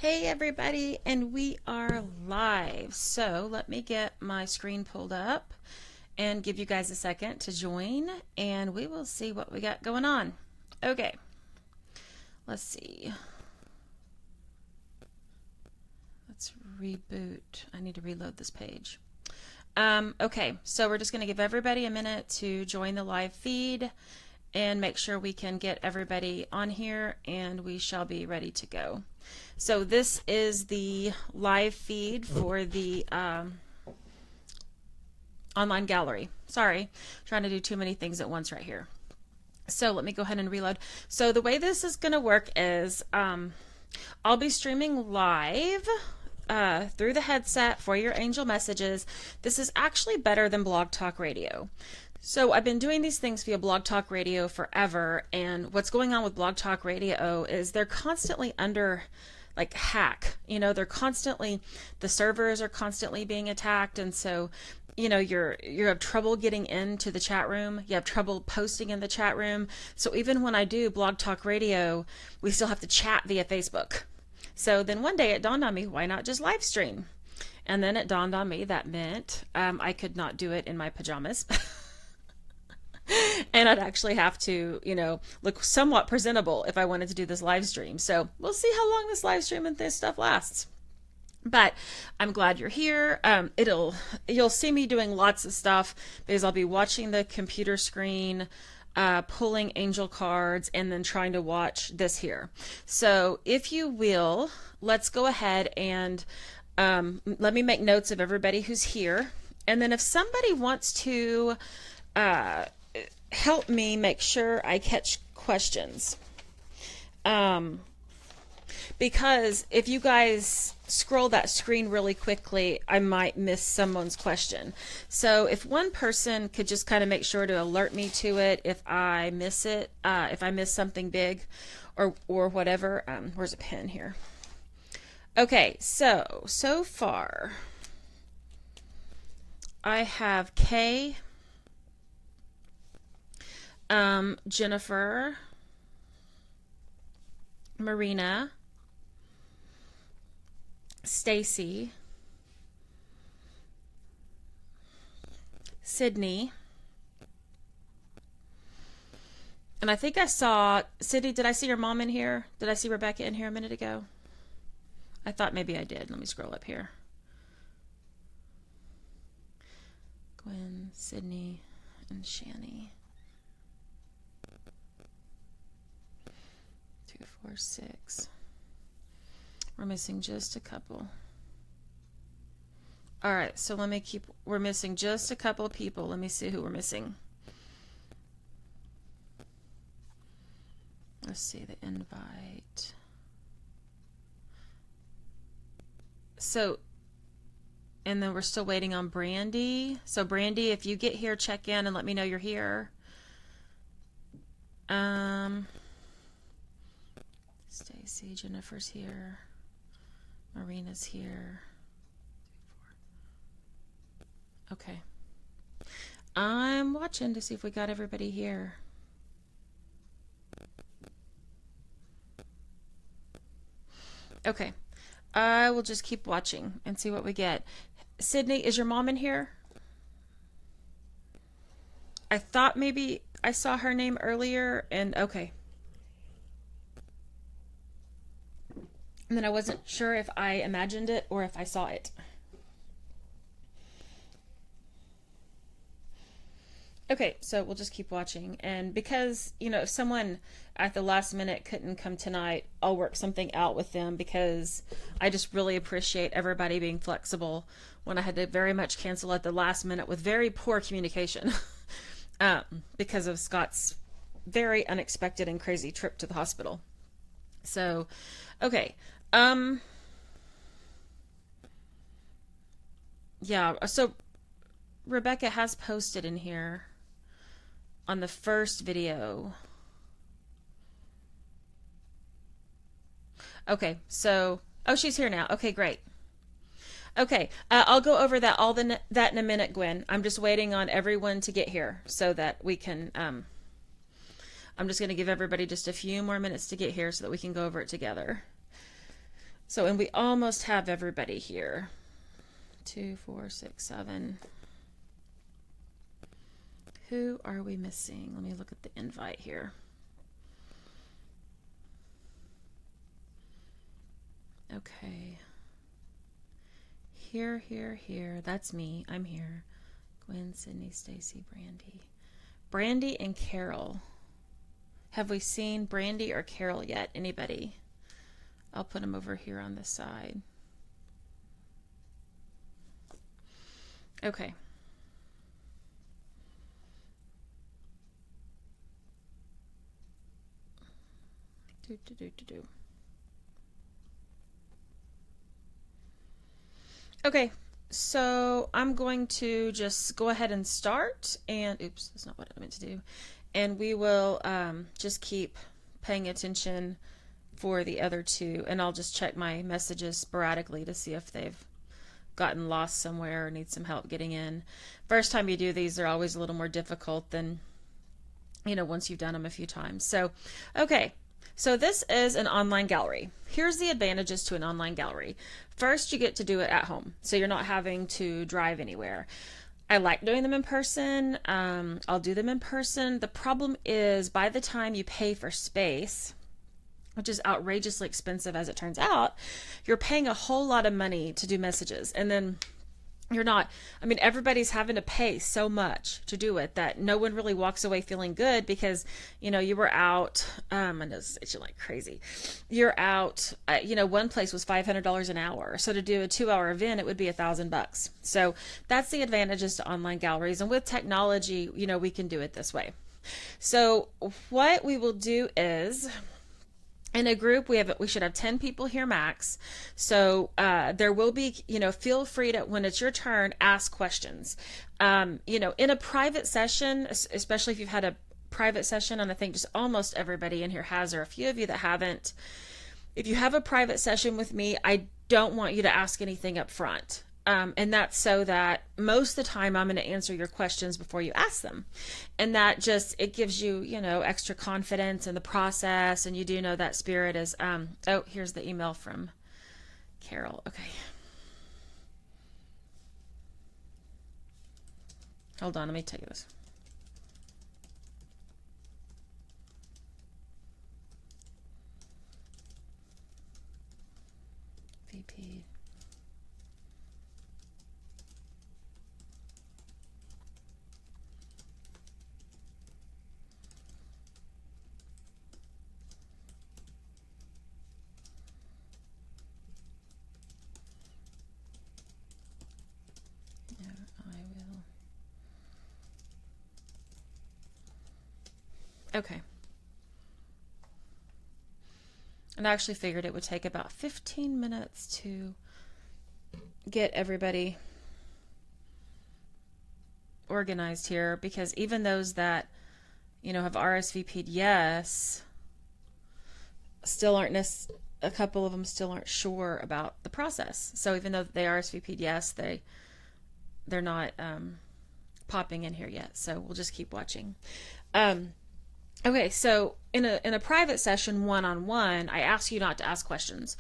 Hey everybody, and we are live. So let me get my screen pulled up and give you guys a second to join, and we will see what we got going on. Okay, let's see. Let's reboot. I need to reload this page. Okay, so we're just going to give everybody a minute to join the live feed and make sure we can get everybody on here, and we shall be ready to go. So this is the live feed for the online gallery. Sorry, trying to do too many things at once right here. So let me go ahead and reload. So the way this is going to work is I'll be streaming live through the headset for your angel messages. This is actually better than Blog Talk Radio. So I've been doing these things via Blog Talk Radio forever, and what's going on with Blog Talk Radio is they're constantly under like hack. You know, they're constantly, the servers are constantly being attacked, and so you know you have trouble getting into the chat room. You have trouble posting in the chat room. So even when I do Blog Talk Radio, we still have to chat via Facebook. So then one day it dawned on me, why not just live stream? And then it dawned on me that meant I could not do it in my pajamas. And I'd actually have to, you know, look somewhat presentable if I wanted to do this live stream. So we'll see how long this live stream and this stuff lasts. But I'm glad you're here. You'll see me doing lots of stuff because I'll be watching the computer screen, pulling angel cards, and then trying to watch this here. So if you will, let's go ahead and let me make notes of everybody who's here. And then if somebody wants to help me make sure I catch questions. Because if you guys scroll that screen really quickly, I might miss someone's question. So if one person could just kind of make sure to alert me to it if I miss it, if I miss something big or whatever. Where's a pen here? Okay, so far I have Kay, Jennifer, Marina, Stacy, Sydney, and I think I saw Sydney. Did I see your mom in here? Did I see Rebecca in here a minute ago? I thought maybe I did. Let me scroll up here. Gwen, Sydney, and Shani. 2, 4, 6. We're missing just a couple. All right, so we're missing just a couple of people. Let me see who we're missing. Let's see the invite. So, and then we're still waiting on Brandy. So Brandy, if you get here, check in and let me know you're here. Stacy, Jennifer's here. Marina's here. Okay. I'm watching to see if we got everybody here. Okay. I will just keep watching and see what we get. Sydney, is your mom in here? I thought maybe I saw her name earlier, and okay. And then I wasn't sure if I imagined it or if I saw it. Okay, so we'll just keep watching. And because, you know, if someone at the last minute couldn't come tonight, I'll work something out with them, because I just really appreciate everybody being flexible when I had to very much cancel at the last minute with very poor communication because of Scott's very unexpected and crazy trip to the hospital. So, okay. Yeah, so Rebecca has posted in here on the first video. Okay, so, oh, she's here now. Okay, great. Okay, I'll go over that that in a minute, Gwen. I'm just waiting on everyone to get here so that we can, I'm just going to give everybody just a few more minutes to get here so that we can go over it together. So, and we almost have everybody here. 2, 4, 6, 7. Who are we missing? Let me look at the invite here. Okay. Here. That's me. I'm here. Gwen, Sydney, Stacy, Brandy. Brandy and Carol. Have we seen Brandy or Carol yet? Anybody? I'll put them over here on this side. Okay. Okay, so I'm going to just go ahead and start, and oops, that's not what I meant to do. And we will just keep paying attention for the other two, and I'll just check my messages sporadically to see if they've gotten lost somewhere or need some help getting in. First time you do these, they're always a little more difficult than, once you've done them a few times. So, okay. So this is an online gallery. Here's the advantages to an online gallery. First, you get to do it at home, so you're not having to drive anywhere. I like doing them in person. I'll do them in person. The problem is by the time you pay for space, which is outrageously expensive as it turns out, you're paying a whole lot of money to do messages. And then you're not, everybody's having to pay so much to do it that no one really walks away feeling good because, you were out, I know it's itching like crazy. You're out, one place was $500 an hour. So to do a 2-hour event, it would be $1,000. So that's the advantages to online galleries. And with technology, we can do it this way. So what we will do is, in a group, we should have 10 people here max. So there will be, feel free to, when it's your turn, ask questions. In a private session, especially if you've had a private session, and I think just almost everybody in here has, or a few of you that haven't. If you have a private session with me, I don't want you to ask anything up front. And that's so that most of the time I'm going to answer your questions before you ask them. And that just, it gives you, extra confidence in the process. And you do know that Spirit is, oh, here's the email from Carol. Okay. Hold on, let me tell you this. VP. Okay. And I actually figured it would take about 15 minutes to get everybody organized here, because even those that, have RSVP'd yes, still aren't a couple of them still aren't sure about the process. So even though they RSVP'd yes, they're not popping in here yet. So we'll just keep watching. Okay, so in a private session, one-on-one, I ask you not to ask questions.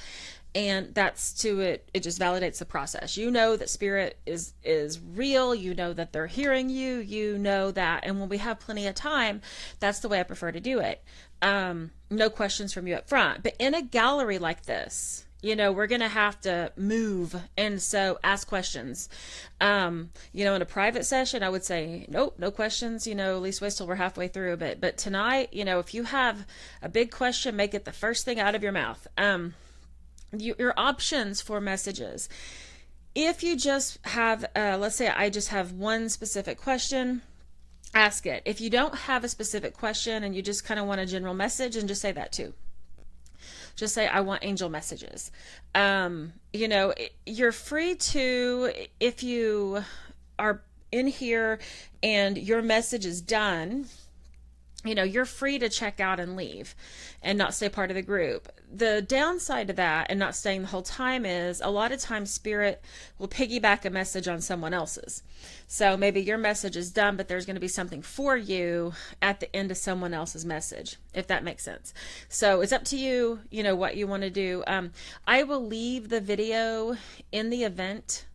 And that's it just validates the process. You know that Spirit is real, you know that they're hearing you, you know that, and when we have plenty of time, that's the way I prefer to do it. No questions from you up front. But in a gallery like this, we're going to have to move. And so ask questions. In a private session, I would say, nope, no questions, at least wait till we're halfway through. But tonight, if you have a big question, make it the first thing out of your mouth. Your options for messages. If you just have, let's say I just have one specific question, ask it. If you don't have a specific question and you just kind of want a general message, and just say that too. Just say, I want angel messages. You're free to, if you are in here and your message is done, you're free to check out and leave and not stay part of the group. The downside to that and not staying the whole time is a lot of times Spirit will piggyback a message on someone else's. So maybe your message is done, but there's going to be something for you at the end of someone else's message, if that makes sense. So it's up to you, what you want to do. I will leave the video in the event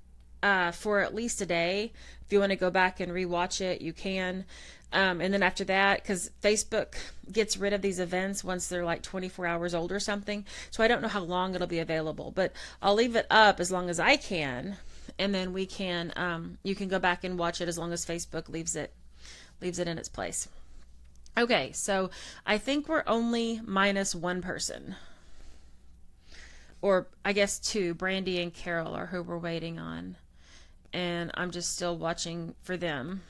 for at least a day. If you want to go back and rewatch it, you can. And then after that, because Facebook gets rid of these events once they're like 24 hours old or something. So I don't know how long it'll be available, but I'll leave it up as long as I can. And then we can, you can go back and watch it as long as Facebook leaves it in its place. Okay, so I think we're only minus one person. Or I guess two. Brandy and Carol are who we're waiting on. And I'm just still watching for them.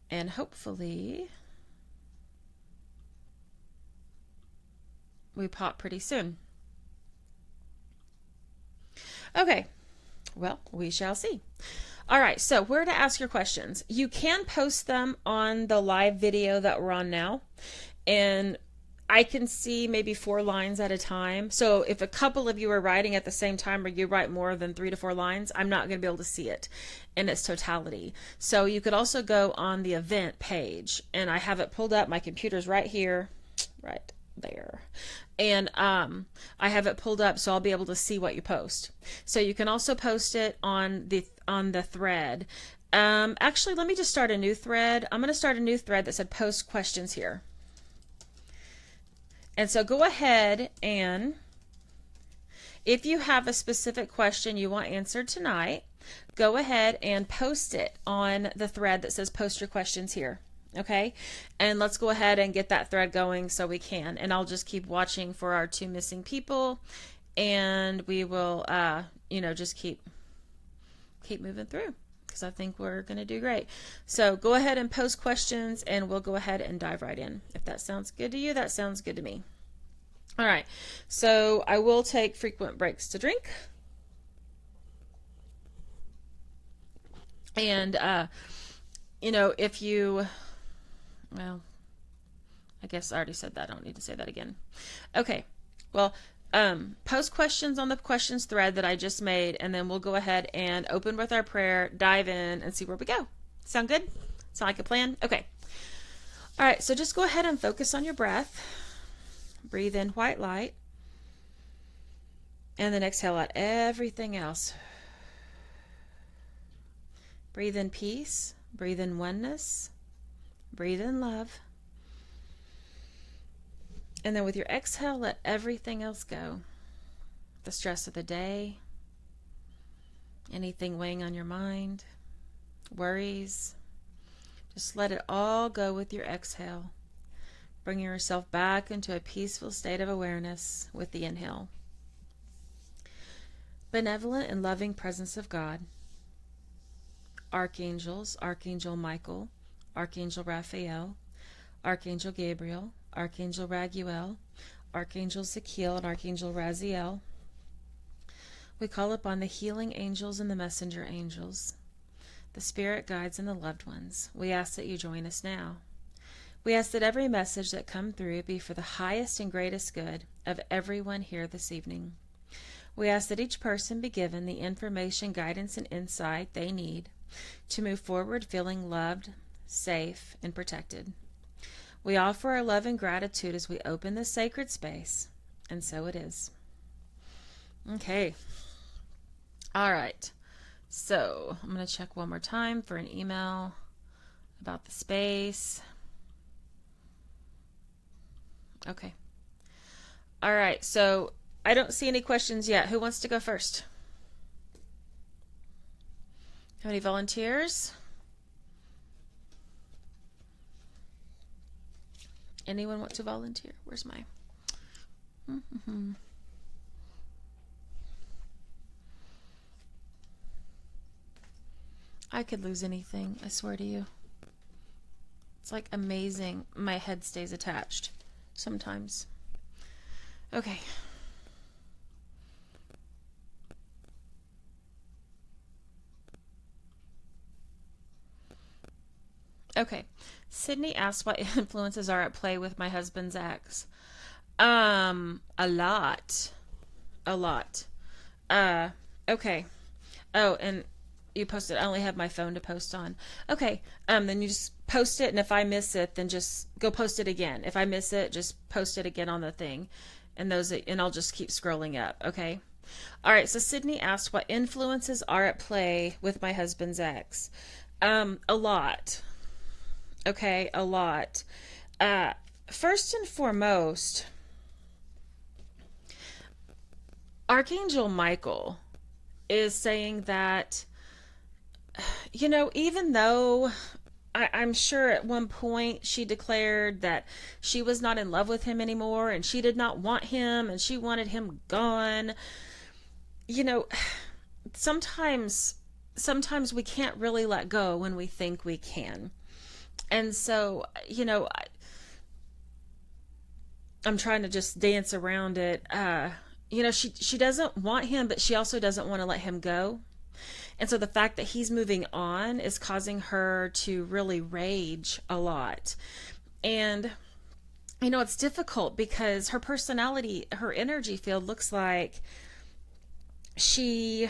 And hopefully we pop pretty soon. Okay, well, we shall see. All right, so where to ask your questions. You can post them on the live video that we're on now. And I can see maybe 4 lines at a time. So if a couple of you are writing at the same time or you write more than 3 to 4 lines, I'm not going to be able to see it in its totality. So you could also go on the event page, and I have it pulled up. My computer's right here, right there. And I have it pulled up so I'll be able to see what you post. So you can also post it on the thread. Actually, let me just start a new thread. I'm going to start a new thread that said post questions here. And so go ahead, and if you have a specific question you want answered tonight, go ahead and post it on the thread that says post your questions here. Okay? And let's go ahead and get that thread going so we can. And I'll just keep watching for our 2 missing people, and we will, just keep moving through, because I think we're going to do great. So go ahead and post questions, and we'll go ahead and dive right in. If that sounds good to you, that sounds good to me. All right, so I will take frequent breaks to drink. And, if you, well, I guess I already said that. I don't need to say that again. Okay, well, post questions on the questions thread that I just made, and then we'll go ahead and open with our prayer, dive in, and see where we go. Sound good? Sound like a plan? Okay. All right, so just go ahead and focus on your breath. Breathe in white light. And then exhale out everything else. Breathe in peace. Breathe in oneness. Breathe in love. And then with your exhale, let everything else go. The stress of the day, anything weighing on your mind, worries. Just let it all go with your exhale. Bringing yourself back into a peaceful state of awareness with the inhale. Benevolent and loving presence of God. Archangels, Archangel Michael, Archangel Raphael, Archangel Gabriel, Archangel Raguel, Archangel Zachiel, and Archangel Raziel. We call upon the healing angels and the messenger angels, the spirit guides and the loved ones. We ask that you join us now. We ask that every message that come through be for the highest and greatest good of everyone here this evening. We ask that each person be given the information, guidance, and insight they need to move forward feeling loved, safe, and protected. We offer our love and gratitude as we open this sacred space, and so it is. Okay. All right. So I'm going to check one more time for an email about the space. Okay. All right. So I don't see any questions yet. Who wants to go first? Have any volunteers? Anyone want to volunteer? Where's my... I could lose anything, I swear to you. It's like amazing. My head stays attached sometimes. Okay. Okay. Sydney asked what influences are at play with my husband's ex. A lot. A lot. Uh, okay. Oh, and you posted, I only have my phone to post on. Okay. Then you just post it, and if I miss it, then just go post it again. If I miss it, just post it again on the thing. And I'll just keep scrolling up. Okay. All right. So Sydney asked what influences are at play with my husband's ex. A lot. Okay. A lot. Uh, First and foremost, Archangel Michael is saying that, even though I'm sure at one point she declared that she was not in love with him anymore and she did not want him and she wanted him gone, you know, sometimes sometimes we can't really let go when we think we can. And so, I'm trying to just dance around it. She doesn't want him, but she also doesn't want to let him go. And so the fact that he's moving on is causing her to really rage a lot. And it's difficult because her personality, her energy field looks like she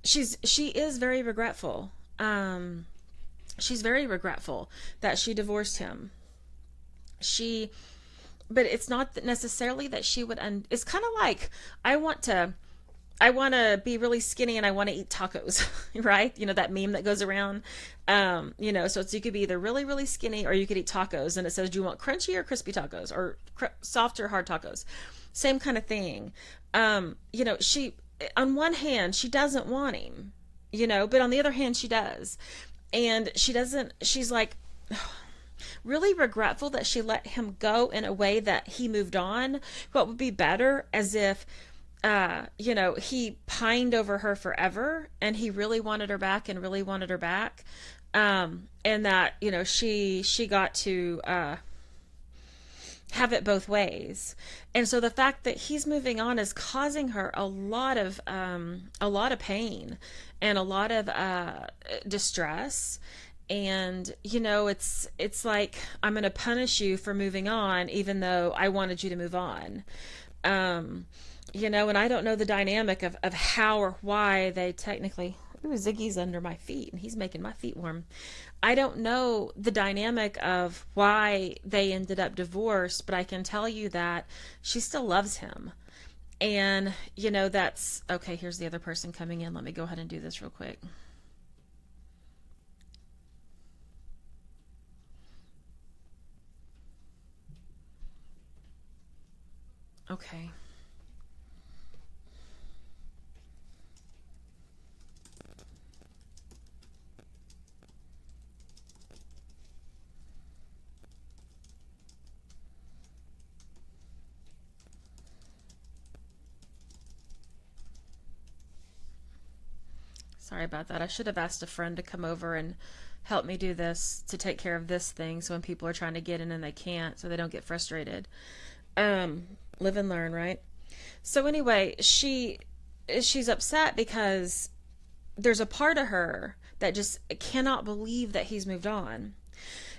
she is very regretful. She's very regretful that she divorced him. She But it's not necessarily that she would it's kind of like I want to be really skinny and I want to eat tacos, right? That meme that goes around. So you could be either really, really skinny or you could eat tacos, and it says, do you want crunchy or crispy tacos, or soft or hard tacos? Same kind of thing. She, on one hand, she doesn't want him, but on the other hand, she does. And she's like, really regretful that she let him go in a way that he moved on. What would be better as if he pined over her forever and he really wanted her back and really wanted her back. And that, she got to, have it both ways. And so the fact that he's moving on is causing her a lot of pain and a lot of, distress. And, it's like, I'm going to punish you for moving on, even though I wanted you to move on. And I don't know the dynamic of how or why they technically. Ooh, Ziggy's under my feet and he's making my feet warm. I don't know the dynamic of why they ended up divorced, but I can tell you that she still loves him. And, that's okay. Here's the other person coming in. Let me go ahead and do this real quick. Okay. Sorry about that. I should have asked a friend to come over and help me do this, to take care of this thing, so when people are trying to get in and they can't, so they don't get frustrated. Live and learn, right? So anyway, she's upset because there's a part of her that just cannot believe that he's moved on.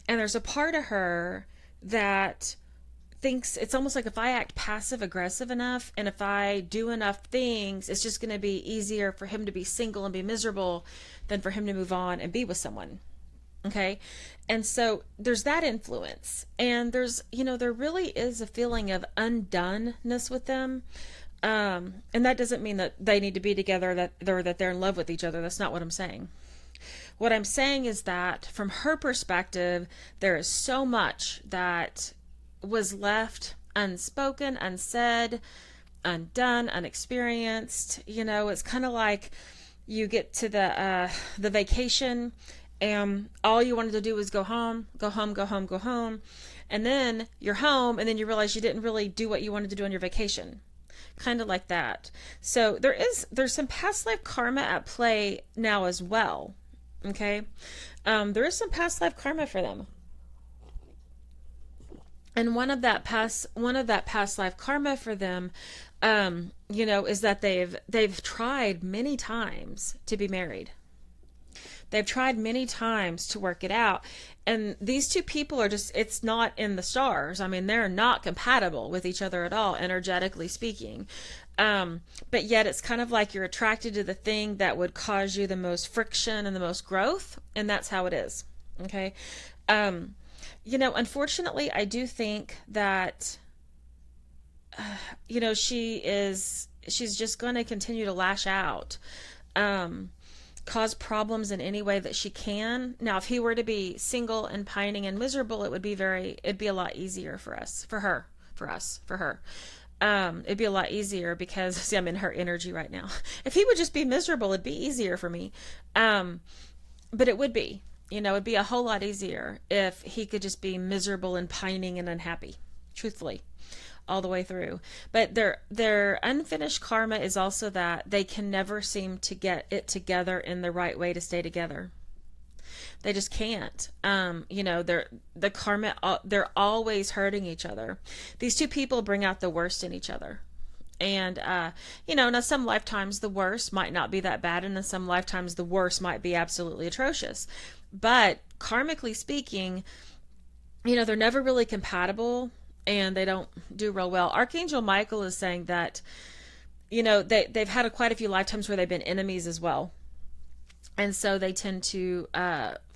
And there's a part of her that thinks it's almost like if I act passive aggressive enough and if I do enough things, it's just going to be easier for him to be single and be miserable than for him to move on and be with someone. Okay. And so there's that influence. And there really is a feeling of undoneness with them. And that doesn't mean that they need to be together, that they're in love with each other. That's not what I'm saying. What I'm saying is that from her perspective, there is so much that was left unspoken, unsaid, undone, unexperienced. It's kind of like you get to the vacation and all you wanted to do was go home, go home, go home, go home. And then you're home and then you realize you didn't really do what you wanted to do on your vacation. Kind of like that. So there's some past life karma at play now as well. Okay. There is some past life karma for them. And one of that past life karma for them, is that they've tried many times to be married. They've tried many times to work it out. And these two people are just, it's not in the stars. I mean, they're not compatible with each other at all, energetically speaking. But yet it's kind of like you're attracted to the thing that would cause you the most friction and the most growth. And that's how it is. Okay. Unfortunately, I do think that, she's just going to continue to lash out. Cause problems in any way that she can. Now, if he were to be single and pining and miserable, it'd be a lot easier for her. It'd be a lot easier because, see, I'm in her energy right now. If he would just be miserable, it'd be easier for me. But it would be, it'd be a whole lot easier if he could just be miserable and pining and unhappy, truthfully, all the way through. But their unfinished karma is also that they can never seem to get it together in the right way to stay together. They just can't. The karma, they're always hurting each other. These two people bring out the worst in each other. And, now some lifetimes the worst might not be that bad, and in some lifetimes the worst might be absolutely atrocious. But karmically speaking, they're never really compatible, and they don't do real well. Archangel Michael is saying that, they've had quite a few lifetimes where they've been enemies as well. And so they tend to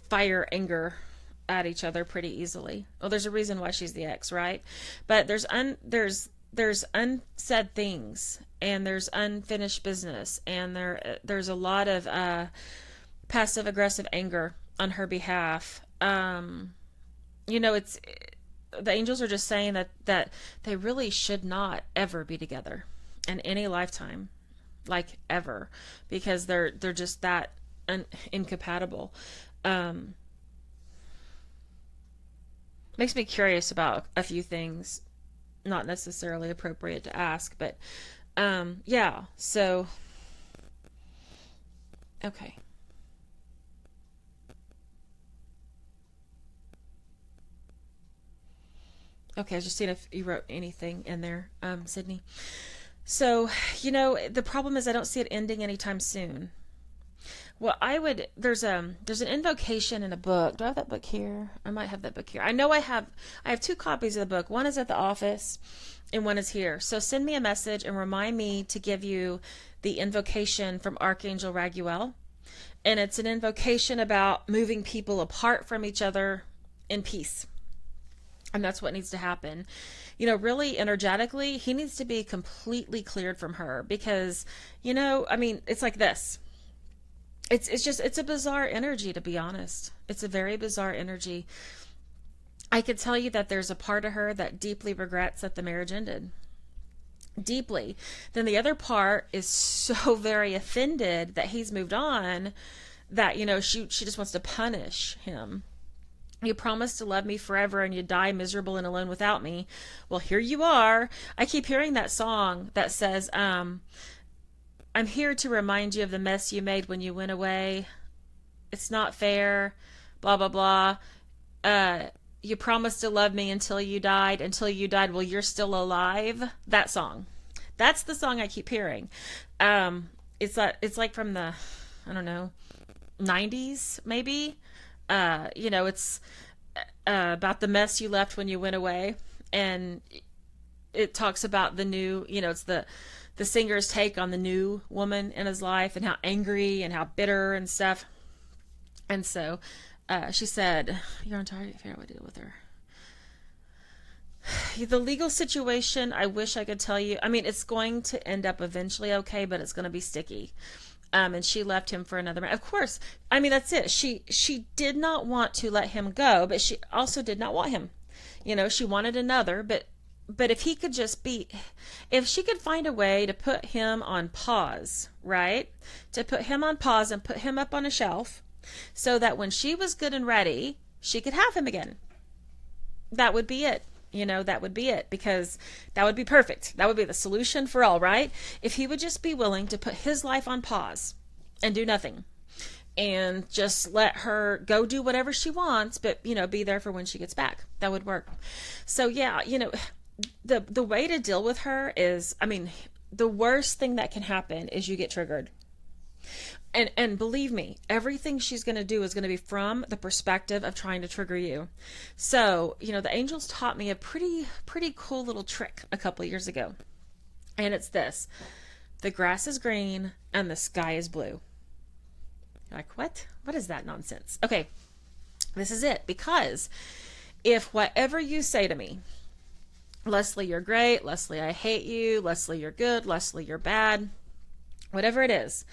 fire anger at each other pretty easily. Well, there's a reason why she's the ex, right? But there's unsaid things, and there's unfinished business, and there's a lot of passive aggressive anger on her behalf. The angels are just saying that they really should not ever be together in any lifetime, like ever, because they're just that incompatible. Makes me curious about a few things, not necessarily appropriate to ask, but yeah. So okay. Okay, I was just seeing if you wrote anything in there, Sydney. So, the problem is I don't see it ending anytime soon. Well, there's an invocation in a book. Do I have that book here? I might have that book here. I know I have 2 copies of the book. One is at the office and one is here. So send me a message and remind me to give you the invocation from Archangel Raguel. And it's an invocation about moving people apart from each other in peace. And that's what needs to happen. Really energetically, he needs to be completely cleared from her because, it's like this. It's a bizarre energy, to be honest. It's a very bizarre energy. I could tell you that there's a part of her that deeply regrets that the marriage ended. Deeply. Then the other part is so very offended that he's moved on that, she just wants to punish him. You promised to love me forever and you die miserable and alone without me. Well, here you are. I keep hearing that song that says, I'm here to remind you of the mess you made when you went away. It's not fair. Blah, blah, blah. You promised to love me until you died. Until you died. Well, you're still alive. That song. That's the song I keep hearing. It's like from the, I don't know, 90s maybe. It's about the mess you left when you went away, and it talks about the new, it's the singer's take on the new woman in his life and how angry and how bitter and stuff. And so she said, you're on target, figure out what to do with her. The legal situation, I wish I could tell you. I mean, it's going to end up eventually okay, but it's going to be sticky. And she left him for another man. Of course, I mean, that's it. She did not want to let him go, but she also did not want him. She wanted another, but if he could if she could find a way to put him on pause, right? To put him on pause and put him up on a shelf so that when she was good and ready, she could have him again. That would be it. That would be it, because that would be perfect. That would be the solution for all, right? If he would just be willing to put his life on pause and do nothing and just let her go do whatever she wants, but, be there for when she gets back. That would work. So, yeah, the way to deal with her is, the worst thing that can happen is you get triggered. And believe me, everything she's going to do is going to be from the perspective of trying to trigger you. So, the angels taught me a pretty cool little trick a couple of years ago. And it's this. The grass is green and the sky is blue. You're like, what? What is that nonsense? Okay, this is it. Because if whatever you say to me, Leslie, you're great, Leslie, I hate you, Leslie, you're good, Leslie, you're bad, whatever it is,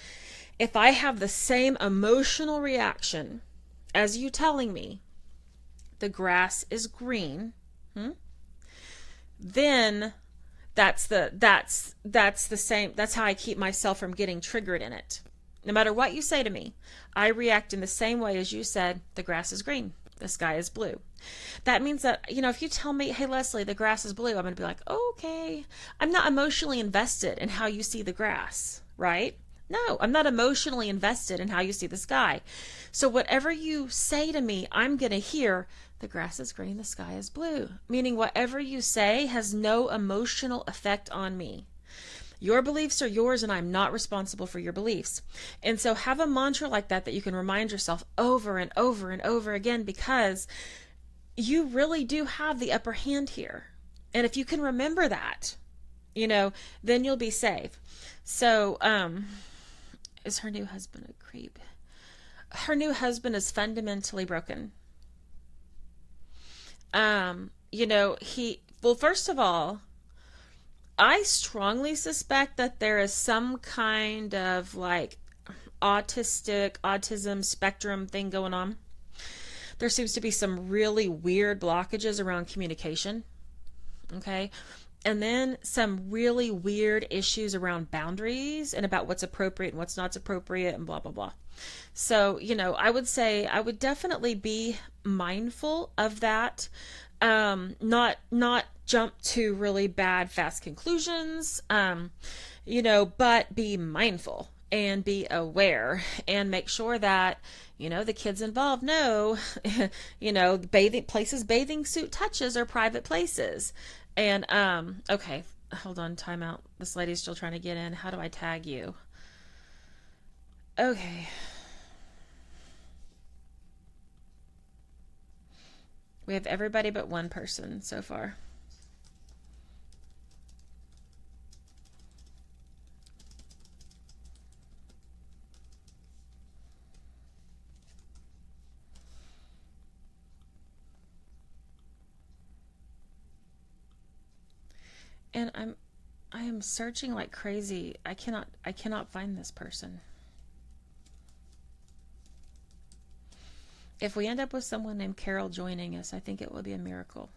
if I have the same emotional reaction as you telling me the grass is green, then that's the same. That's how I keep myself from getting triggered in it. No matter what you say to me, I react in the same way as you said, the grass is green, the sky is blue. That means that, if you tell me, hey, Leslie, the grass is blue, I'm going to be like, okay. I'm not emotionally invested in how you see the grass, right? No, I'm not emotionally invested in how you see the sky. So whatever you say to me, I'm going to hear, the grass is green, the sky is blue. Meaning whatever you say has no emotional effect on me. Your beliefs are yours and I'm not responsible for your beliefs. And so have a mantra like that you can remind yourself over and over and over again, because you really do have the upper hand here. And if you can remember that, then you'll be safe. So, is her new husband a creep? Her new husband is fundamentally broken. First of all, I strongly suspect that there is some kind of autism spectrum thing going on. There seems to be some really weird blockages around communication. Okay. And then some really weird issues around boundaries and about what's appropriate and what's not appropriate and blah, blah, blah. So, I would say I would definitely be mindful of that. Not jump to really bad, fast conclusions, but be mindful and be aware and make sure that, the kids involved know, bathing suit touches are private places. And, okay, hold on, time out. This lady's still trying to get in. How do I tag you? Okay. We have everybody but one person so far. And I am searching like crazy. I cannot find this person. If we end up with someone named Carol joining us, I think it will be a miracle.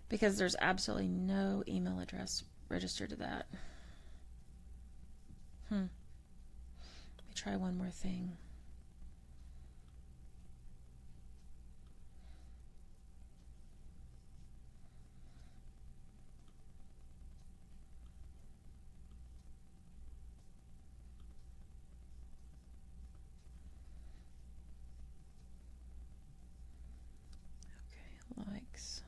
Because there's absolutely no email address registered to that. Let me try one more thing. Likes.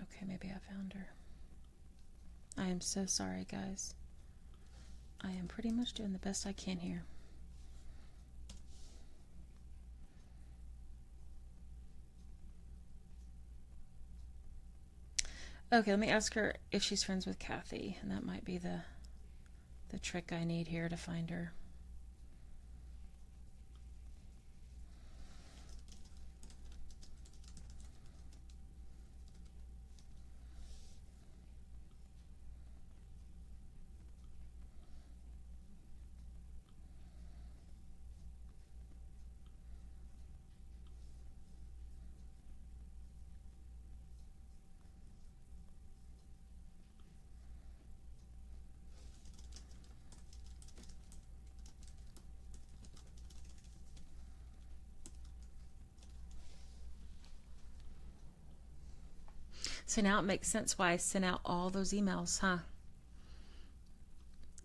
Okay, maybe I found her. I am so sorry, guys. I am pretty much doing the best I can here. Okay, let me ask her if she's friends with Kathy, and that might be the trick I need here to find her. So now it makes sense why I sent out all those emails, huh?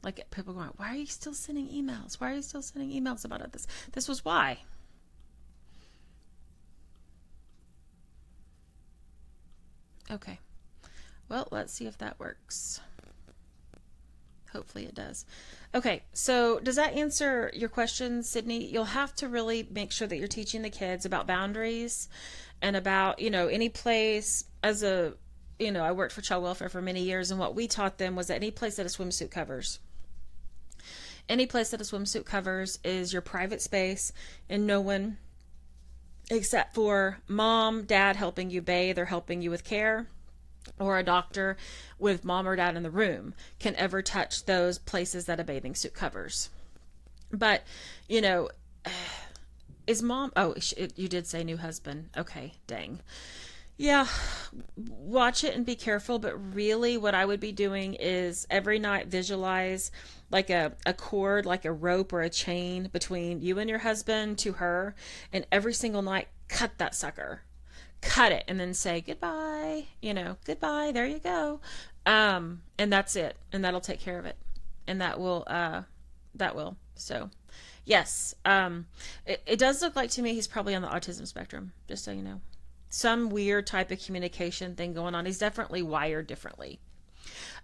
Like people going, why are you still sending emails? Why are you still sending emails about this? This was why. Okay. Well, let's see if that works. Hopefully it does. Okay, so does that answer your question, Sydney? You'll have to really make sure that you're teaching the kids about boundaries and about, any place as a, I worked for child welfare for many years, and what we taught them was that any place that a swimsuit covers. Any place that a swimsuit covers is your private space, and no one except for mom, dad helping you bathe or helping you with care, or a doctor with mom or dad in the room can ever touch those places that a bathing suit covers. But, is mom, you did say new husband. Okay, dang. Yeah, watch it and be careful, but really what I would be doing is every night visualize like a cord, like a rope or a chain between you and your husband to her, and every single night cut that sucker. Cut it and then say goodbye, goodbye, there you go. And that's it. And that'll take care of it. And that will. So yes. It does look like to me he's probably on the autism spectrum, just so you know. Some weird type of communication thing going on. He's definitely wired differently.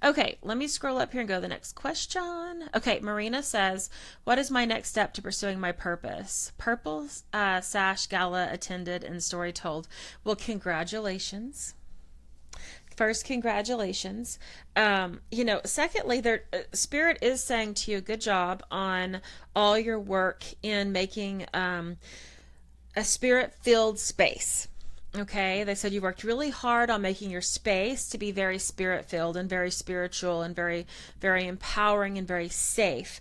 Okay, let me scroll up here and go to the next question. Okay, Marina says, what is my next step to pursuing my purpose? Purple Sash Gala attended and story told. Well, congratulations. First, congratulations. Secondly, Spirit is saying to you, good job on all your work in making a spirit-filled space. Okay, they said you worked really hard on making your space to be very spirit-filled and very spiritual and very, very empowering and very safe.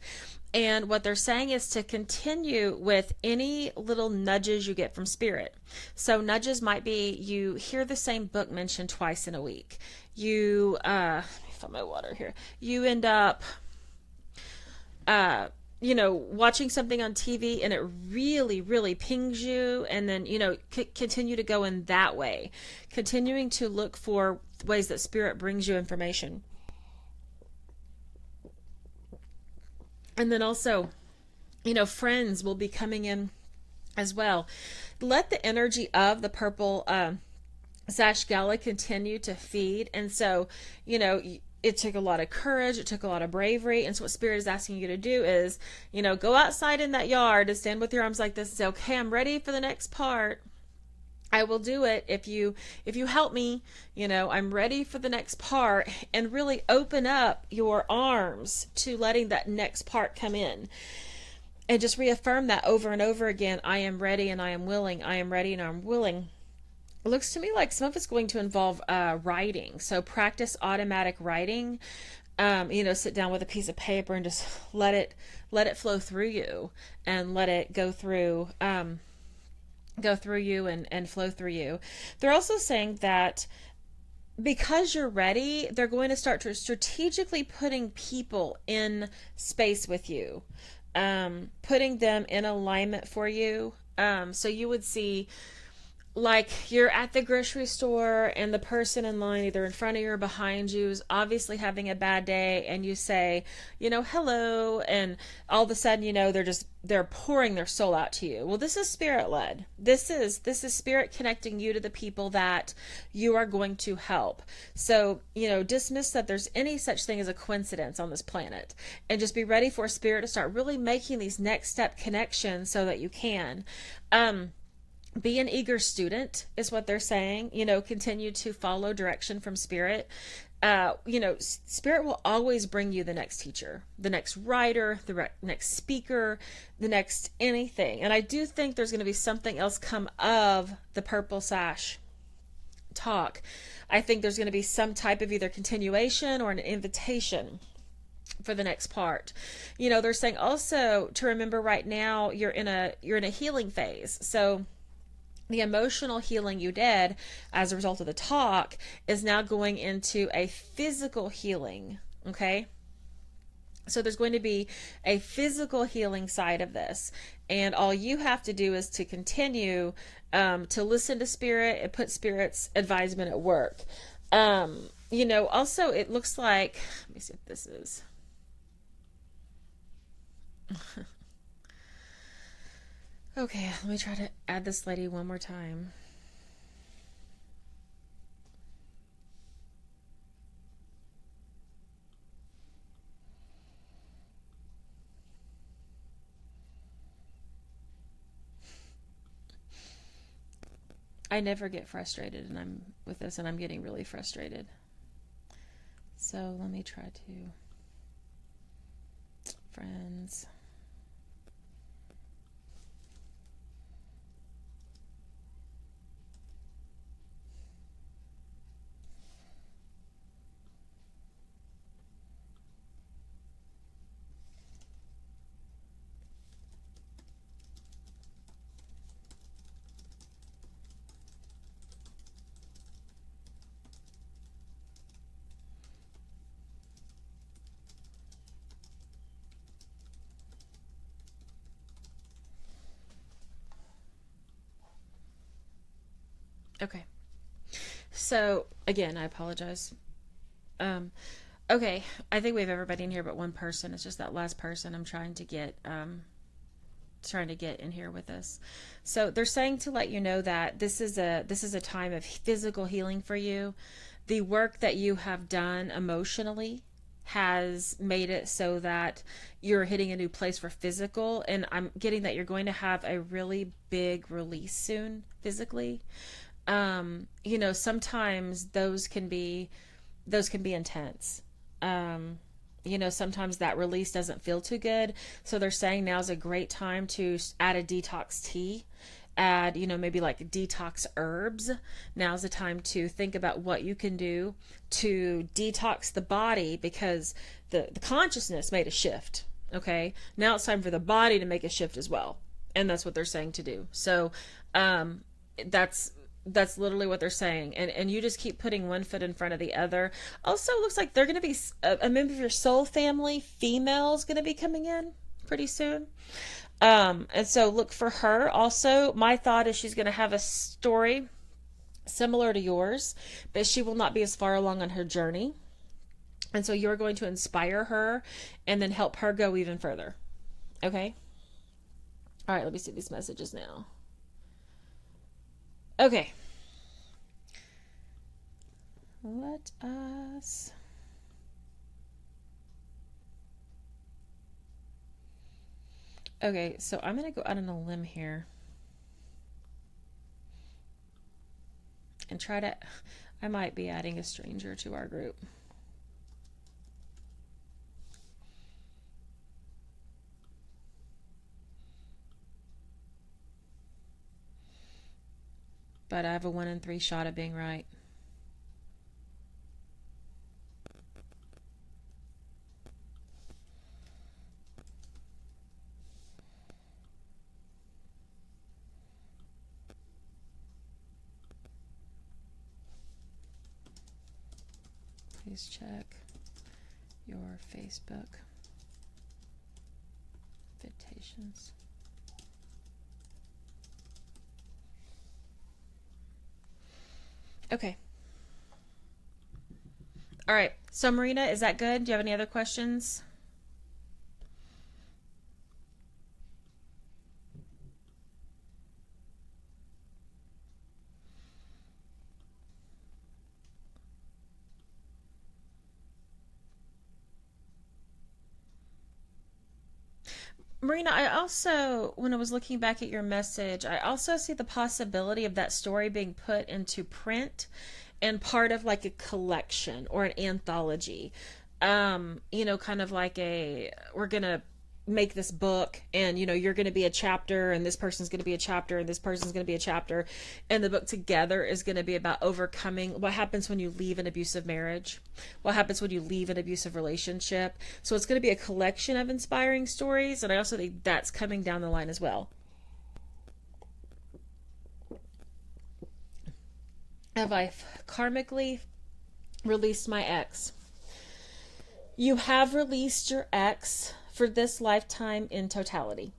And what they're saying is to continue with any little nudges you get from Spirit. So nudges might be you hear the same book mentioned twice in a week. Let me fill my water here. You end up watching something on TV and it really, really pings you, and then, continue to go in that way, continuing to look for ways that Spirit brings you information. And then also, friends will be coming in as well. Let the energy of the purple Sash Gala continue to feed. And so, it took a lot of courage. It took a lot of bravery. And so what Spirit is asking you to do is, go outside in that yard and stand with your arms like this and say, okay, I'm ready for the next part. I will do it if you help me. I'm ready for the next part, and really open up your arms to letting that next part come in. And just reaffirm that over and over again. I am ready and I am willing. I am ready and I'm willing. It looks to me like some of it's going to involve writing. So practice automatic writing. Sit down with a piece of paper and just let it flow through you, and let it go through you and flow through you. They're also saying that because you're ready, they're going to start to strategically putting people in space with you, putting them in alignment for you. So you would see, like, you're at the grocery store and the person in line either in front of you or behind you is obviously having a bad day, and you say, hello, and all of a sudden, they're pouring their soul out to you. Well, this is Spirit led. This is Spirit connecting you to the people that you are going to help. So, dismiss that there's any such thing as a coincidence on this planet, and just be ready for Spirit to start really making these next step connections so that you can. Be an eager student is what they're saying. Continue to follow direction from Spirit. Spirit will always bring you the next teacher, the next writer, the next speaker, the next anything. And I do think there's going to be something else come of the Purple Sash talk. I think there's going to be some type of either continuation or an invitation for the next part. They're saying also to remember right now you're in a healing phase. So the emotional healing you did as a result of the talk is now going into a physical healing. Okay. So there's going to be a physical healing side of this. And all you have to do is to continue to listen to Spirit and put Spirit's advisement at work. Also it looks like, let me see if this is. Okay, let me try to add this lady one more time. I never get frustrated and I'm with this and I'm getting really frustrated. So let me try to friends. Okay. So again, I apologize. Um, okay, I think we have everybody in here but one person. It's just that last person I'm trying to get in here with us. So they're saying to let you know that this is a time of physical healing for you. The work that you have done emotionally has made it so that you're hitting a new place for physical, and I'm getting that you're going to have a really big release soon physically. Sometimes those can be intense. Sometimes that release doesn't feel too good. So they're saying now is a great time to add a detox tea, add, maybe like detox herbs. Now's the time to think about what you can do to detox the body, because the consciousness made a shift. Okay. Now it's time for the body to make a shift as well. And that's what they're saying to do. So, that's literally what they're saying, and you just keep putting one foot in front of the other. Also, it looks like they're going to be a member of your soul family, female, is going to be coming in pretty soon. And so look for her. Also, my thought is she's going to have a story similar to yours, but she will not be as far along on her journey, and so you're going to inspire her and then help her go even further. Okay. All right, let me see these messages now. Okay. Let us. Okay, so I'm going to go out on a limb here and try to. I might be adding a stranger to our group. But I have a 1 in 3 shot of being right. Please check your Facebook invitations. Okay. All right. So, Marina, is that good? Do you have any other questions? Marina, I also, when I was looking back at your message, I also see the possibility of that story being put into print and part of like a collection or an anthology. Kind of like we're going to make this book, and you're going to be a chapter, and this person's going to be a chapter, and this person's going to be a chapter, and the book together is going to be about overcoming what happens when you leave an abusive marriage, what happens when you leave an abusive relationship. So it's going to be a collection of inspiring stories, and I also think that's coming down the line as well. Have I karmically released my ex? You have released your ex for this lifetime in totality.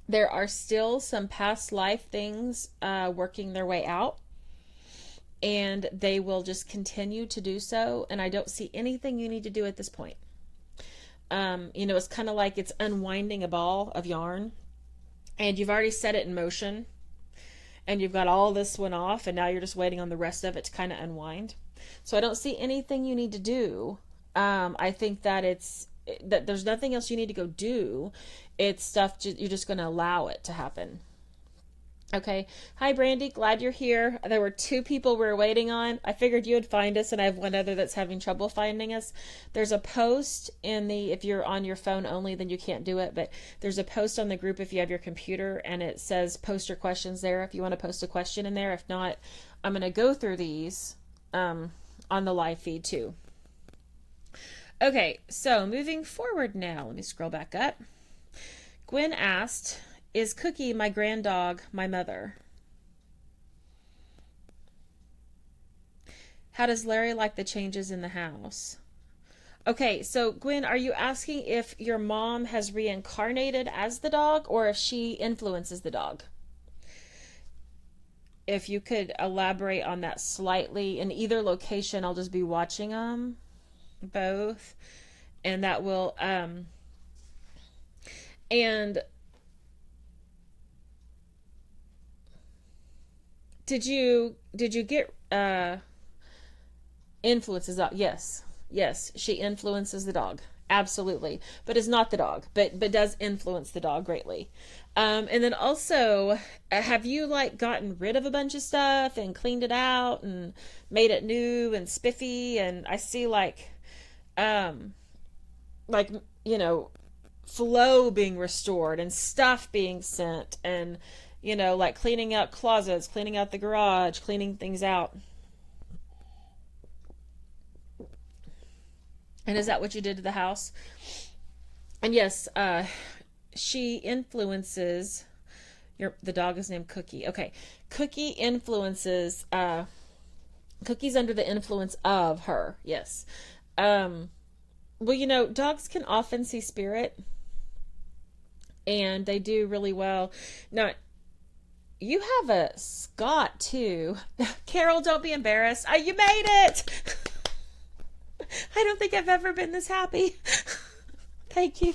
There are still some past life things working their way out. and they will just continue to do so. And I don't see anything you need to do at this point. It's kind of like it's unwinding a ball of yarn, and you've already set it in motion, and you've got all this one off, and now you're just waiting on the rest of it to kind of unwind. So I don't see anything you need to do. I think that there's nothing else you need to go do. It's stuff you're just going to allow it to happen. Okay. Hi, Brandy. Glad you're here. There were 2 people we were waiting on. I figured you would find us, and I have one other that's having trouble finding us. There's a post if you're on your phone only, then you can't do it, but there's a post on the group if you have your computer, and it says post your questions there if you want to post a question in there. If not, I'm going to go through these on the live feed too. Okay, so moving forward now, let me scroll back up. Gwen asked, is Cookie, my grand dog, my mother? How does Larry like the changes in the house? Okay, so Gwen, are you asking if your mom has reincarnated as the dog or if she influences the dog? If you could elaborate on that slightly. In either location, I'll just be watching them both, and that will and did you get influences dog? Yes, she influences the dog, absolutely, but is not the dog, but does influence the dog greatly. And then also, have you gotten rid of a bunch of stuff and cleaned it out and made it new and spiffy? And I see flow being restored and stuff being sent, and cleaning out closets, cleaning out the garage, cleaning things out. And is that what you did to the house? And yes, she influences the dog is named Cookie. Okay. Cookie influences, Cookie's under the influence of her. Yes. Well, dogs can often see spirit, and they do really well. Now, you have a Scott too. Carol, don't be embarrassed. You made it. I don't think I've ever been this happy. Thank you,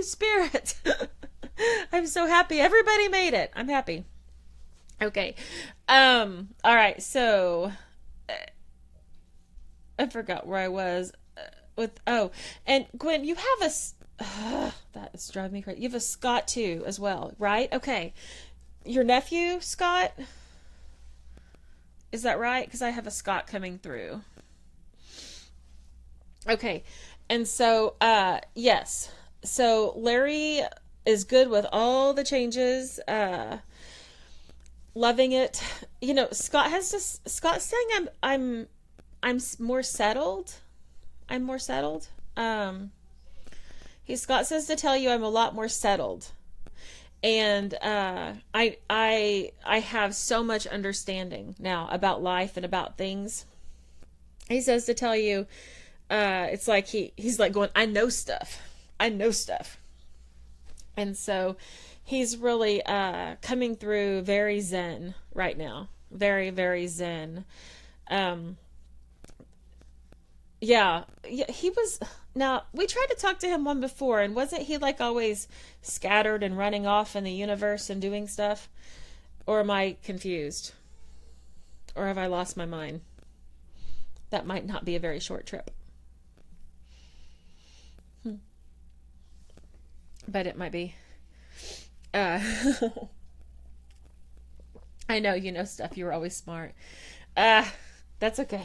Spirit. I'm so happy. Everybody made it. I'm happy. Okay. All right. So I forgot where I was and Gwen, you have that is driving me crazy. You have a Scott too as well, right? Okay. Your nephew, Scott? Is that right? Because I have a Scott coming through. Okay. And so, yes. So Larry is good with all the changes, loving it. Scott's saying I'm more settled. I'm more settled. Scott says to tell you I'm a lot more settled. And I have so much understanding now about life and about things. He says to tell you, it's like he's like going, I know stuff. And so he's really coming through very zen right now. Very, very zen. Yeah, he was. Now, we tried to talk to him one before, and wasn't he always scattered and running off in the universe and doing stuff? Or am I confused? Or have I lost my mind? That might not be a very short trip. But it might be. I know you know stuff. You were always smart. That's okay.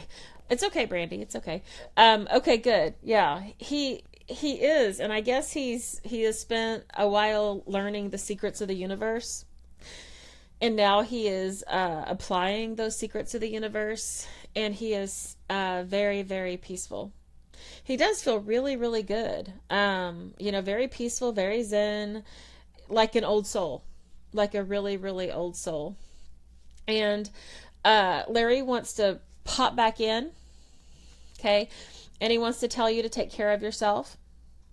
It's okay, Brandy. It's okay. Okay, good. Yeah, he is, and I guess he has spent a while learning the secrets of the universe, and now he is applying those secrets of the universe, and he is very, very peaceful. He does feel really, really good. Very peaceful, very zen, like an old soul, like a really, really old soul. And Larry wants to pop back in, okay? And he wants to tell you to take care of yourself,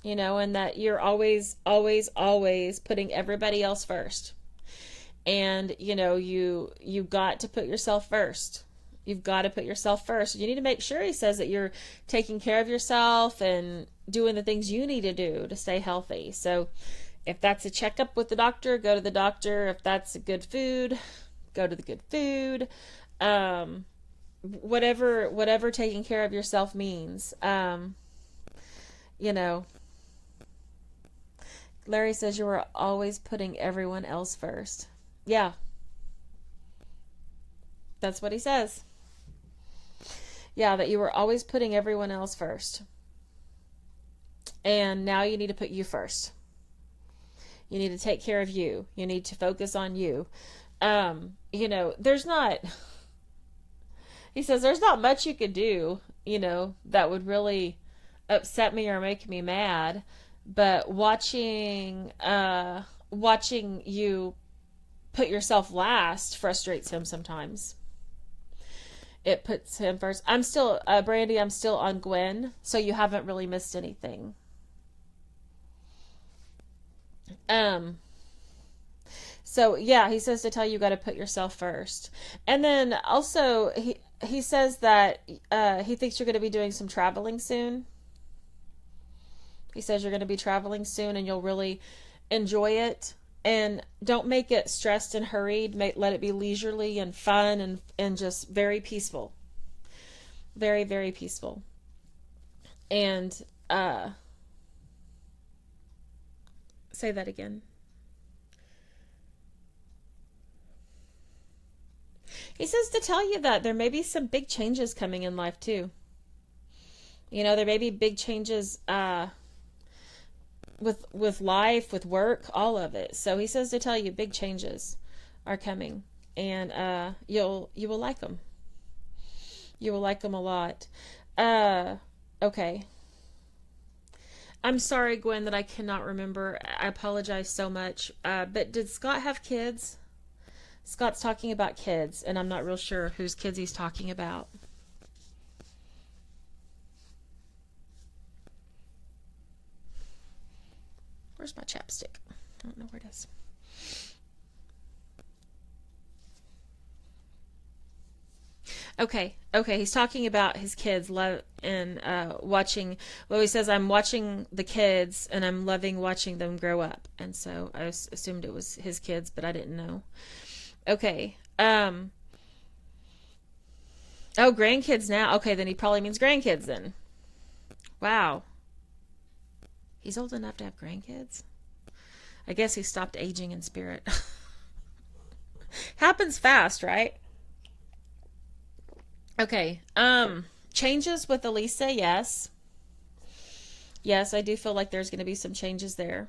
and that you're always, always, always putting everybody else first. And, you got to put yourself first. You've got to put yourself first. You need to make sure, he says, that you're taking care of yourself and doing the things you need to do to stay healthy. So if that's a checkup with the doctor, go to the doctor. If that's a good food, go to the good food. Whatever taking care of yourself means. Larry says you were always putting everyone else first. Yeah. That's what he says. Yeah, that you were always putting everyone else first. And now you need to put you first. You need to take care of you. You need to focus on you. There's not, he says, there's not much you could do, that would really upset me or make me mad. But watching you put yourself last frustrates him sometimes. It puts him first. I'm still, Brandy, I'm still on Gwen, so you haven't really missed anything. So yeah, he says to tell you, you got to put yourself first. And then also he says that he thinks you're going to be doing some traveling soon. He says you're going to be traveling soon and you'll really enjoy it. And don't make it stressed and hurried. Let it be leisurely and fun and just very peaceful. Very, very peaceful. And say that again. He says to tell you that there may be some big changes coming in life too. There may be big changes with life, with work, all of it. So he says to tell you big changes are coming, and you will like them. You will like them a lot. Okay. I'm sorry, Gwen, that I cannot remember. I apologize so much. But did Scott have kids? Scott's talking about kids, and I'm not real sure whose kids he's talking about. Where's my chapstick? I don't know where it is. Okay, he's talking about his kids and watching. Well, he says, I'm watching the kids and I'm loving watching them grow up. And so I assumed it was his kids, but I didn't know. Okay. Oh, grandkids now. Okay, then he probably means grandkids then. Wow. He's old enough to have grandkids? I guess he stopped aging in spirit. Happens fast, right? Okay. Changes with Elisa, yes. Yes, I do feel like there's going to be some changes there.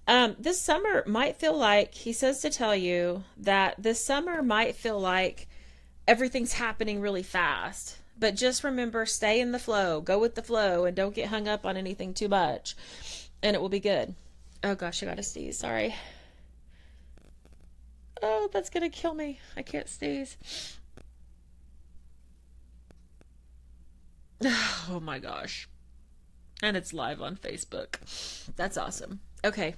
This summer might feel like, he says to tell you that this summer might feel like everything's happening really fast. But just remember, stay in the flow. Go with the flow and don't get hung up on anything too much. And it will be good. Oh gosh, I gotta sneeze. Sorry. Oh, that's gonna kill me. I can't sneeze. Oh my gosh. And it's live on Facebook. That's awesome. Okay.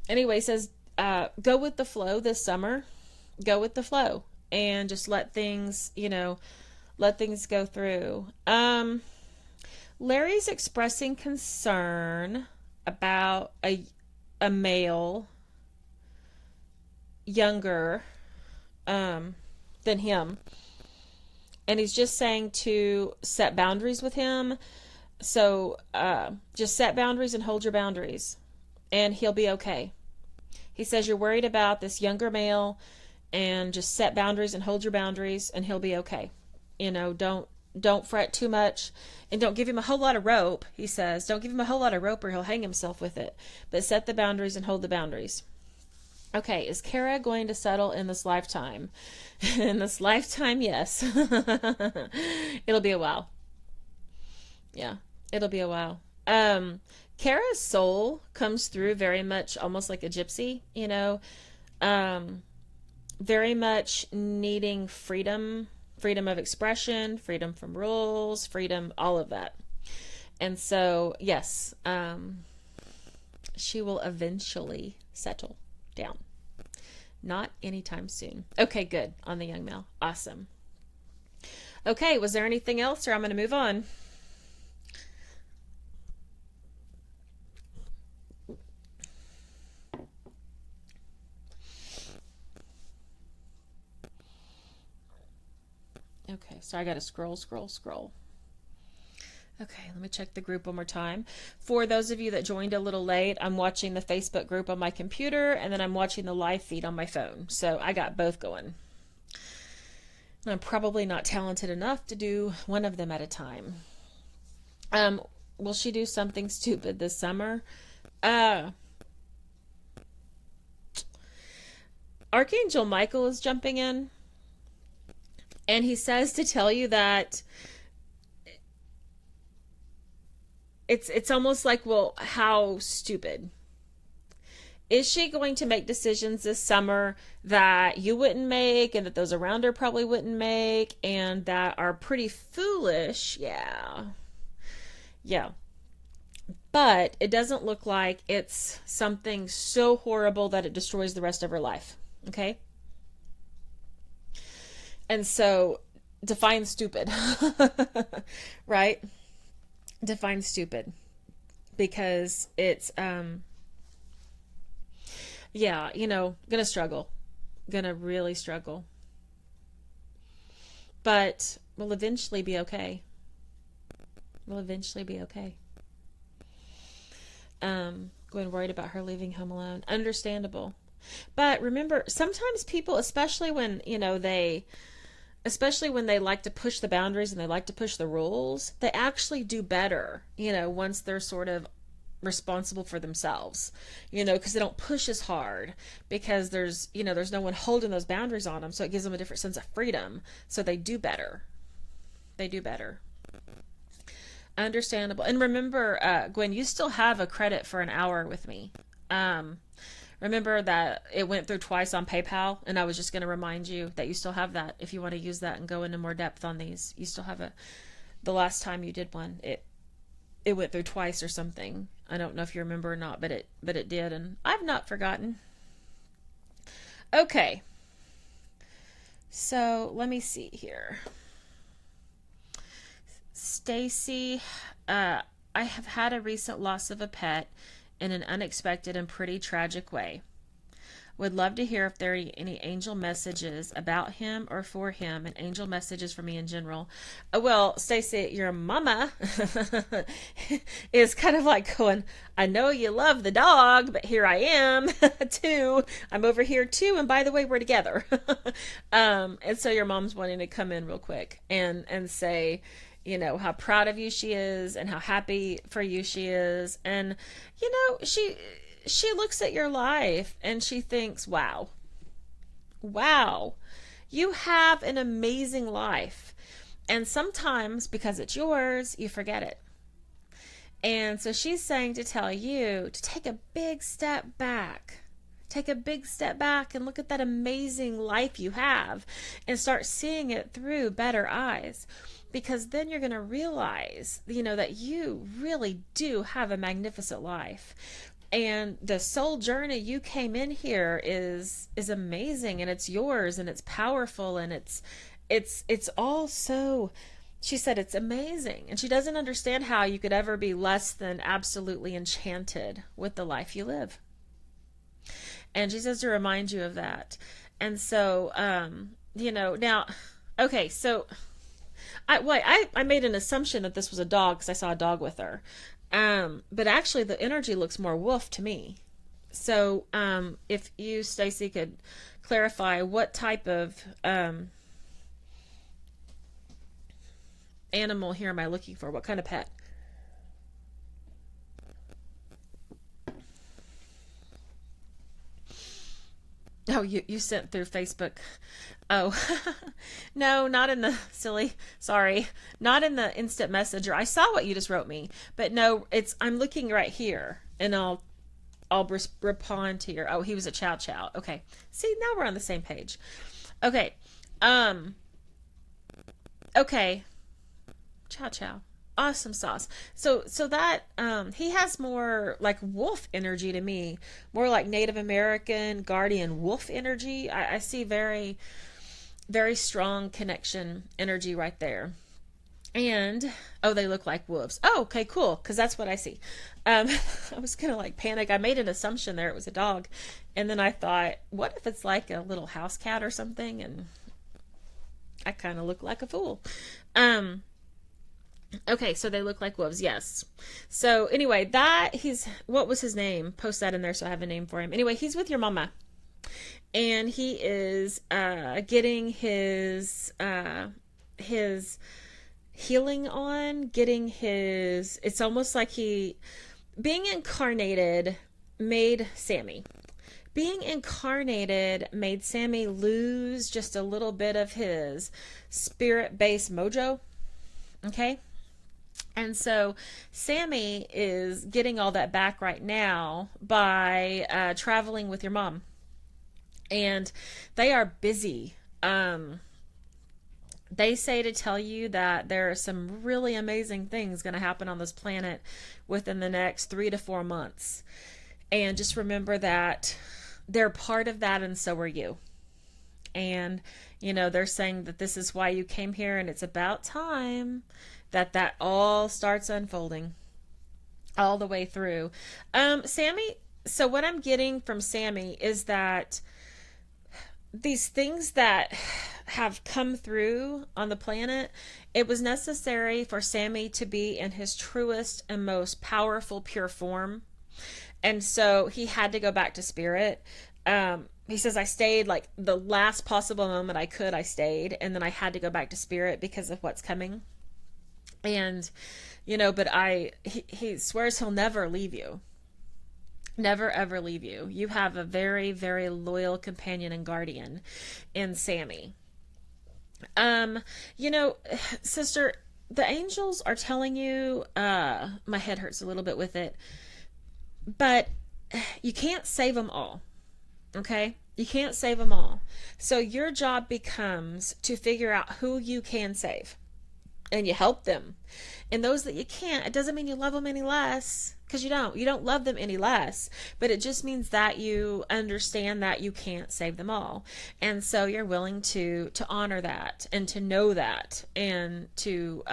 Anyway, says, go with the flow this summer. Go with the flow. And just let things, let things go through. Larry's expressing concern about a male younger than him. And he's just saying to set boundaries with him. So just set boundaries and hold your boundaries. And he'll be okay. He says you're worried about this younger male, and just set boundaries and hold your boundaries, and he'll be okay. Don't fret too much, and don't give him a whole lot of rope. He says, don't give him a whole lot of rope or he'll hang himself with it. But set the boundaries and hold the boundaries. Okay, is Kara going to settle in this lifetime? In this lifetime, yes. It'll be a while. Yeah, it'll be a while. Kara's soul comes through very much almost like a gypsy, very much needing freedom of expression, freedom from rules, freedom, all of that. And so, yes, she will eventually settle down. Not anytime soon. Okay, good. On the young male. Awesome. Okay, was there anything else, or I'm going to move on? Okay, so I got to scroll. Okay, let me check the group one more time. For those of you that joined a little late, I'm watching the Facebook group on my computer, and then I'm watching the live feed on my phone. So I got both going. I'm probably not talented enough to do one of them at a time. Will she do something stupid this summer? Archangel Michael is jumping in, and he says to tell you that it's almost like, well, how stupid? Is she going to make decisions this summer that you wouldn't make, and that those around her probably wouldn't make, and that are pretty foolish? Yeah. But it doesn't look like it's something so horrible that it destroys the rest of her life. Okay? And so, define stupid. Right? Define stupid. Because it's, yeah, gonna struggle. Gonna really struggle. But we'll eventually be okay. Going worried about her leaving home alone. Understandable. But remember, sometimes people, especially when they like to push the boundaries and they like to push the rules, they actually do better, once they're sort of responsible for themselves, because they don't push as hard, because there's no one holding those boundaries on them. So it gives them a different sense of freedom. So they do better. Understandable. And remember, Gwen, you still have a credit for an hour with me. Remember that it went through twice on PayPal, and I was just going to remind you that you still have that if you want to use that and go into more depth on these. You still have the last time you did one, it went through twice or something. I don't know if you remember or not, but it did, and I've not forgotten. Okay. So, let me see here. Stacy, I have had a recent loss of a pet in an unexpected and pretty tragic way. Would love to hear if there are any angel messages about him or for him, and angel messages for me in general. Well, Stacy, your mama is kind of like going, I know you love the dog, but here I am too. I'm over here too, and by the way, we're together. And so your mom's wanting to come in real quick and say, how proud of you she is and how happy for you she is. And, she looks at your life and she thinks, wow, you have an amazing life. And sometimes because it's yours, you forget it. And so she's saying to tell you to take a big step back. Take a big step back and look at that amazing life you have and start seeing it through better eyes. Because then you're going to realize, that you really do have a magnificent life. And the soul journey you came in here is amazing, and it's yours, and it's powerful, and it's all so, she said, it's amazing. And she doesn't understand how you could ever be less than absolutely enchanted with the life you live. And she says to remind you of that. And so, now, okay, so I made an assumption that this was a dog because I saw a dog with her. But actually the energy looks more wolf to me. So, if you, Stacy, could clarify what type of, animal here am I looking for? What kind of pet? Oh, you sent through Facebook. Oh, no, not in the sorry, not in the instant messenger. I saw what you just wrote me, but no, I'm looking right here, and I'll respond to your, he was a chow chow. Okay. See, now we're on the same page. Okay. Okay. Chow chow. Awesome sauce. So that he has more like wolf energy to me, more like Native American guardian wolf energy. I see very, very strong connection energy right there. And oh, they look like wolves. Oh, okay, cool, because that's what I see. I was gonna like panic. I made an assumption there it was a dog, and then I thought, what if it's like a little house cat or something? And I kind of look like a fool. Okay, so they look like wolves, yes. So anyway, what was his name? Post that in there so I have a name for him. Anyway, he's with your mama, and he is getting his healing on, getting his. It's almost like being incarnated made Sammy. Being incarnated made Sammy lose just a little bit of his spirit-based mojo. Okay. And so Sammy is getting all that back right now by traveling with your mom. And they are busy. They say to tell you that there are some really amazing things going to happen on this planet within the next 3 to 4 months. And just remember that they're part of that, and so are you. And, they're saying that this is why you came here, and it's about time that all starts unfolding all the way through. Sammy, so what I'm getting from Sammy is that these things that have come through on the planet, it was necessary for Sammy to be in his truest and most powerful, pure form. And so he had to go back to spirit. He says, I stayed like the last possible moment I could, I stayed. And then I had to go back to spirit because of what's coming. And, but he swears he'll never leave you. Never, ever leave you. You have a very, very loyal companion and guardian in Sammy. Sister, the angels are telling you, my head hurts a little bit with it, but you can't save them all. Okay? You can't save them all. So your job becomes to figure out who you can save. And you help them. And those that you can't, it doesn't mean you love them any less, because you don't love them any less, but it just means that you understand that you can't save them all. And so you're willing to honor that and to know that and to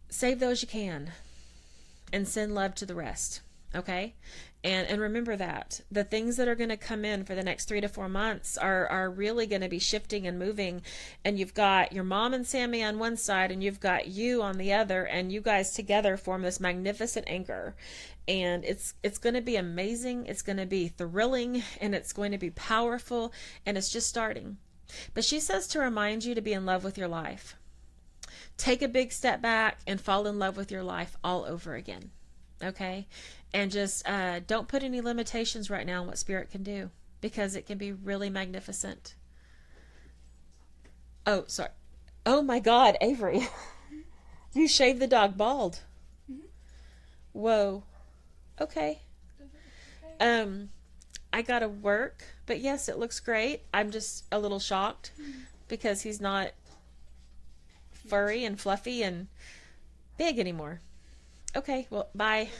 save those you can and send love to the rest. Okay? And remember that the things that are going to come in for the next 3 to 4 months are really going to be shifting and moving. And you've got your mom and Sammy on one side, and you've got you on the other, and you guys together form this magnificent anchor. And it's going to be amazing. It's going to be thrilling, and it's going to be powerful, and it's just starting. But she says to remind you to be in love with your life. Take a big step back and fall in love with your life all over again. Okay? And just don't put any limitations right now on what spirit can do, because it can be really magnificent. Oh, sorry. Oh my God, Avery. You shaved the dog bald. Mm-hmm. Whoa. Okay. I gotta work, but yes, it looks great. I'm just a little shocked because he's not furry and fluffy and big anymore. Okay, well, bye.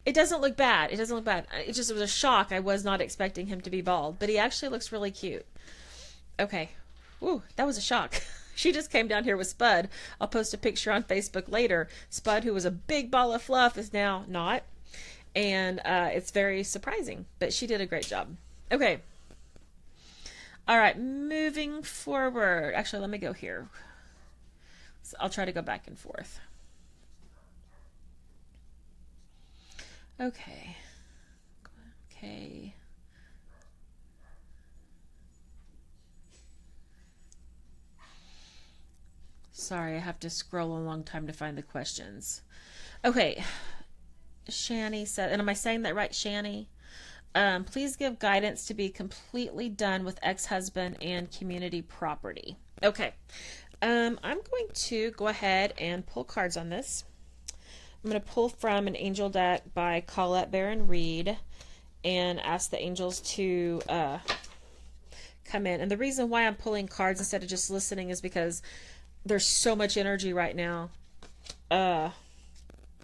It doesn't look bad. It doesn't look bad. It was a shock. I was not expecting him to be bald, but he actually looks really cute. Okay. Ooh, that was a shock. She just came down here with Spud. I'll post a picture on Facebook later. Spud, who was a big ball of fluff, is now not. And it's very surprising, but she did a great job. Okay. All right, moving forward. Actually, let me go here. So I'll try to go back and forth. Okay. Sorry, I have to scroll a long time to find the questions. Okay. Shani said, and am I saying that right, Shani? Please give guidance to be completely done with ex-husband and community property. Okay. I'm going to go ahead and pull cards on this. I'm going to pull from an angel deck by Colette Baron Reed and ask the angels to come in. And the reason why I'm pulling cards instead of just listening is because there's so much energy right now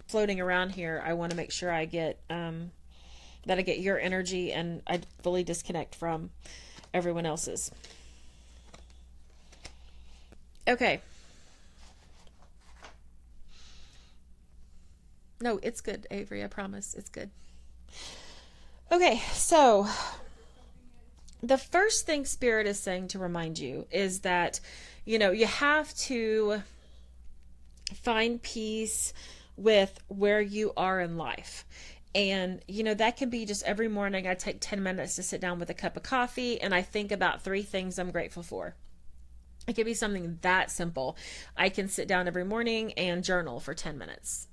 floating around here. I want to make sure I get that I get your energy and I fully disconnect from everyone else's. Okay. No, it's good, Avery. I promise. It's good. Okay, so the first thing Spirit is saying to remind you is that, you have to find peace with where you are in life. And, that can be just every morning I take 10 minutes to sit down with a cup of coffee and I think about 3 things I'm grateful for. It could be something that simple. I can sit down every morning and journal for 10 minutes.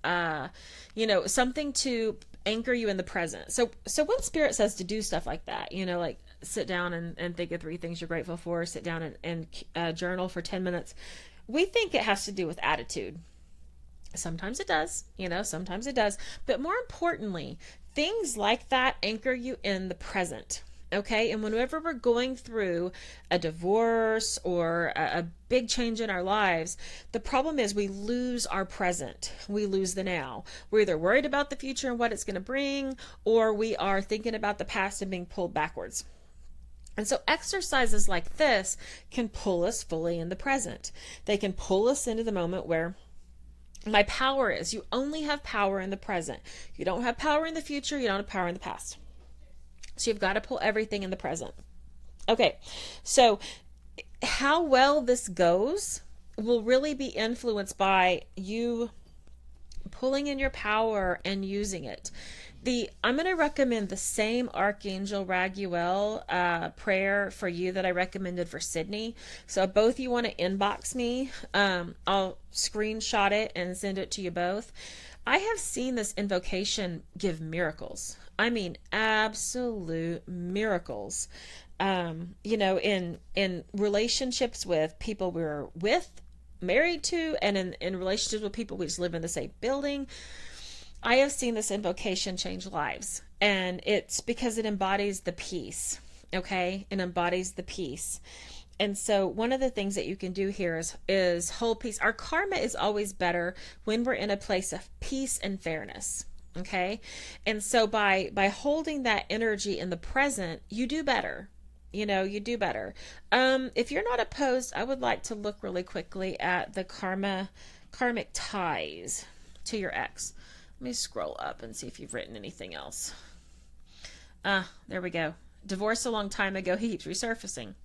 Something to anchor you in the present. So when Spirit says to do stuff like that, like sit down and think of 3 things you're grateful for, sit down and journal for 10 minutes, we think it has to do with attitude. Sometimes it does, sometimes it does. But more importantly, things like that anchor you in the present. Okay, and whenever we're going through a divorce or a big change in our lives, the problem is we lose our present. We lose the now. We're either worried about the future and what it's going to bring, or we are thinking about the past and being pulled backwards. And so exercises like this can pull us fully in the present. They can pull us into the moment where my power is. You only have power in the present. You don't have power in the future. You don't have power in the past. So you've got to pull everything in the present. Okay, so how well this goes will really be influenced by you pulling in your power and using it. I'm going to recommend the same Archangel Raguel prayer for you that I recommended for Sydney. So both you want to inbox me. I'll screenshot it and send it to you both. I have seen this invocation give miracles. I mean, absolute miracles. In relationships with people we're married to, and in relationships with people we just live in the same building. I have seen this invocation change lives, and it's because it embodies the peace. Okay, it embodies the peace. And so one of the things that you can do here is hold peace. Our karma is always better when we're in a place of peace and fairness. Okay. And so by holding that energy in the present, you do better. You do better. If you're not opposed, I would like to look really quickly at the karmic ties to your ex. Let me scroll up and see if you've written anything else. There we go. Divorced a long time ago. He keeps resurfacing.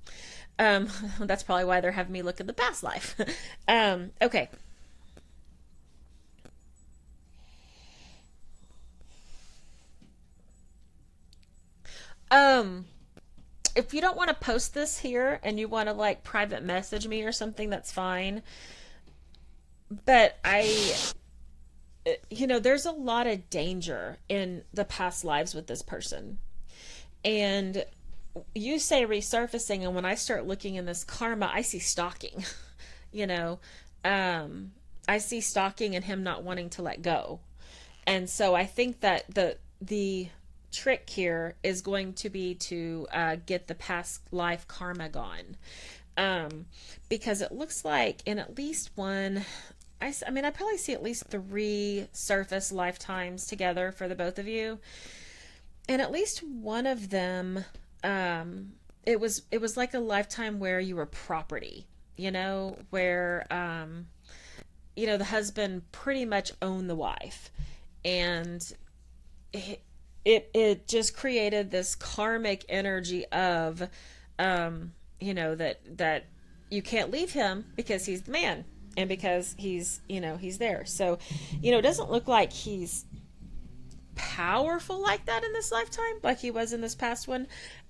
That's probably why they're having me look at the past life. Okay. If you don't want to post this here and you want to like private message me or something, that's fine. But there's a lot of danger in the past lives with this person. And you say resurfacing, and when I start looking in this karma, I see stalking. I see stalking and him not wanting to let go. And so I think that the trick here is going to be to get the past life karma gone. Because it looks like in at least one, I probably see at least 3 surface lifetimes together for the both of you. And at least one of them, it was like a lifetime where you were property, where, the husband pretty much owned the wife. And it just created this karmic energy of, that you can't leave him because he's the man and because he's there. So, it doesn't look like he's powerful like that in this lifetime, like he was in this past one.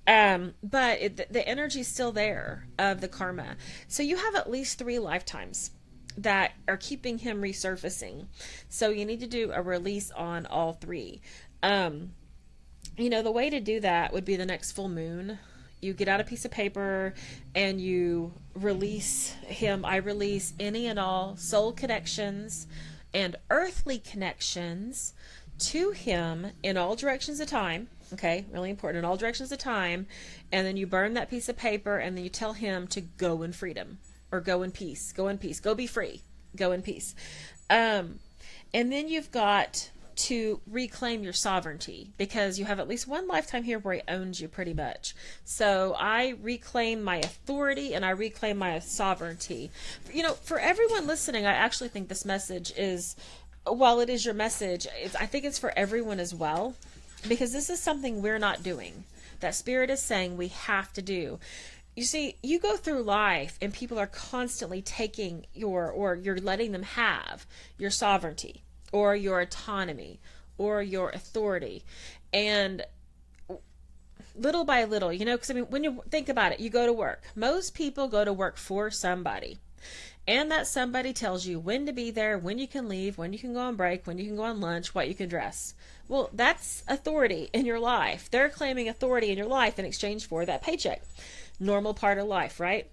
But the energy's still there of the karma. So you have at least 3 lifetimes that are keeping him resurfacing. So you need to do a release on all 3. The way to do that would be the next full moon. You get out a piece of paper and you release him. I release any and all soul connections and earthly connections to him in all directions of time. Okay, really important, in all directions of time. And then you burn that piece of paper and then you tell him to go in freedom. or go in peace, go in peace, go be free, go in peace. And then you've got to reclaim your sovereignty, because you have at least one lifetime here where he owns you pretty much. So I reclaim my authority and I reclaim my sovereignty. You know, for everyone listening, I actually think this message is, while it is your message, I think it's for everyone as well, because this is something we're not doing, that Spirit is saying we have to do. You see, you go through life and people are constantly taking or you're letting them have your sovereignty or your autonomy or your authority. And little by little, you know, because I mean, when you think about it, you go to work. Most people go to work for somebody. And that somebody tells you when to be there, when you can leave, when you can go on break, when you can go on lunch, what you can dress. Well, that's authority in your life. They're claiming authority in your life in exchange for that paycheck. Normal part of life, right?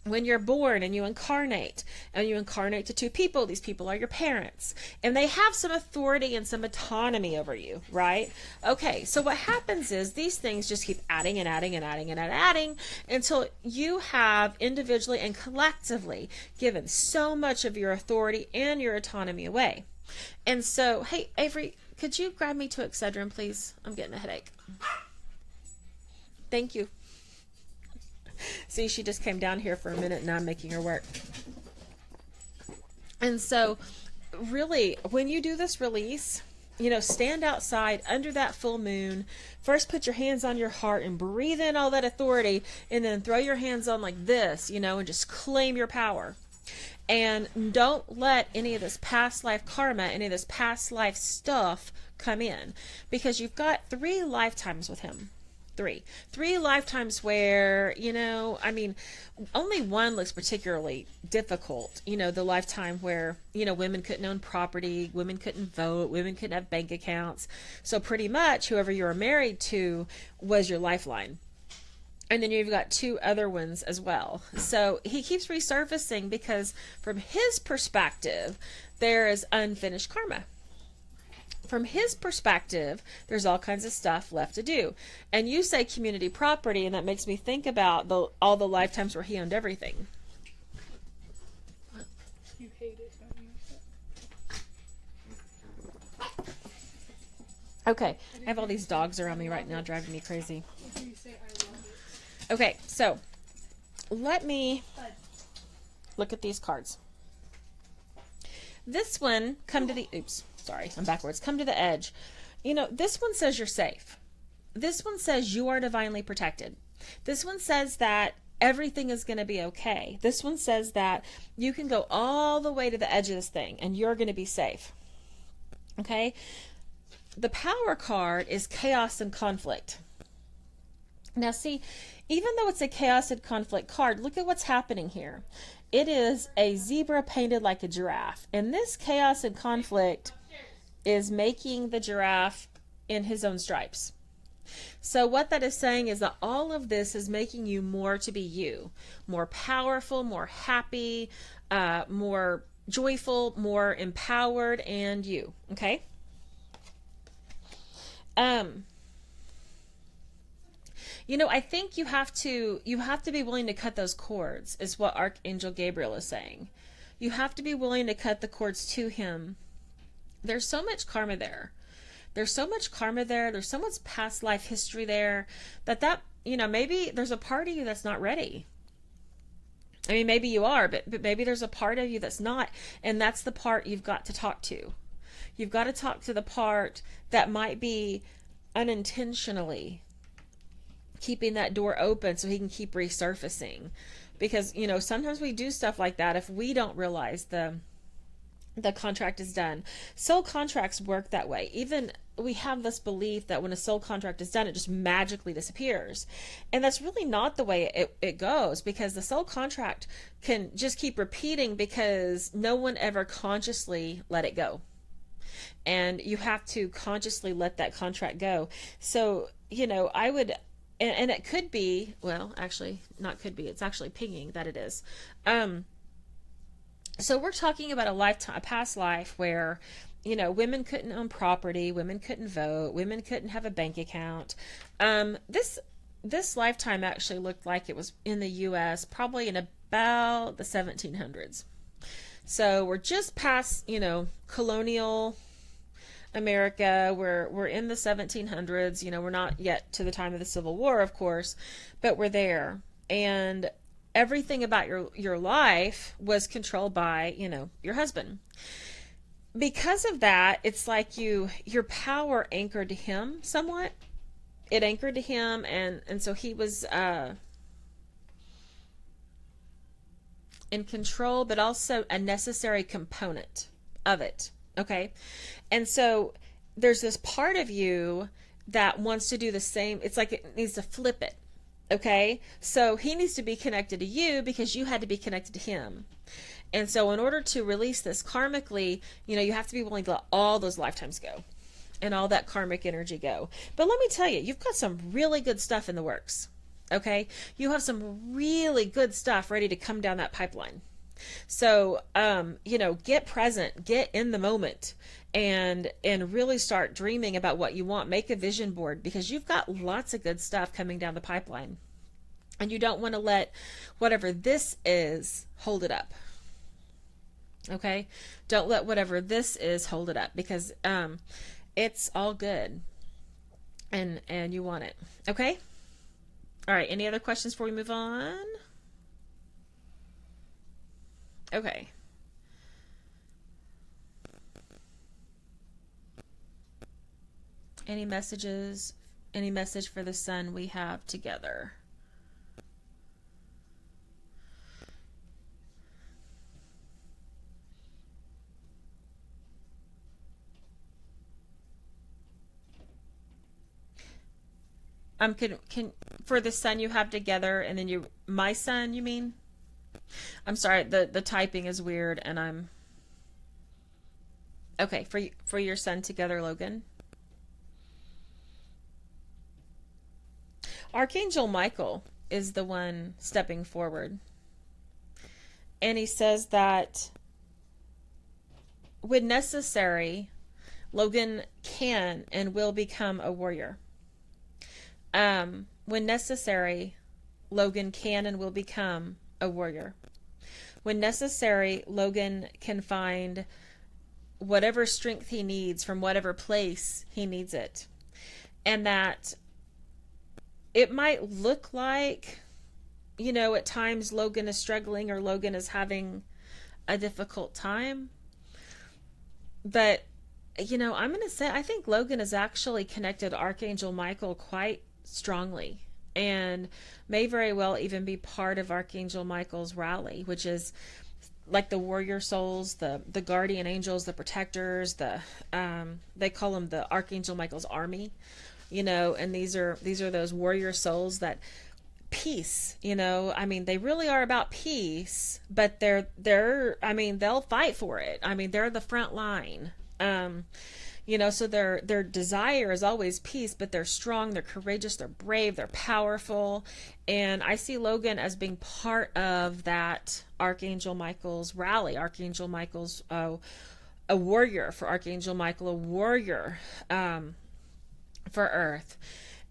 When you're born and you incarnate to two people, these people are your parents, and they have some authority and some autonomy over you, right? Okay, so what happens is these things just keep adding and adding and adding and adding until you have individually and collectively given so much of your authority and your autonomy away. And so, hey, Avery, could you grab me to Excedrin, please? I'm getting a headache. Thank you. See, she just came down here for a minute and I'm making her work. And so really, when you do this release, you know, stand outside under that full moon. First, put your hands on your heart and breathe in all that authority, and then throw your hands on like this, you know, and just claim your power. And don't let any of this past life karma, any of this past life stuff come in, because you've got 3 lifetimes with him. Three lifetimes where, you know, I mean, only one looks particularly difficult. You know, the lifetime where, you know, women couldn't own property, women couldn't vote, women couldn't have bank accounts. So pretty much whoever you were married to was your lifeline. And then you've got 2 other ones as well. So he keeps resurfacing because from his perspective, there is unfinished karma. From his perspective, there's all kinds of stuff left to do. And you say community property, and that makes me think about all the lifetimes where he owned everything. You hate it, don't you? Okay, I have all these dogs around me right now driving me crazy. Okay, so let me look at these cards. This one, come to the edge. You know, this one says you're safe. This one says you are divinely protected. This one says that everything is going to be okay. This one says that you can go all the way to the edge of this thing and you're going to be safe. Okay? The power card is chaos and conflict. Now see, even though it's a chaos and conflict card, look at what's happening here. It is a zebra painted like a giraffe. And this chaos and conflict is making the giraffe in his own stripes. So what that is saying is that all of this is making you more to be you. More powerful, more happy, more joyful, more empowered, and you. Okay? You know, I think you have to be willing to cut those cords, is what Archangel Gabriel is saying. You have to be willing to cut the cords to him. There's so much karma there. There's so much past life history there that, you know, maybe there's a part of you that's not ready. I mean, maybe you are, but maybe there's a part of you that's not, and that's the part you've got to talk to. You've got to talk to the part that might be unintentionally keeping that door open so he can keep resurfacing. Because, you know, sometimes we do stuff like that if we don't realize the contract is done. Soul contracts work that way. Even we have this belief that when a soul contract is done, it just magically disappears. And that's really not the way it goes, because the soul contract can just keep repeating because no one ever consciously let it go. And you have to consciously let that contract go. So, you know, I would... And it could be, well, actually, not could be, it's actually pinging that it is. So we're talking about a past life where, you know, women couldn't own property, women couldn't vote, women couldn't have a bank account. This this lifetime actually looked like it was in the US probably in about the 1700s. So we're just past, colonial America. We're in the 1700s. We're not yet to the time of the Civil War, of course, but we're there. And everything about your life was controlled by, your husband. Because of that, it's like your power anchored to him somewhat. It anchored to him, and so he was in control, but also a necessary component of it. Okay. And so there's this part of you that wants to do the same. It's like it needs to flip it. Okay. So he needs to be connected to you because you had to be connected to him. And so in order to release this karmically, you have to be willing to let all those lifetimes go and all that karmic energy go. But let me tell you, you've got some really good stuff in the works. Okay. You have some really good stuff ready to come down that pipeline. So, get present, get in the moment, and really start dreaming about what you want. Make a vision board because you've got lots of good stuff coming down the pipeline. And you don't want to let whatever this is hold it up. Okay? Don't let whatever this is hold it up because it's all good. And you want it. Okay? All right, any other questions before we move on? Okay. Any messages? Any message for the son we have together? Can for the son you have together, and then my son, you mean? I'm sorry, the typing is weird, and I'm okay for your son together, Logan. Archangel Michael is the one stepping forward, and he says that when necessary, Logan can and will become a warrior. When necessary, Logan can and will become a warrior. When necessary, Logan can find whatever strength he needs from whatever place he needs it. And that it might look like, at times Logan is struggling or Logan is having a difficult time. But, I'm going to say, I think Logan is actually connected to Archangel Michael quite strongly and may very well even be part of Archangel Michael's rally, which is like the warrior souls, the guardian angels, the protectors, they call them the Archangel Michael's army, and these are those warrior souls that peace, they really are about peace, but they'll fight for it. They're the front line. So their desire is always peace, but they're strong, they're courageous, they're brave, they're powerful. And I see Logan as being part of that Archangel Michael's rally. Archangel Michael's a warrior for Archangel Michael, a warrior for Earth.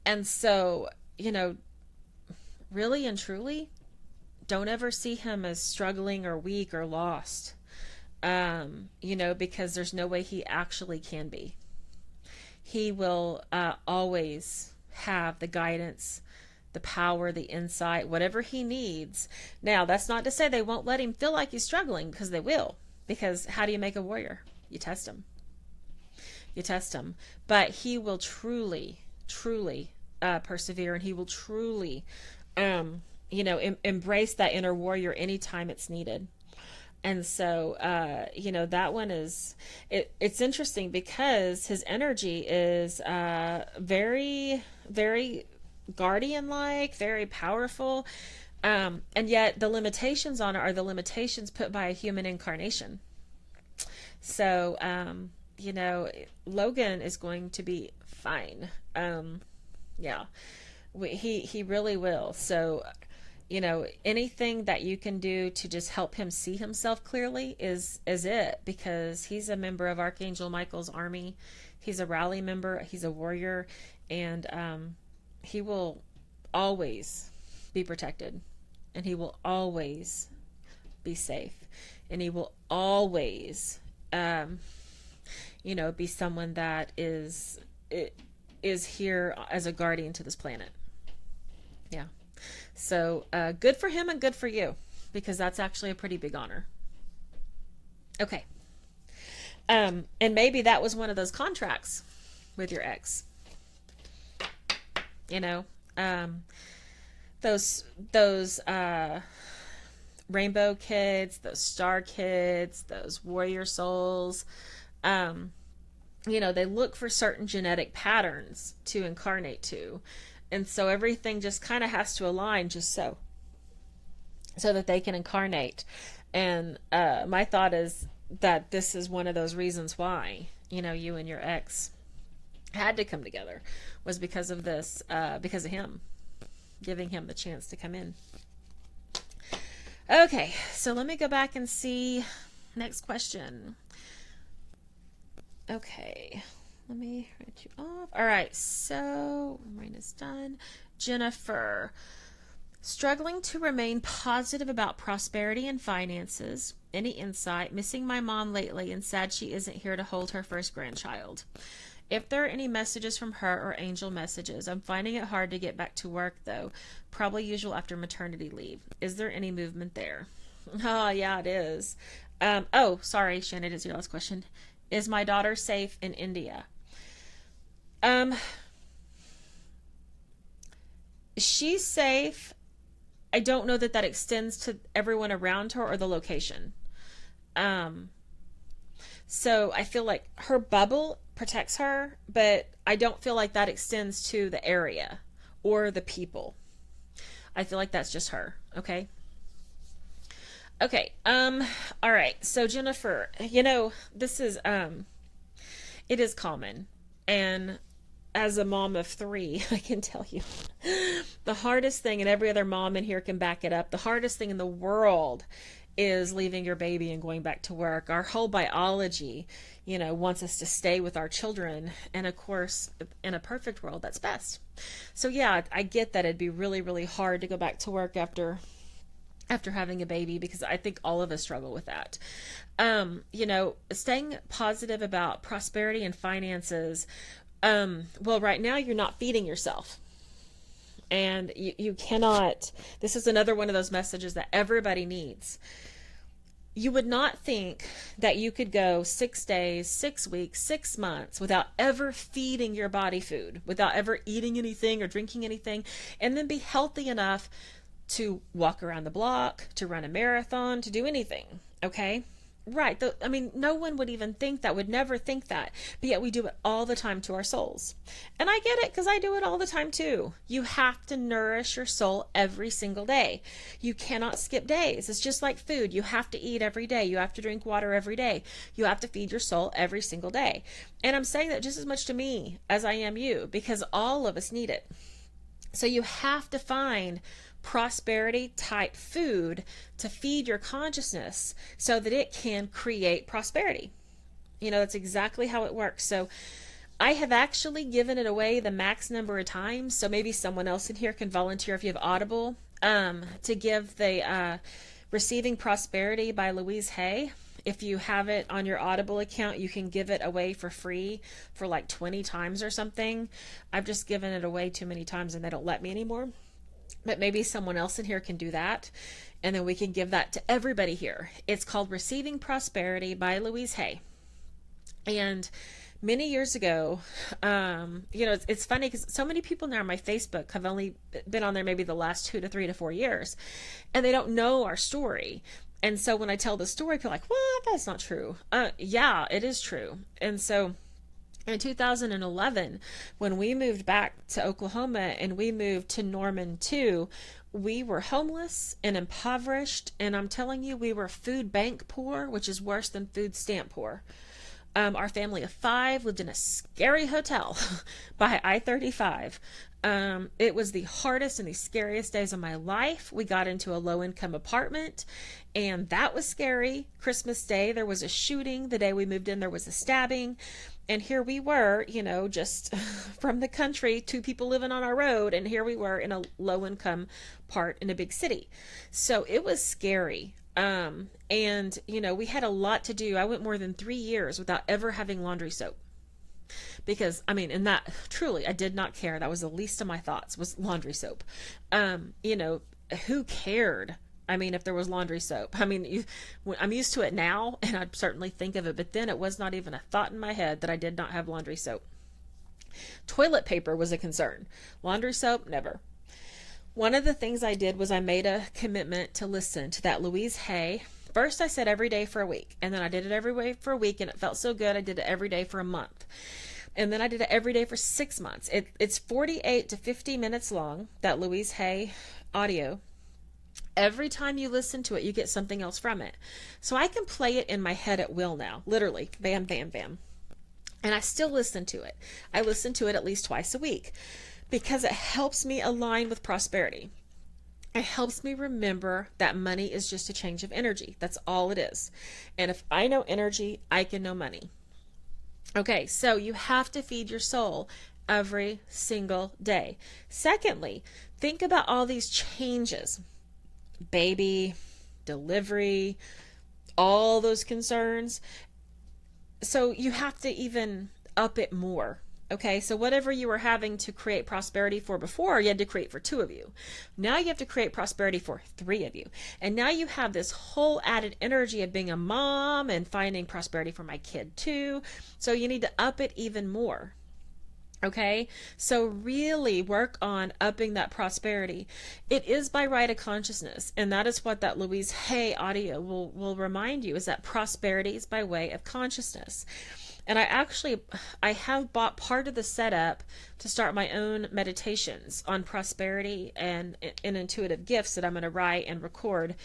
And so, really and truly, don't ever see him as struggling or weak or lost. Because there's no way he actually can be. He will always have the guidance, the power, the insight, whatever he needs. Now, that's not to say they won't let him feel like he's struggling, because they will. Because how do you make a warrior? You test him. You test him. But he will truly, truly persevere, and he will truly, embrace that inner warrior anytime it's needed. And so, that one is, it's interesting because his energy is very, very guardian-like, very powerful. And yet the limitations on it are the limitations put by a human incarnation. So, Logan is going to be fine. He really will. So, anything that you can do to just help him see himself clearly is it, because he's a member of Archangel Michael's army. He's a rally member. He's a warrior, and he will always be protected, and he will always be safe, and he will always, be someone that is here as a guardian to this planet. Yeah. So good for him and good for you, because that's actually a pretty big honor. Okay. And maybe that was one of those contracts with your ex. Those rainbow kids, those star kids, those warrior souls, they look for certain genetic patterns to incarnate to. And so everything just kind of has to align just so that they can incarnate. And my thought is that this is one of those reasons why, you and your ex had to come together, was because of this, because of him, giving him the chance to come in. Okay, so let me go back and see. Next question. Okay, let me write you off. All right, so mine is done. Jennifer. Struggling to remain positive about prosperity and finances. Any insight? Missing my mom lately and sad she isn't here to hold her first grandchild. If there are any messages from her or angel messages, I'm finding it hard to get back to work though. Probably usual after maternity leave. Is there any movement there? Oh, yeah, it is. Sorry, Shannon, is your last question. Is my daughter safe in India? She's safe. I don't know that extends to everyone around her or the location. So I feel like her bubble protects her, but I don't feel like that extends to the area or the people. I feel like that's just her. Okay. Okay. All right. So Jennifer, this is, it is common. And as a mom of 3, I can tell you the hardest thing, and every other mom in here can back it up, the hardest thing in the world is leaving your baby and going back to work. Our whole biology, wants us to stay with our children. And of course, in a perfect world, that's best. So yeah, I get that it'd be really, really hard to go back to work after having a baby, because I think all of us struggle with that. Staying positive about prosperity and finances. Well, right now you're not feeding yourself. And you cannot, this is another one of those messages that everybody needs. You would not think that you could go 6 days, 6 weeks, 6 months without ever feeding your body food, without ever eating anything or drinking anything, and then be healthy enough to walk around the block, to run a marathon, to do anything. Okay? Right. No one would even think that, would never think that. But yet we do it all the time to our souls. And I get it, because I do it all the time too. You have to nourish your soul every single day. You cannot skip days. It's just like food. You have to eat every day. You have to drink water every day. You have to feed your soul every single day. And I'm saying that just as much to me as I am you, because all of us need it. So you have to find prosperity type food to feed your consciousness so that it can create prosperity. That's exactly how it works. So I have actually given it away the max number of times. So maybe someone else in here can volunteer, if you have Audible, to give the Receiving Prosperity by Louise Hay. If you have it on your Audible account, you can give it away for free for like 20 times or something. I've just given it away too many times and they don't let me anymore. But maybe someone else in here can do that, and then we can give that to everybody here. It's called Receiving Prosperity by Louise Hay. And many years ago, it's funny because so many people now on my Facebook have only been on there maybe the last 2 to 3 to 4 years, and they don't know our story. And so when I tell the story, people are like, "What? That's not true." Yeah, it is true. And so in 2011, when we moved back to Oklahoma and we moved to Norman too, we were homeless and impoverished. And I'm telling you, we were food bank poor, which is worse than food stamp poor. Our family of 5 lived in a scary hotel by I-35. It was the hardest and the scariest days of my life. We got into a low-income apartment, and that was scary. Christmas Day, there was a shooting. The day we moved in, there was a stabbing. And here we were, just from the country, 2 people living on our road, and here we were in a low-income part in a big city. So it was scary. We had a lot to do. I went more than 3 years without ever having laundry soap. Because, and that, truly, I did not care. That was the least of my thoughts, was laundry soap. Who cared? If there was laundry soap. I'm used to it now, and I'd certainly think of it, but then it was not even a thought in my head that I did not have laundry soap. Toilet paper was a concern. Laundry soap, never. One of the things I did was I made a commitment to listen to that Louise Hay. First, I said every day for a week, and then I did it every day for a week, and it felt so good, I did it every day for a month. And then I did it every day for 6 months. It's 48 to 50 minutes long, that Louise Hay audio. Every time you listen to it, you get something else from it. So I can play it in my head at will now, literally, bam, bam, bam. And I still listen to it. I listen to it at least twice a week because it helps me align with prosperity. It helps me remember that money is just a change of energy. That's all it is. And if I know energy, I can know money. Okay, so you have to feed your soul every single day. Secondly, think about all these changes. Baby, delivery, all those concerns. So you have to even up it more. Okay, so whatever you were having to create prosperity for before, you had to create for 2 of you. Now you have to create prosperity for 3 of you. And now you have this whole added energy of being a mom and finding prosperity for my kid too. So you need to up it even more. Okay, so really work on upping that prosperity. It is by right of consciousness, and that is what that Louise Hay audio will remind you, is that prosperity is by way of consciousness. And I have bought part of the setup to start my own meditations on prosperity and intuitive gifts that I'm going to write and record.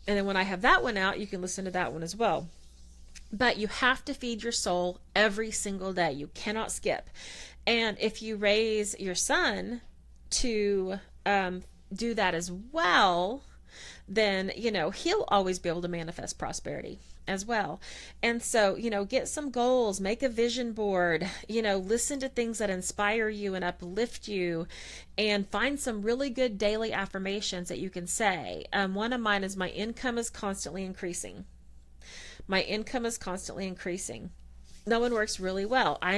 And then when I have that one out, you can listen to that one as well. But you have to feed your soul every single day. You cannot skip. And if you raise your son to do that as well, then, he'll always be able to manifest prosperity as well. And so, get some goals, make a vision board, listen to things that inspire you and uplift you, and find some really good daily affirmations that you can say. One of mine is, my income is constantly increasing. My income is constantly increasing. That one works really well. I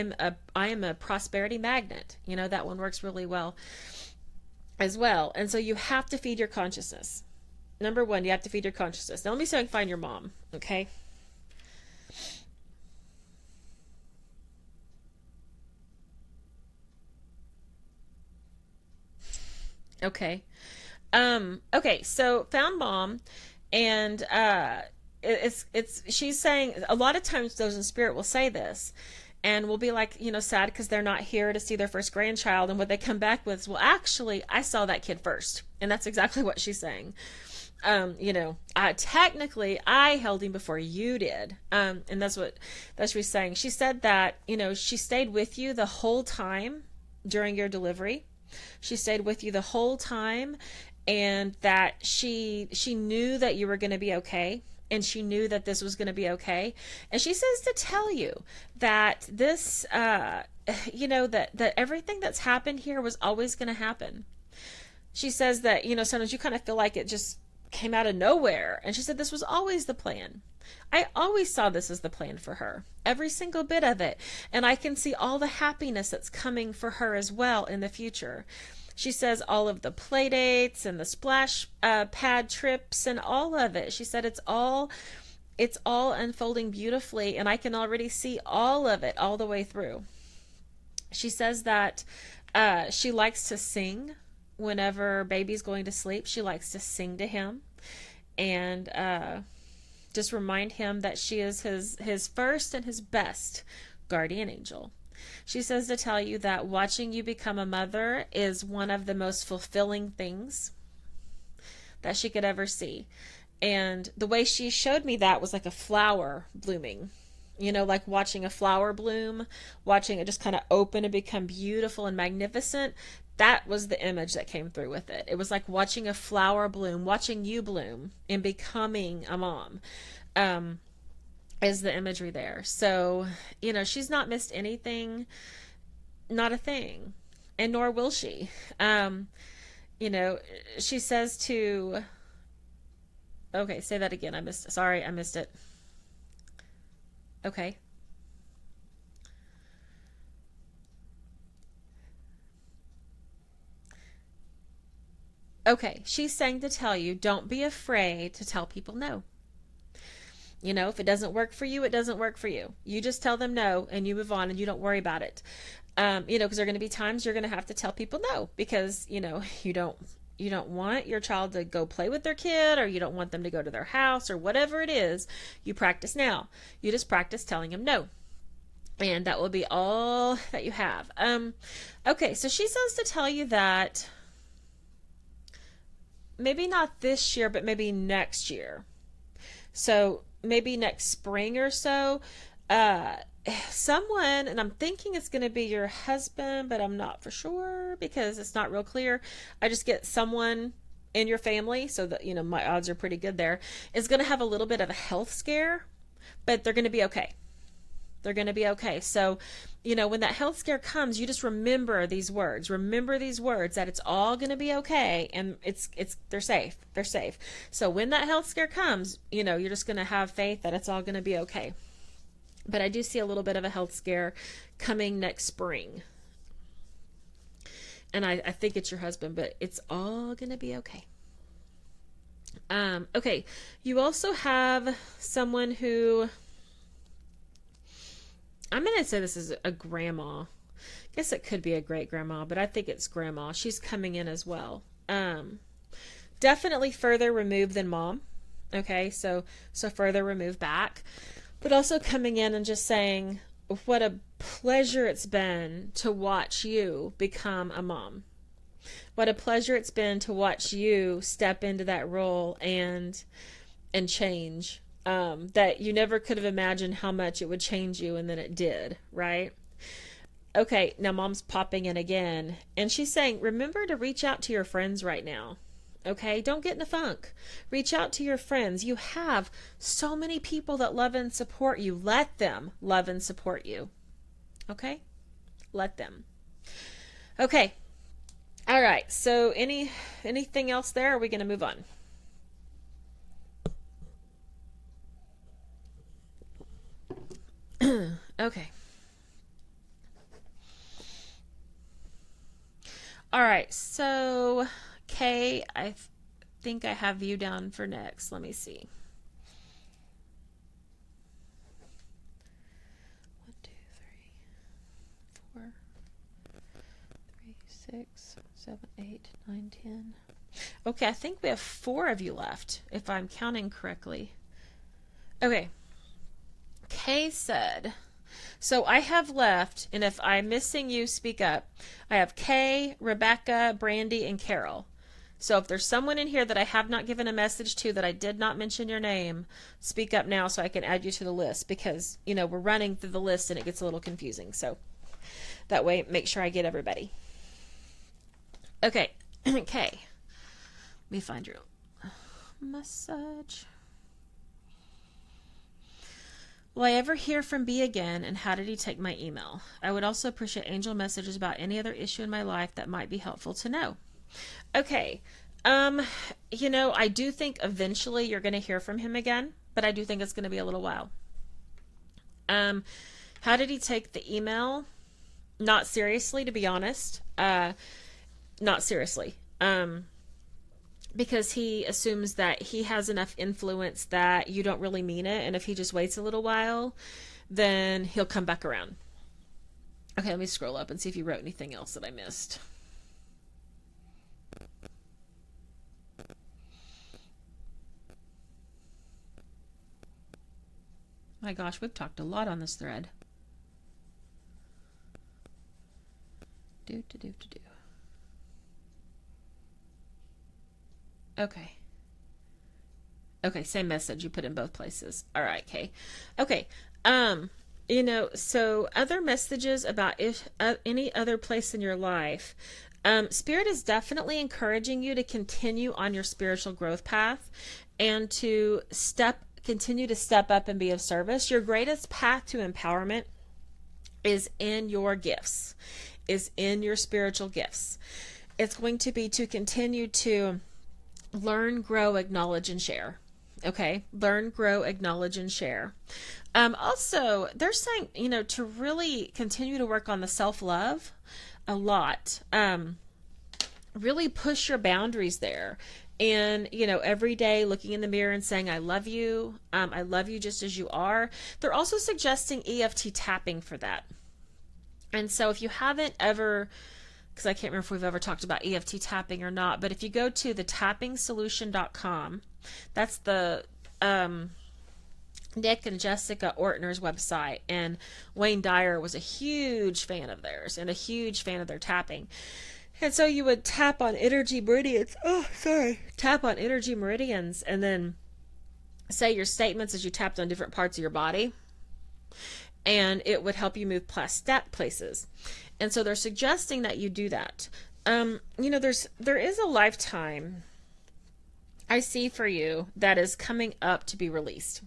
am a prosperity magnet. That one works really well as well. And so you have to feed your consciousness. Number 1, you have to feed your consciousness. Now let me see if I can find your mom, okay? Okay. Okay, so found mom, and she's saying, a lot of times those in spirit will say this, and we'll be like, sad because they're not here to see their first grandchild, and what they come back with is, well, actually, I saw that kid first. And that's exactly what she's saying. Technically I held him before you did. And that's what she's saying. She said that, she stayed with you the whole time during your delivery. She stayed with you the whole time, and that she knew that you were going to be okay. And she knew that this was going to be okay. And she says to tell you that this, that everything that's happened here was always going to happen. She says that, sometimes you kind of feel like it just came out of nowhere. And she said this was always the plan. I always saw this as the plan for her. Every single bit of it. And I can see all the happiness that's coming for her as well in the future. She says all of the play dates and the splash pad trips and all of it. She said it's all unfolding beautifully, and I can already see all of it all the way through. She says that she likes to sing whenever baby's going to sleep. She likes to sing to him and just remind him that she is his first and his best guardian angel. She says to tell you that watching you become a mother is one of the most fulfilling things that she could ever see. And the way she showed me that was like a flower blooming. like watching a flower bloom, watching it just kind of open and become beautiful and magnificent. That was the image that came through with it. It was like watching a flower bloom, watching you bloom and becoming a mom. Is the imagery there. So, she's not missed anything, not a thing, and nor will she. She says to, okay, say that again. Sorry, I missed it. Okay. Okay, she's saying to tell you, don't be afraid to tell people no. If it doesn't work for you, it doesn't work for you. You just tell them no and you move on and you don't worry about it. Because there are going to be times you're going to have to tell people no because, you don't want your child to go play with their kid, or you don't want them to go to their house, or whatever it is. You practice now. You just practice telling them no. And that will be all that you have. Okay, so she says to tell you that maybe not this year, but maybe next year. So maybe next spring or so, someone, and I'm thinking it's going to be your husband, but I'm not for sure because it's not real clear. I just get someone in your family, so that, my odds are pretty good there, is going to have a little bit of a health scare, but they're going to be okay. They're going to be okay. So, when that health scare comes, you just remember these words. Remember these words that it's all going to be okay, and they're safe. They're safe. So when that health scare comes, you're just going to have faith that it's all going to be okay. But I do see a little bit of a health scare coming next spring. And I think it's your husband, but it's all going to be okay. Okay. You also have someone who, I'm going to say this is a grandma. I guess it could be a great grandma, but I think it's grandma. She's coming in as well. Definitely further removed than mom. Okay. So further removed back. But also coming in and just saying, what a pleasure it's been to watch you become a mom. What a pleasure it's been to watch you step into that role and change. That you never could have imagined how much it would change you, and then it did, right? Okay, now mom's popping in again. And she's saying, remember to reach out to your friends right now. Okay, don't get in a funk. Reach out to your friends. You have so many people that love and support you. Let them love and support you. Okay? Let them. Okay. All right. So anything else there? Or are we going to move on? Okay. All right. So Kay, I think I have you down for next. Let me see. 1, 2, 3, 4, 3, 6, 7, 8, 9, 10. Okay, I think we have 4 of you left, if I'm counting correctly. Okay. Kay said, so I have left, and if I'm missing you, speak up. I have Kay, Rebecca, Brandy, and Carol. So if there's someone in here that I have not given a message to that I did not mention your name, speak up now so I can add you to the list, because, we're running through the list and it gets a little confusing. So that way, make sure I get everybody. Okay. Okay. Let me find your message. Will I ever hear from B again, and how did he take my email? I would also appreciate angel messages about any other issue in my life that might be helpful to know. Okay. I do think eventually you're going to hear from him again, but I do think it's going to be a little while. How did he take the email? Not seriously, to be honest. Not seriously. Because he assumes that he has enough influence that you don't really mean it, and if he just waits a little while, then he'll come back around. Okay, let me scroll up and see if you wrote anything else that I missed. My gosh, we've talked a lot on this thread. Do. Okay. Okay, same message you put in both places. All right, Kay. Okay. Um, so other messages about if any other place in your life. Spirit is definitely encouraging you to continue on your spiritual growth path and to continue to step up and be of service. Your greatest path to empowerment is in your gifts, is in your spiritual gifts. It's going to be to continue to learn, grow, acknowledge, and share. Okay, learn, grow, acknowledge, and share. Also, they're saying, to really continue to work on the self-love a lot. Really push your boundaries there. And, every day looking in the mirror and saying, I love you. I love you just as you are. They're also suggesting EFT tapping for that. And so if you haven't ever, because I can't remember if we've ever talked about EFT tapping or not, but if you go to thetapping.solution.com, that's the Nick and Jessica Ortner's website, and Wayne Dyer was a huge fan of theirs and a huge fan of their tapping. And so you would tap on energy meridians. Tap on energy meridians and then say your statements as you tapped on different parts of your body. And it would help you move past that places. And so they're suggesting that you do that. There is a lifetime I see for you that is coming up to be released.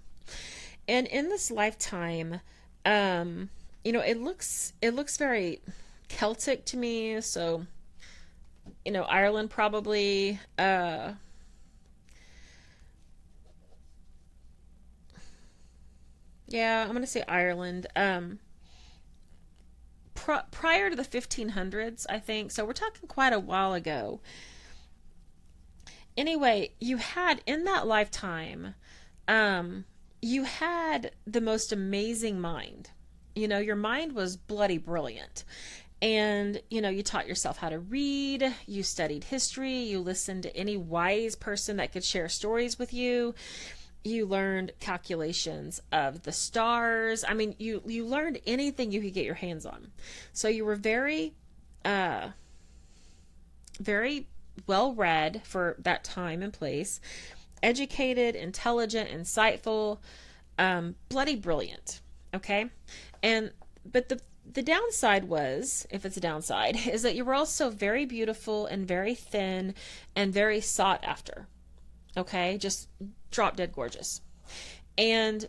And in this lifetime, it looks very Celtic to me. So, Ireland probably, yeah, I'm going to say Ireland. Prior to the 1500s, I think. So we're talking quite a while ago. Anyway, you had in that lifetime, you had the most amazing mind. Your mind was bloody brilliant. And, you taught yourself how to read, you studied history, you listened to any wise person that could share stories with you. You learned calculations of the stars. I mean, you learned anything you could get your hands on. So you were very, very well read for that time and place, educated, intelligent, insightful, bloody brilliant. Okay. But the downside was, if it's a downside, is that you were also very beautiful and very thin and very sought after. Okay. Just drop dead gorgeous. And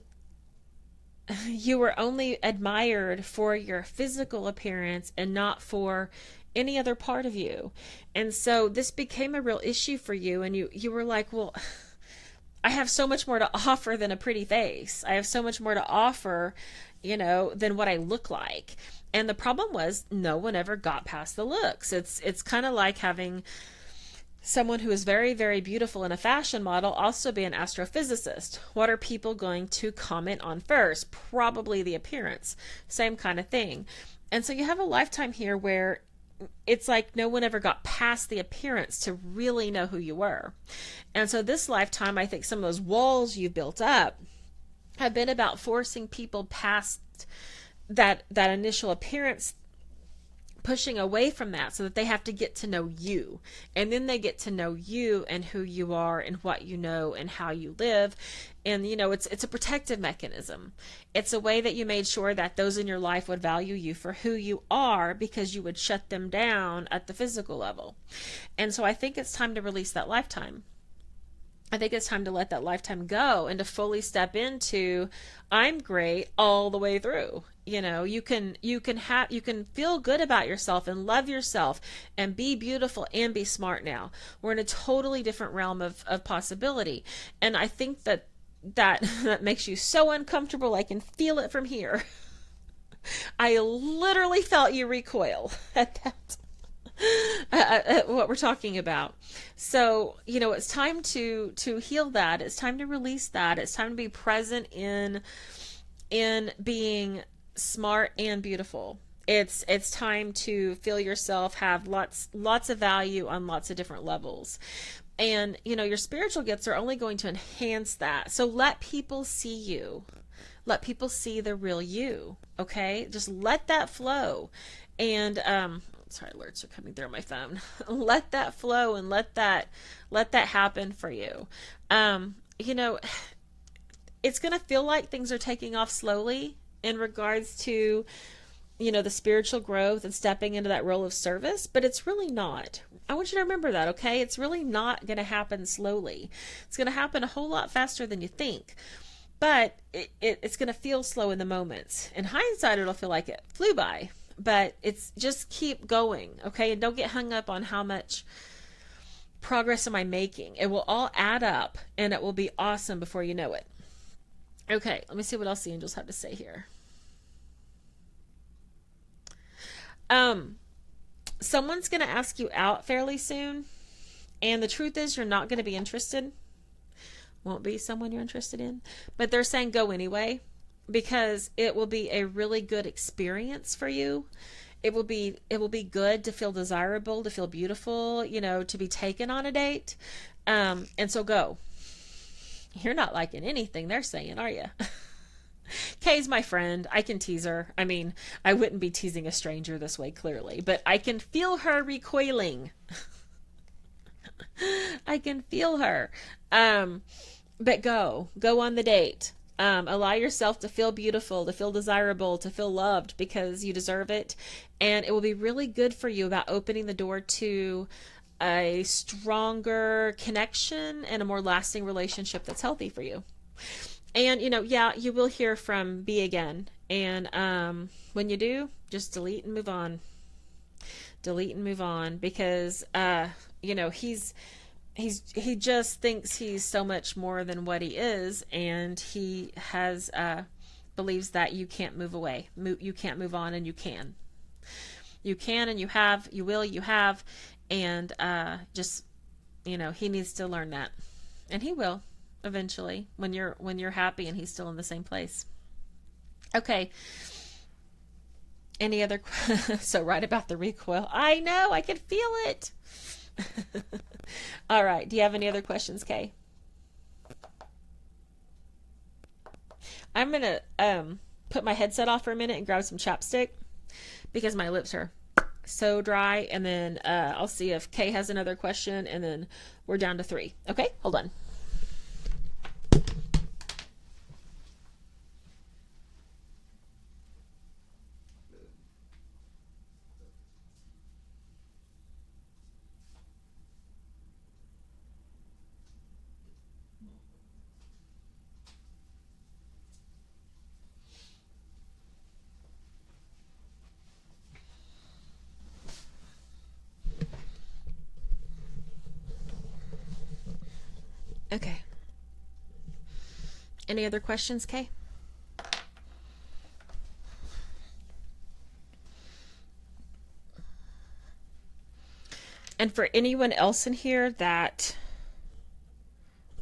you were only admired for your physical appearance and not for any other part of you. And so this became a real issue for you. And you were like, well, I have so much more to offer than a pretty face. I have so much more to offer, than what I look like. And the problem was no one ever got past the looks. It's kind of like having someone who is very, very beautiful in a fashion model also be an astrophysicist. What are people going to comment on first? Probably the appearance. Same kind of thing. And so you have a lifetime here where it's like no one ever got past the appearance to really know who you were. And so this lifetime, I think some of those walls you've built up have been about forcing people past that initial appearance, pushing away from that so that they have to get to know you. And then they get to know you and who you are and what you know and how you live. And, it's a protective mechanism. It's a way that you made sure that those in your life would value you for who you are because you would shut them down at the physical level. And so I think it's time to release that lifetime. I think it's time to let that lifetime go and to fully step into, I'm great all the way through. You can feel good about yourself and love yourself and be beautiful and be smart now. We're in a totally different realm of possibility. And I think that makes you so uncomfortable. I can feel it from here. I literally felt you recoil at that. What we're talking about. So, it's time to heal that. It's time to release that. It's time to be present in being smart and beautiful. It's time to feel yourself have lots of value on lots of different levels. And, your spiritual gifts are only going to enhance that. So let people see you. Let people see the real you. Okay? Just let that flow. And, sorry, alerts are coming through on my phone. Let that flow and let that happen for you. It's going to feel like things are taking off slowly in regards to, the spiritual growth and stepping into that role of service, but it's really not. I want you to remember that, okay? It's really not going to happen slowly. It's going to happen a whole lot faster than you think. But it's going to feel slow in the moments. In hindsight, it'll feel like it flew by. But it's just keep going, okay? And don't get hung up on how much progress am I making. It will all add up, and it will be awesome before you know it. Okay, let me see what else the angels have to say here. Someone's going to ask you out fairly soon, and the truth is you're not going to be interested. Won't be someone you're interested in, but they're saying go anyway, because it will be a really good experience for you. It will be good to feel desirable, to feel beautiful, to be taken on a date. And so go. You're not liking anything they're saying, are you? Kay's my friend. I can tease her. I mean, I wouldn't be teasing a stranger this way, clearly, but I can feel her recoiling. I can feel her. But go on the date. Allow yourself to feel beautiful, to feel desirable, to feel loved, because you deserve it. And it will be really good for you about opening the door to a stronger connection and a more lasting relationship that's healthy for you. And, you will hear from B again. And when you do, just delete and move on. Delete and move on, because, he just thinks he's so much more than what he is, and he has believes that you can't move away. You can't move on, and you can. You can, and you have. You will, you have. And just, he needs to learn that. And he will. Eventually, when you're happy and he's still in the same place. Okay. Any other? So right about the recoil. I know. I can feel it. All right. Do you have any other questions, Kay? I'm gonna put my headset off for a minute and grab some chapstick, because my lips are so dry. And then I'll see if Kay has another question, and then we're down to 3. Okay. Hold on. Okay. Any other questions, Kay? And for anyone else in here that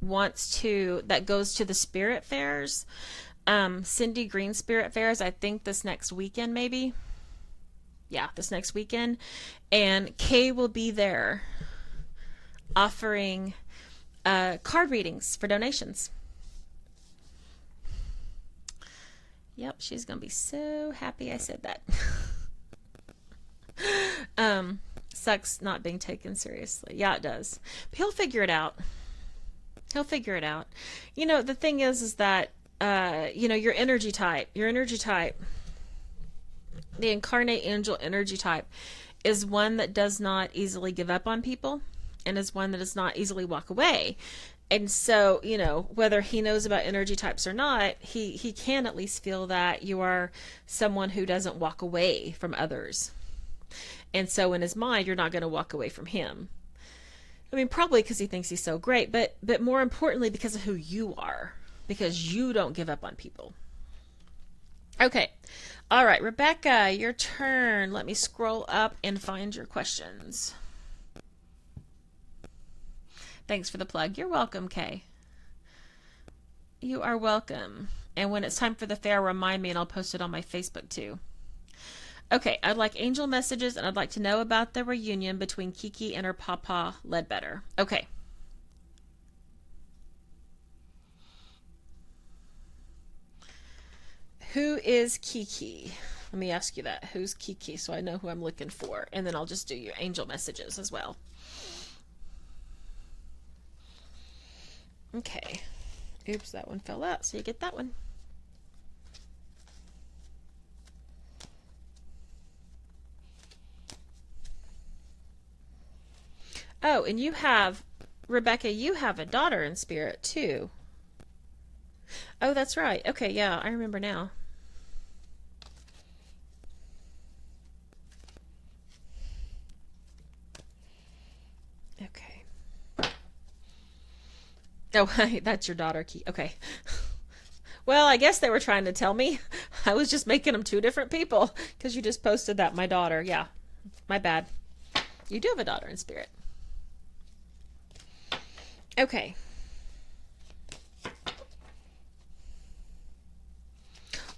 goes to the spirit fairs, Cindy Green spirit fairs, I think this next weekend, maybe. Yeah, this next weekend. And Kay will be there offering card readings for donations. Yep, she's gonna be so happy I said that. Sucks not being taken seriously. Yeah, it does. But he'll figure it out. He'll figure it out. The thing is that your energy type, the incarnate angel energy type, is one that does not easily give up on people, and is one that does not easily walk away. And so, whether he knows about energy types or not, he can at least feel that you are someone who doesn't walk away from others. And so in his mind, you're not going to walk away from him. I mean, probably because he thinks he's so great, but more importantly, because of who you are, because you don't give up on people. Okay. All right, Rebecca, your turn. Let me scroll up and find your questions. Thanks for the plug. You're welcome, Kay. You are welcome. And when it's time for the fair, remind me and I'll post it on my Facebook too. Okay, I'd like angel messages, and I'd like to know about the reunion between Kiki and her papa, Ledbetter. Okay. Who is Kiki? Let me ask you that. Who's Kiki, so I know who I'm looking for. And then I'll just do your angel messages as well. Okay. Oops, that one fell out, so you get that one. Oh, and you have, Rebecca, you have a daughter in spirit too. Oh, that's right. Okay, yeah, I remember now. Okay. Oh, that's your daughter, Key. Okay. Well, I guess they were trying to tell me. I was just making them two different people because you just posted that. My daughter. Yeah, my bad. You do have a daughter in spirit. Okay.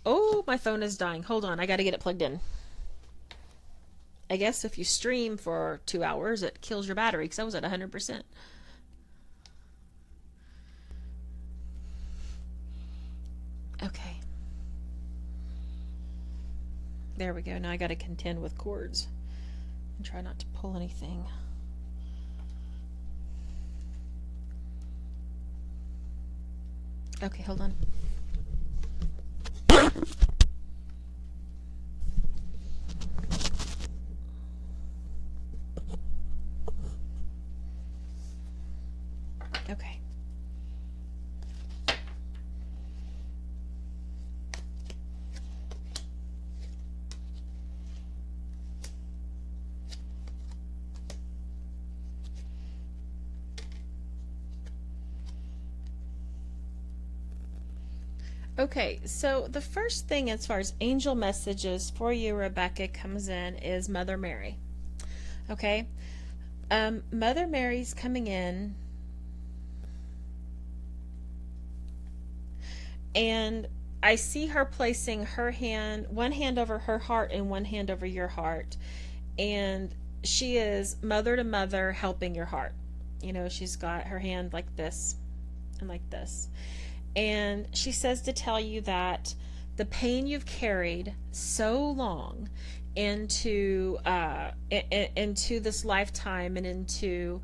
Oh, my phone is dying. Hold on. I got to get it plugged in. I guess if you stream for 2 hours, it kills your battery because I was at 100%. Okay. There we go. Now I got to contend with cords and try not to pull anything. Okay, hold on. Okay. Okay, so the first thing as far as angel messages for you, Rebecca, comes in is Mother Mary. Okay? Mother Mary's coming in, and I see her placing her hand, one hand over her heart and one hand over your heart. And she is mother to mother helping your heart. You know, she's got her hand like this and like this. And she says to tell you that the pain you've carried so long into this lifetime and into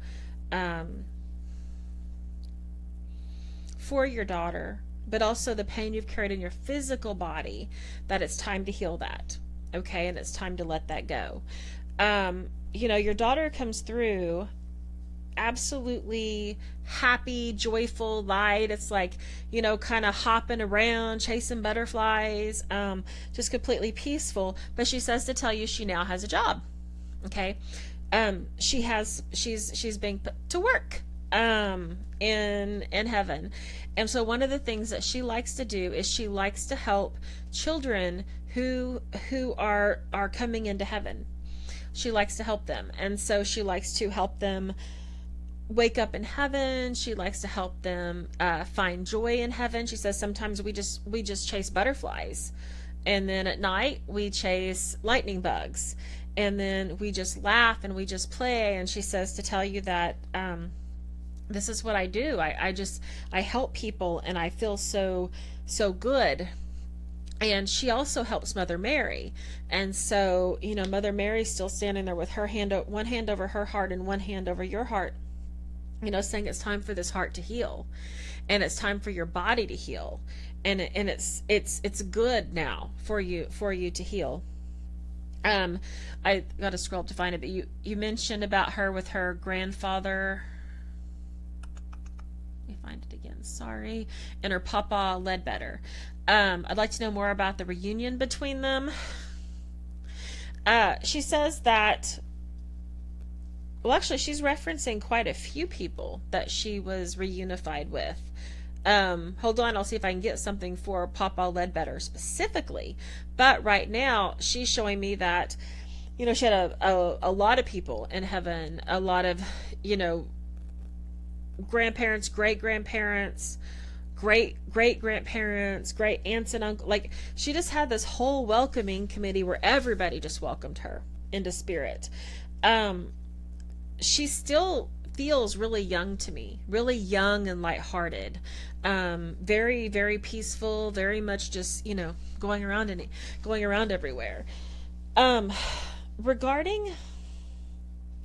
for your daughter, but also the pain you've carried in your physical body, that it's time to heal that. Okay, and it's time to let that go. You know, your daughter comes through absolutely happy, joyful, light. It's like, you know, kind of hopping around, chasing butterflies, just completely peaceful. But she says to tell you she now has a job. Okay. She's being put to work in heaven. And so one of the things that she likes to do is she likes to help children who are coming into heaven. She likes to help them. And so she likes to help them wake up in heaven. She likes to help them find joy in heaven. She says sometimes we just chase butterflies, and then at night we chase lightning bugs, and then we just laugh and we just play. And she says to tell you that this is what I do. I help people, and I feel so good. And she also helps Mother Mary. And so, you know, Mother Mary's still standing there with her hand, one hand over her heart and one hand over your heart, you know, saying it's time for this heart to heal, and it's time for your body to heal, and it's good now for you to heal. I got to scroll up to find it, but you mentioned about her with her grandfather. Let me find it again. Sorry, and her Papa Ledbetter. I'd like to know more about the reunion between them. She says that. Well, actually, she's referencing quite a few people that she was reunified with. Hold on, I'll see if I can get something for Papa Ledbetter specifically. But right now, she's showing me that, you know, she had a lot of people in heaven, a lot of, you know, grandparents, great-grandparents, great-great-grandparents, great aunts and uncles. Like, she just had this whole welcoming committee where everybody just welcomed her into spirit. She still feels really young to me, really young and lighthearted, very, very peaceful, very much just, you know, going around everywhere. Regarding,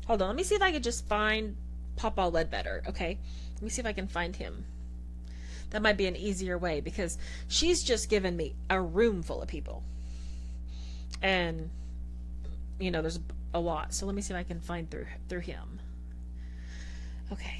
hold on, let me see if I could just find Papa Ledbetter. Okay, let me see if I can find him. That might be an easier way, because she's just given me a room full of people, and you know, there's a lot. So let me see if I can find through him. Okay.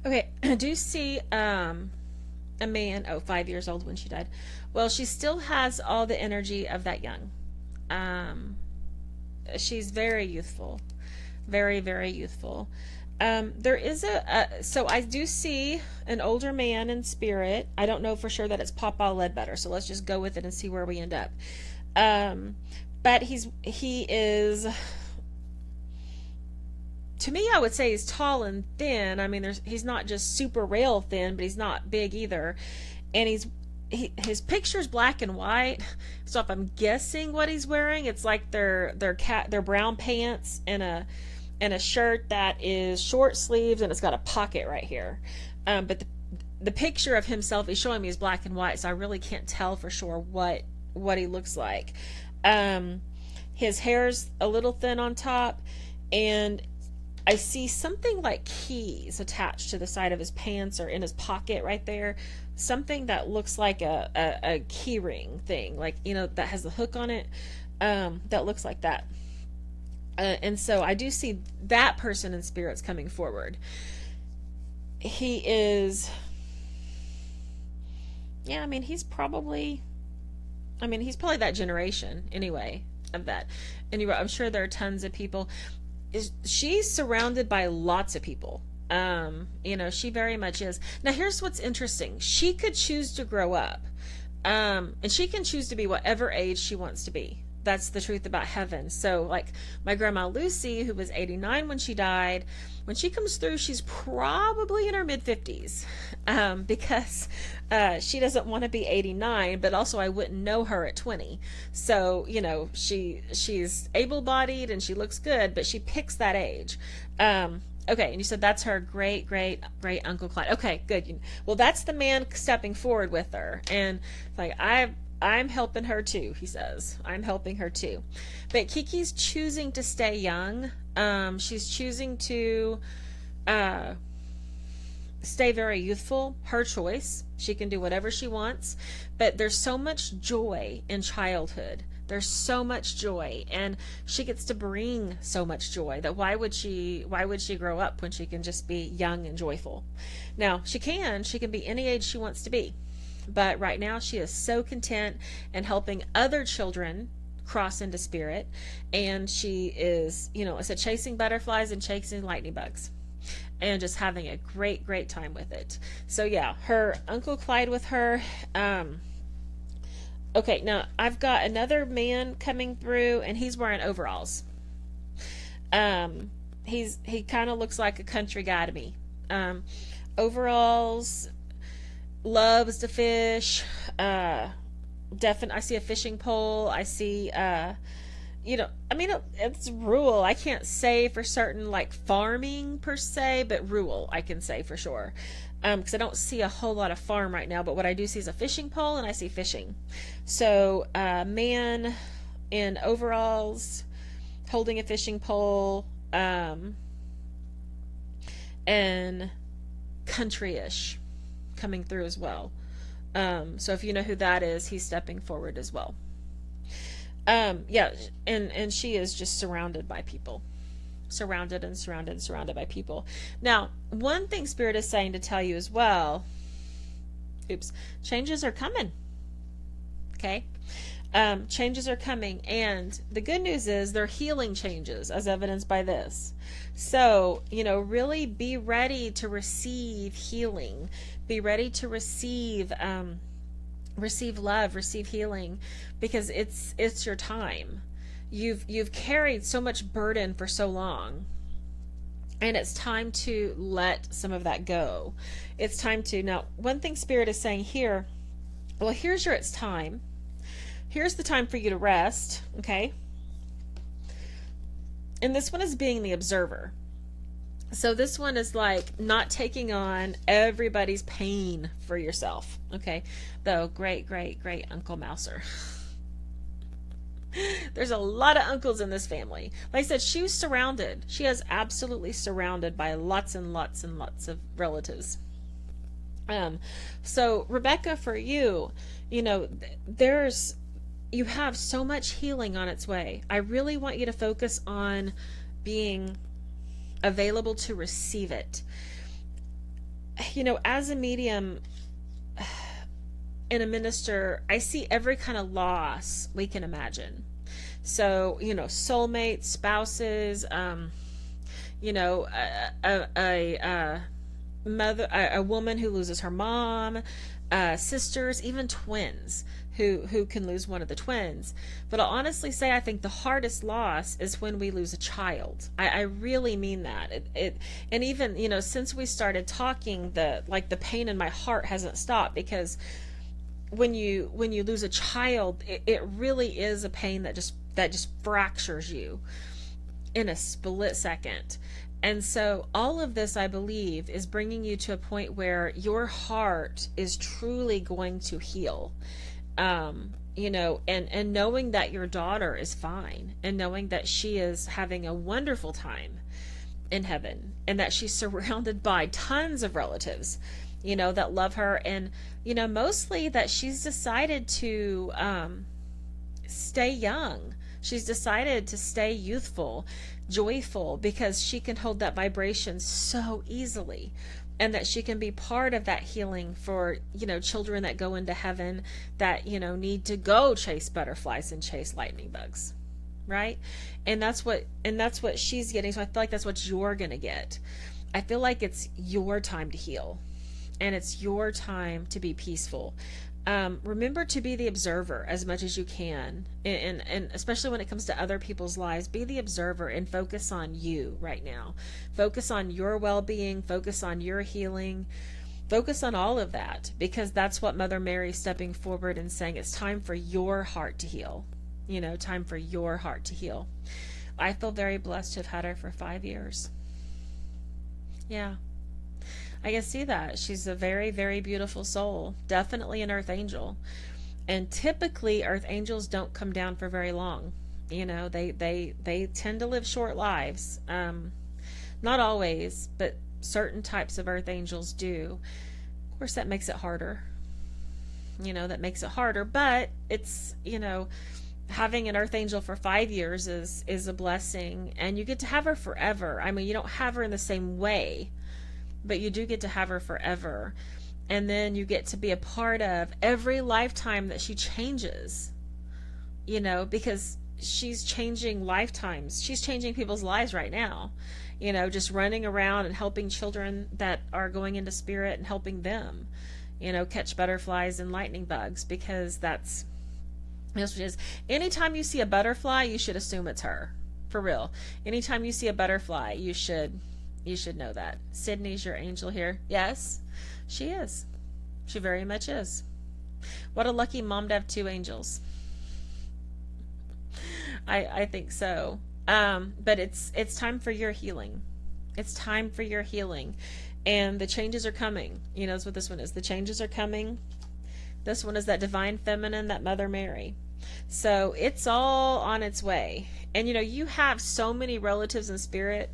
Okay, I do see a man, 5 years old when she died. Well, she still has all the energy of that young. Um, she's very youthful, very, very youthful. There is so I do see an older man in spirit. I don't know for sure that it's Papa Ledbetter, so let's just go with it and see where we end up. Um, but he is, to me, I would say he's tall and thin. I mean, he's not just super rail thin, but he's not big either. And his picture's black and white. So if I'm guessing what he's wearing, it's like their brown pants and a shirt that is short sleeves and it's got a pocket right here. But the picture of himself he's showing me is black and white, so I really can't tell for sure what he looks like. His hair's a little thin on top, and I see something like keys attached to the side of his pants or in his pocket right there. Something that looks like a key ring thing, like, that has the hook on it, that looks like that. And so I do see that person in spirits coming forward. He is, yeah, he's probably that generation anyway of that. Anyway, I'm sure there are tons of people. She's surrounded by lots of people. She very much is. Now, here's what's interesting. She could choose to grow up. And she can choose to be whatever age she wants to be. That's the truth about heaven. So, like my grandma Lucy, who was 89 when she died, when she comes through, she's probably in her mid-50s, because she doesn't want to be 89, but also I wouldn't know her at 20. So, she's able-bodied and she looks good, but she picks that age. Okay, and you said that's her great, great, great Uncle Clyde. Okay, good. Well, that's the man stepping forward with her. And like, I'm helping her too, he says. I'm helping her too. But Kiki's choosing to stay young. She's choosing to stay very youthful. Her choice. She can do whatever she wants. But there's so much joy in childhood. There's so much joy, and she gets to bring so much joy that why would she grow up when she can just be young and joyful? Now, she can be any age she wants to be. But right now she is so content and helping other children cross into spirit, and she is, I said, chasing butterflies and chasing lightning bugs and just having a great, great time with it. So yeah, her Uncle Clyde with her. Okay, now I've got another man coming through, and he's wearing overalls. He kind of looks like a country guy to me. Overalls, loves to fish. I see a fishing pole. I see, it's rural. I can't say for certain, like farming per se, but rural I can say for sure. Because I don't see a whole lot of farm right now, but what I do see is a fishing pole, and I see fishing. So, man in overalls holding a fishing pole, and country-ish coming through as well. So if you know who that is, he's stepping forward as well. Yeah, and she is just surrounded by people. Surrounded by people. Now, one thing Spirit is saying to tell you as well, changes are coming. Okay? Changes are coming, and the good news is they're healing changes, as evidenced by this. So, really be ready to receive healing. Be ready to receive love, receive healing, because it's your time. You've carried so much burden for so long, and it's time to let some of that go. It's time to, now, one thing Spirit is saying here, well, it's time. Here's the time for you to rest, okay? And this one is being the observer. So this one is like not taking on everybody's pain for yourself, okay? Though, great, great, great Uncle Mouser. There's a lot of uncles in this family. Like I said, she was surrounded. She is absolutely surrounded by lots and lots and lots of relatives. So Rebecca, for you, there's, you have so much healing on its way. I really want you to focus on being available to receive it. As a medium and a minister, I see every kind of loss we can imagine. So, soulmates, spouses, a mother, a woman who loses her mom, sisters, even twins who can lose one of the twins. But I'll honestly say, I think the hardest loss is when we lose a child. I really mean that. And even, since we started talking, the pain in my heart hasn't stopped, because when you lose a child, it really is a pain that just fractures you in a split second. And so all of this, I believe, is bringing you to a point where your heart is truly going to heal. And knowing that your daughter is fine, and knowing that she is having a wonderful time in heaven, and that she's surrounded by tons of relatives, that love her, and, mostly that she's decided to stay young. She's decided to stay youthful, joyful, because she can hold that vibration so easily, and that she can be part of that healing for, children that go into heaven that, need to go chase butterflies and chase lightning bugs. Right? And that's what she's getting. So I feel like that's what you're going to get. I feel like it's your time to heal, and it's your time to be peaceful. Remember to be the observer as much as you can, and especially when it comes to other people's lives, be the observer and focus on you right now. Focus on your well-being, focus on your healing, focus on all of that, because that's what Mother Mary's stepping forward and saying, it's time for your heart to heal. Time for your heart to heal. I feel very blessed to have had her for 5 years. Yeah. I can see that. She's a very, very beautiful soul. Definitely an earth angel. And typically earth angels don't come down for very long. They tend to live short lives. Not always, but certain types of earth angels do. Of course, that makes it harder. But it's, having an earth angel for 5 years is a blessing, and you get to have her forever. I mean, you don't have her in the same way, but you do get to have her forever. And then you get to be a part of every lifetime that she changes, because she's changing lifetimes. She's changing people's lives right now, just running around and helping children that are going into spirit and helping them, catch butterflies and lightning bugs, because that's what it is. Anytime you see a butterfly, you should assume it's her. For real. Anytime you see a butterfly, you should know that. Sydney's your angel here. Yes, she is. She very much is. What a lucky mom to have 2 angels. I think so. But it's time for your healing. It's time for your healing. And the changes are coming. That's what this one is. The changes are coming. This one is that divine feminine, that Mother Mary. So it's all on its way. And you have so many relatives in spirit.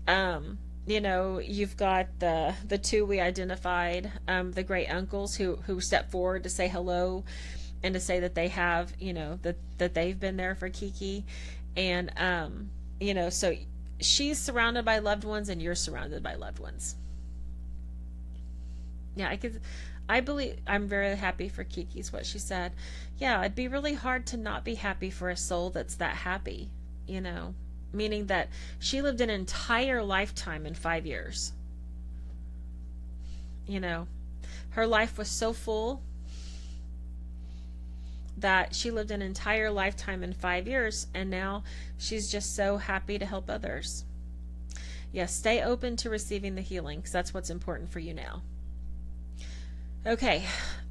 You've got the 2 we identified, the great uncles who stepped forward to say hello and to say that they have, that they've been there for Kiki. And, so she's surrounded by loved ones, and you're surrounded by loved ones. Yeah, I believe, I'm very happy for Kiki is what she said. Yeah, it'd be really hard to not be happy for a soul that's that happy, meaning that she lived an entire lifetime in 5 years. Her life was so full that she lived an entire lifetime in 5 years, and now she's just so happy to help others. Yes, stay open to receiving the healing, because that's what's important for you now. Okay,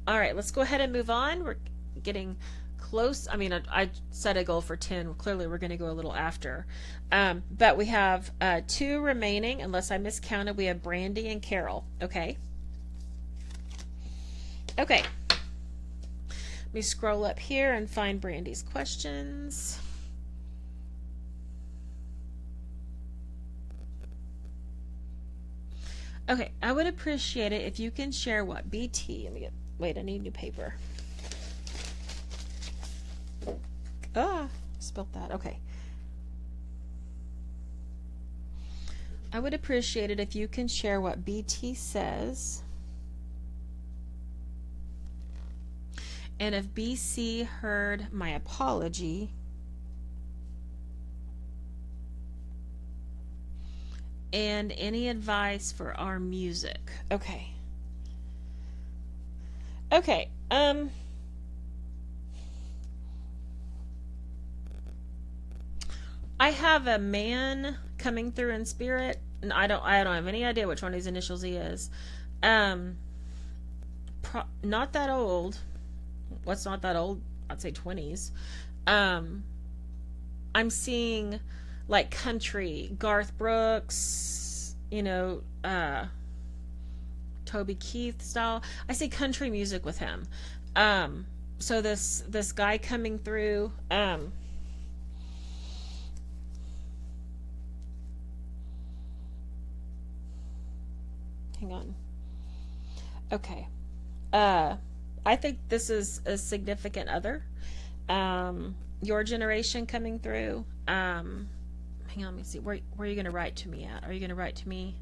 all right, let's go ahead and move on. We're getting close. I mean, I set a goal for 10. Clearly, we're going to go a little after. But we have 2 remaining, unless I miscounted. We have Brandy and Carol. Okay. Okay. Let me scroll up here and find Brandy's questions. Okay, I would appreciate it if you can share what BT. Let me get. Wait, I need new paper. Spilled that. Okay. I would appreciate it if you can share what BT says. And if BC heard my apology. And any advice for our music. Okay. Okay. I have a man coming through in spirit, and I don't have any idea which one of these initials he is. Not that old. What's not that old? I'd say 20s. I'm seeing like country, Garth Brooks, Toby Keith style. I see country music with him. So this guy coming through, hang on. Okay. I think this is a significant other. Your generation coming through. Hang on, let me see. Where are you going to write to me at? Are you going to write to me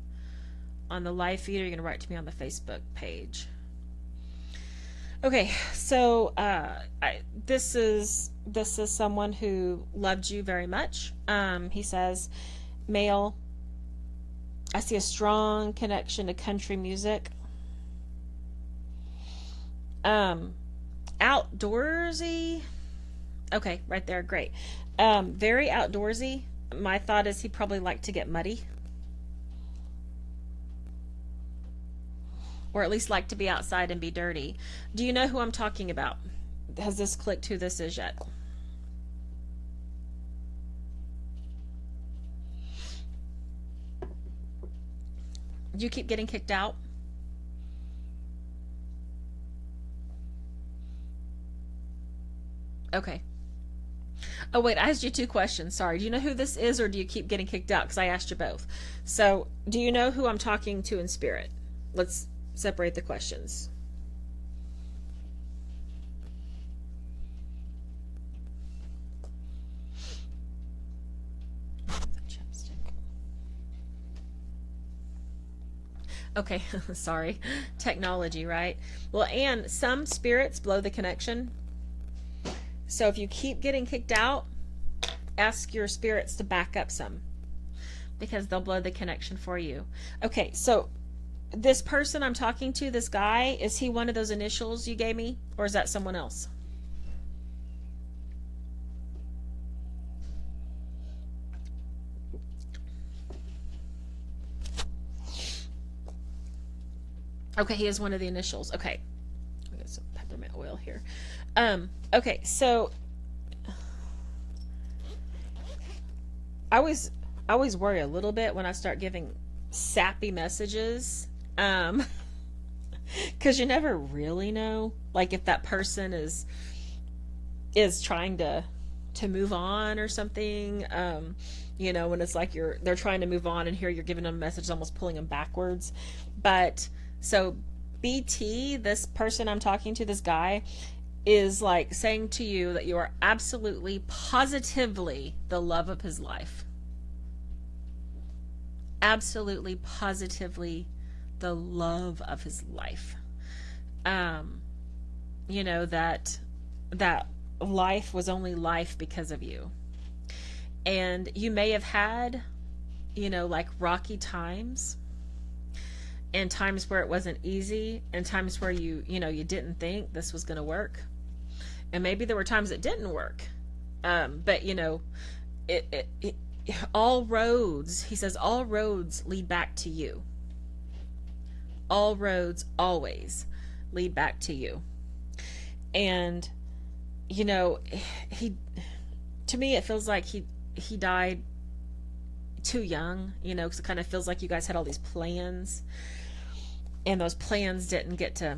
on the live feed, or are you going to write to me on the Facebook page? Okay, so this is someone who loved you very much. He says, male. I see a strong connection to country music. Outdoorsy. Okay, right there, great. Very outdoorsy. My thought is he probably liked to get muddy. Or at least like to be outside and be dirty. Do you know who I'm talking about? Has this clicked who this is yet? Do you keep getting kicked out? Okay. Oh, wait, I asked you two questions. Sorry. Do you know who this is, or do you keep getting kicked out? Because I asked you both. So, do you know who I'm talking to in spirit? Let's separate the questions. Okay, sorry. Technology, right? Well, and some spirits blow the connection. So if you keep getting kicked out, ask your spirits to back up some, because they'll blow the connection for you. Okay, so this person I'm talking to, this guy, is he one of those initials you gave me, or is that someone else? Okay, he is one of the initials. Okay. I got some peppermint oil here. Okay, so I always worry a little bit when I start giving sappy messages. Because you never really know, like, if that person is trying to move on or something. When it's like they're trying to move on, and here you're giving them a message, almost pulling them backwards. But so BT, this person I'm talking to, this guy, is like saying to you that you are absolutely, positively the love of his life. Absolutely, positively the love of his life. That life was only life because of you. And you may have had, like rocky times, and times where it wasn't easy, and times where you didn't think this was going to work. And maybe there were times it didn't work. But all roads, he says, all roads lead back to you. All roads always lead back to you. And, to me, it feels like he died too young, because it kind of feels like you guys had all these plans, and those plans didn't get to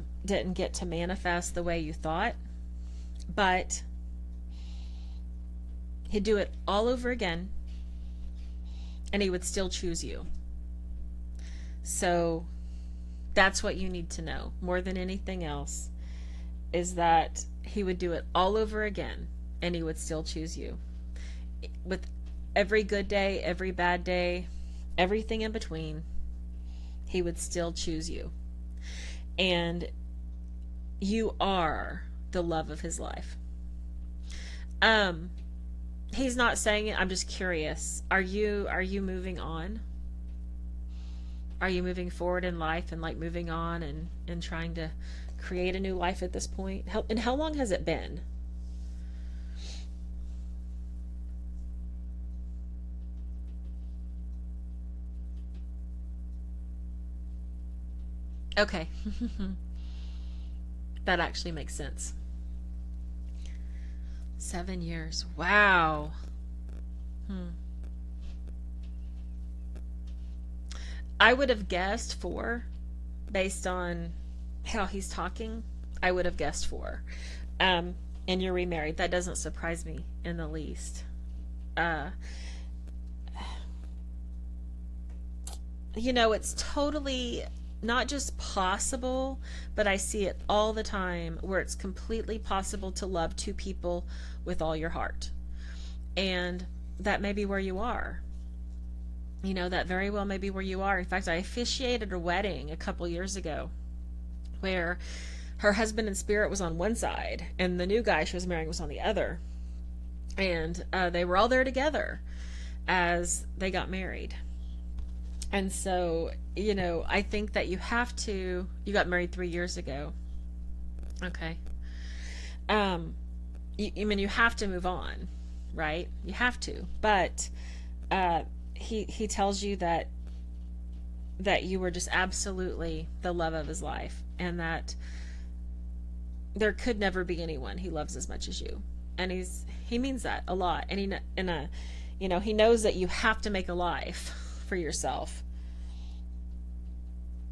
manifest the way you thought. But he'd do it all over again, and he would still choose you. So that's what you need to know more than anything else, is that he would do it all over again, and he would still choose you. With every good day, every bad day, everything in between, he would still choose you. And you are the love of his life. He's not saying it. I'm just curious. Are you moving on? Are you moving forward in life and like moving on and trying to create a new life at this point? And how long has it been? Okay. That actually makes sense. 7 years. Wow. I would have guessed 4 based on how he's talking. I would have guessed 4. And you're remarried. That doesn't surprise me in the least. It's totally not just possible, but I see it all the time where it's completely possible to love 2 people with all your heart. And that may be where you are. That very well may be where you are. In fact, I officiated a wedding a couple years ago where her husband in spirit was on one side and the new guy she was marrying was on the other. And they were all there together as they got married. And so, I think that you got married 3 years ago. Okay. You have to move on, right? You have to. But he tells you that you were just absolutely the love of his life, and that there could never be anyone he loves as much as you. And he means that a lot. And he knows that you have to make a life for yourself.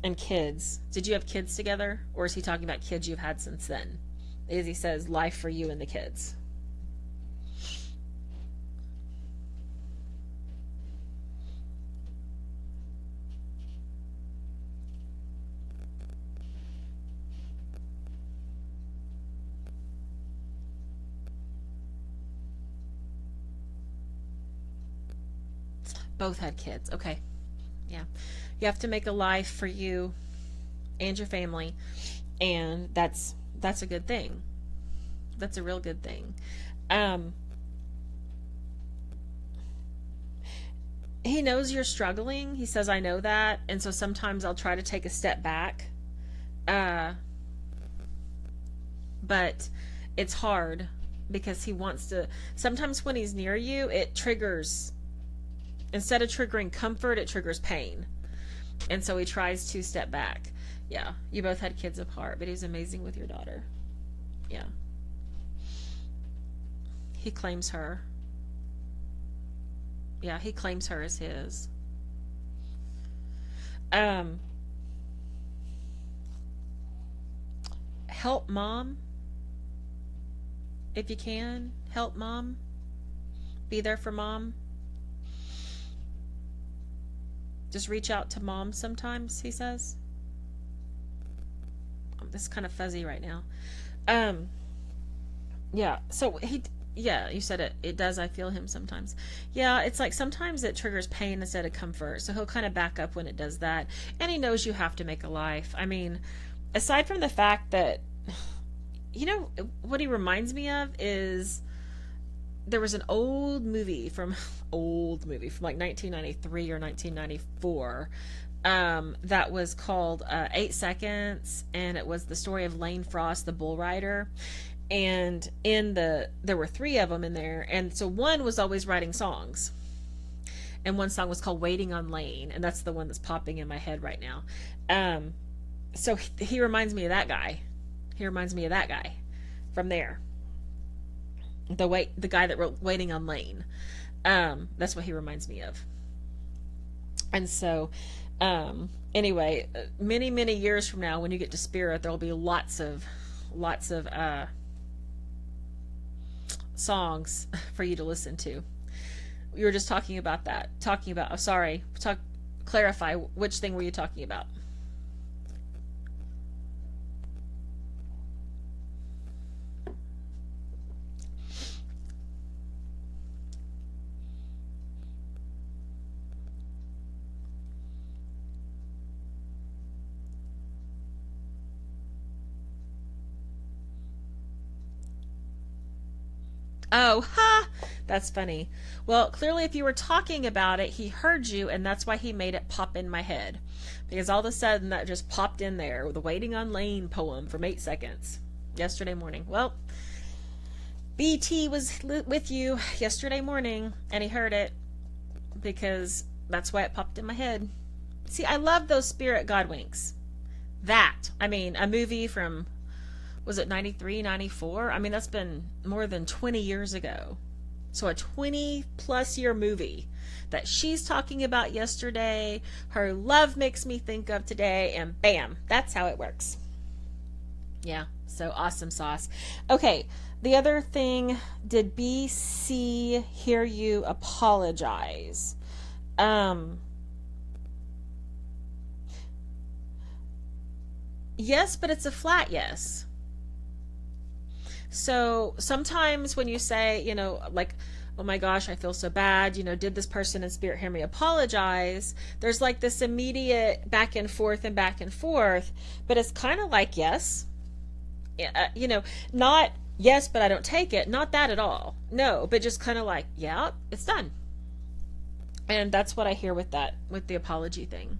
And kids. Did you have kids together? Or is he talking about kids you've had since then? As he says, life for you and the kids. Both had kids. Okay. Yeah. You have to make a life for you and your family, and that's a good thing. That's a real good thing. He knows you're struggling. He says, I know that. And so sometimes I'll try to take a step back. But it's hard because he wants to. Sometimes when he's near you, it triggers. Instead of triggering comfort, it triggers pain. And so he tries to step back. Yeah, you both had kids apart, but he's amazing with your daughter. Yeah. He claims her. Yeah, he claims her as his. Help mom. If you can, help mom. Be there for mom. Just reach out to mom sometimes, he says. This is kind of fuzzy right now. Yeah, so you said it does. I feel him sometimes. Yeah, it's like sometimes it triggers pain instead of comfort. So he'll kind of back up when it does that. And he knows you have to make a life. I mean, aside from the fact that, what he reminds me of is there was an old movie from like 1993 or 1994 that was called 8 Seconds, and it was the story of Lane Frost, the bull rider. And there were 3 of them in there, and so one was always writing songs, and one song was called Waiting on Lane, and that's the one that's popping in my head right now. So he reminds me of that guy. From there. The guy that wrote Waiting on Lane. That's what he reminds me of. And so, anyway, many years from now, when you get to spirit, there'll be lots of songs for you to listen to. We were just talking about that. Clarify, which thing were you talking about? Oh, ha! That's funny. Well, clearly, if you were talking about it, he heard you, and that's why he made it pop in my head. Because all of a sudden, that just popped in there with the Waiting on Lane poem from 8 seconds yesterday morning. Well, BT was with you yesterday morning, and he heard it because that's why it popped in my head. See, I love those spirit God winks. A movie from, was it 93, 94? I mean, that's been more than 20 years ago. So a 20 plus year movie that she's talking about yesterday, her love makes me think of today, and bam, that's how it works. Yeah, so awesome sauce. Okay, the other thing, did BC hear you apologize? Yes, but it's a flat yes. So sometimes when you say, like, oh my gosh, I feel so bad, did this person in spirit hear me apologize? There's like this immediate back and forth, but it's kind of like yes. Not yes, but I don't take it. Not that at all. No, but just kind of like, yeah, it's done. And that's what I hear with the apology thing.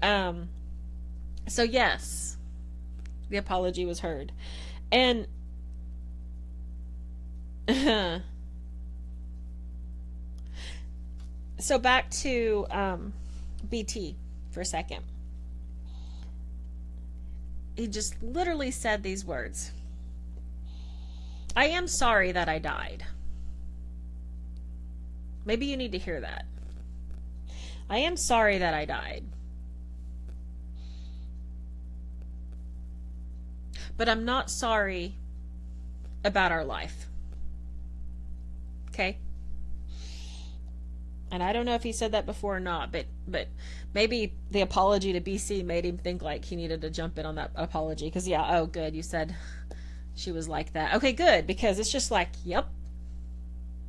So yes, the apology was heard. And so back to BT for a second. He just literally said these words. I am sorry that I died. Maybe you need to hear that. I am sorry that I died. But I'm not sorry about our life. Okay? And I don't know if he said that before or not, but maybe the apology to BC made him think like he needed to jump in on that apology. Because, yeah, oh, good, you said she was like that. Okay, good, because it's just like, yep,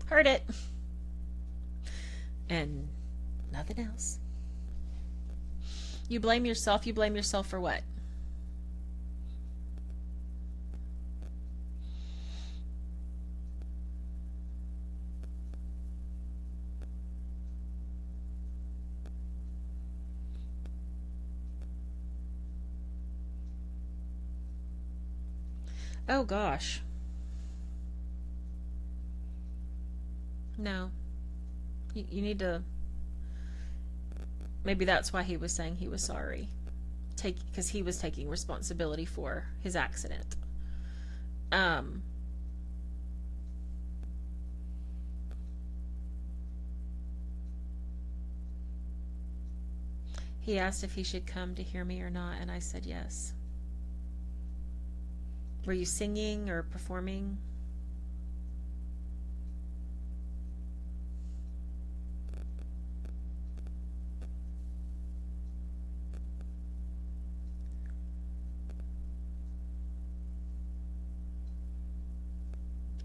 heard it. And nothing else. You blame yourself for what? Oh gosh. No. You need to. Maybe that's why he was saying he was sorry. Because he was taking responsibility for his accident. He asked if he should come to hear me or not, and I said yes. Were you singing or performing?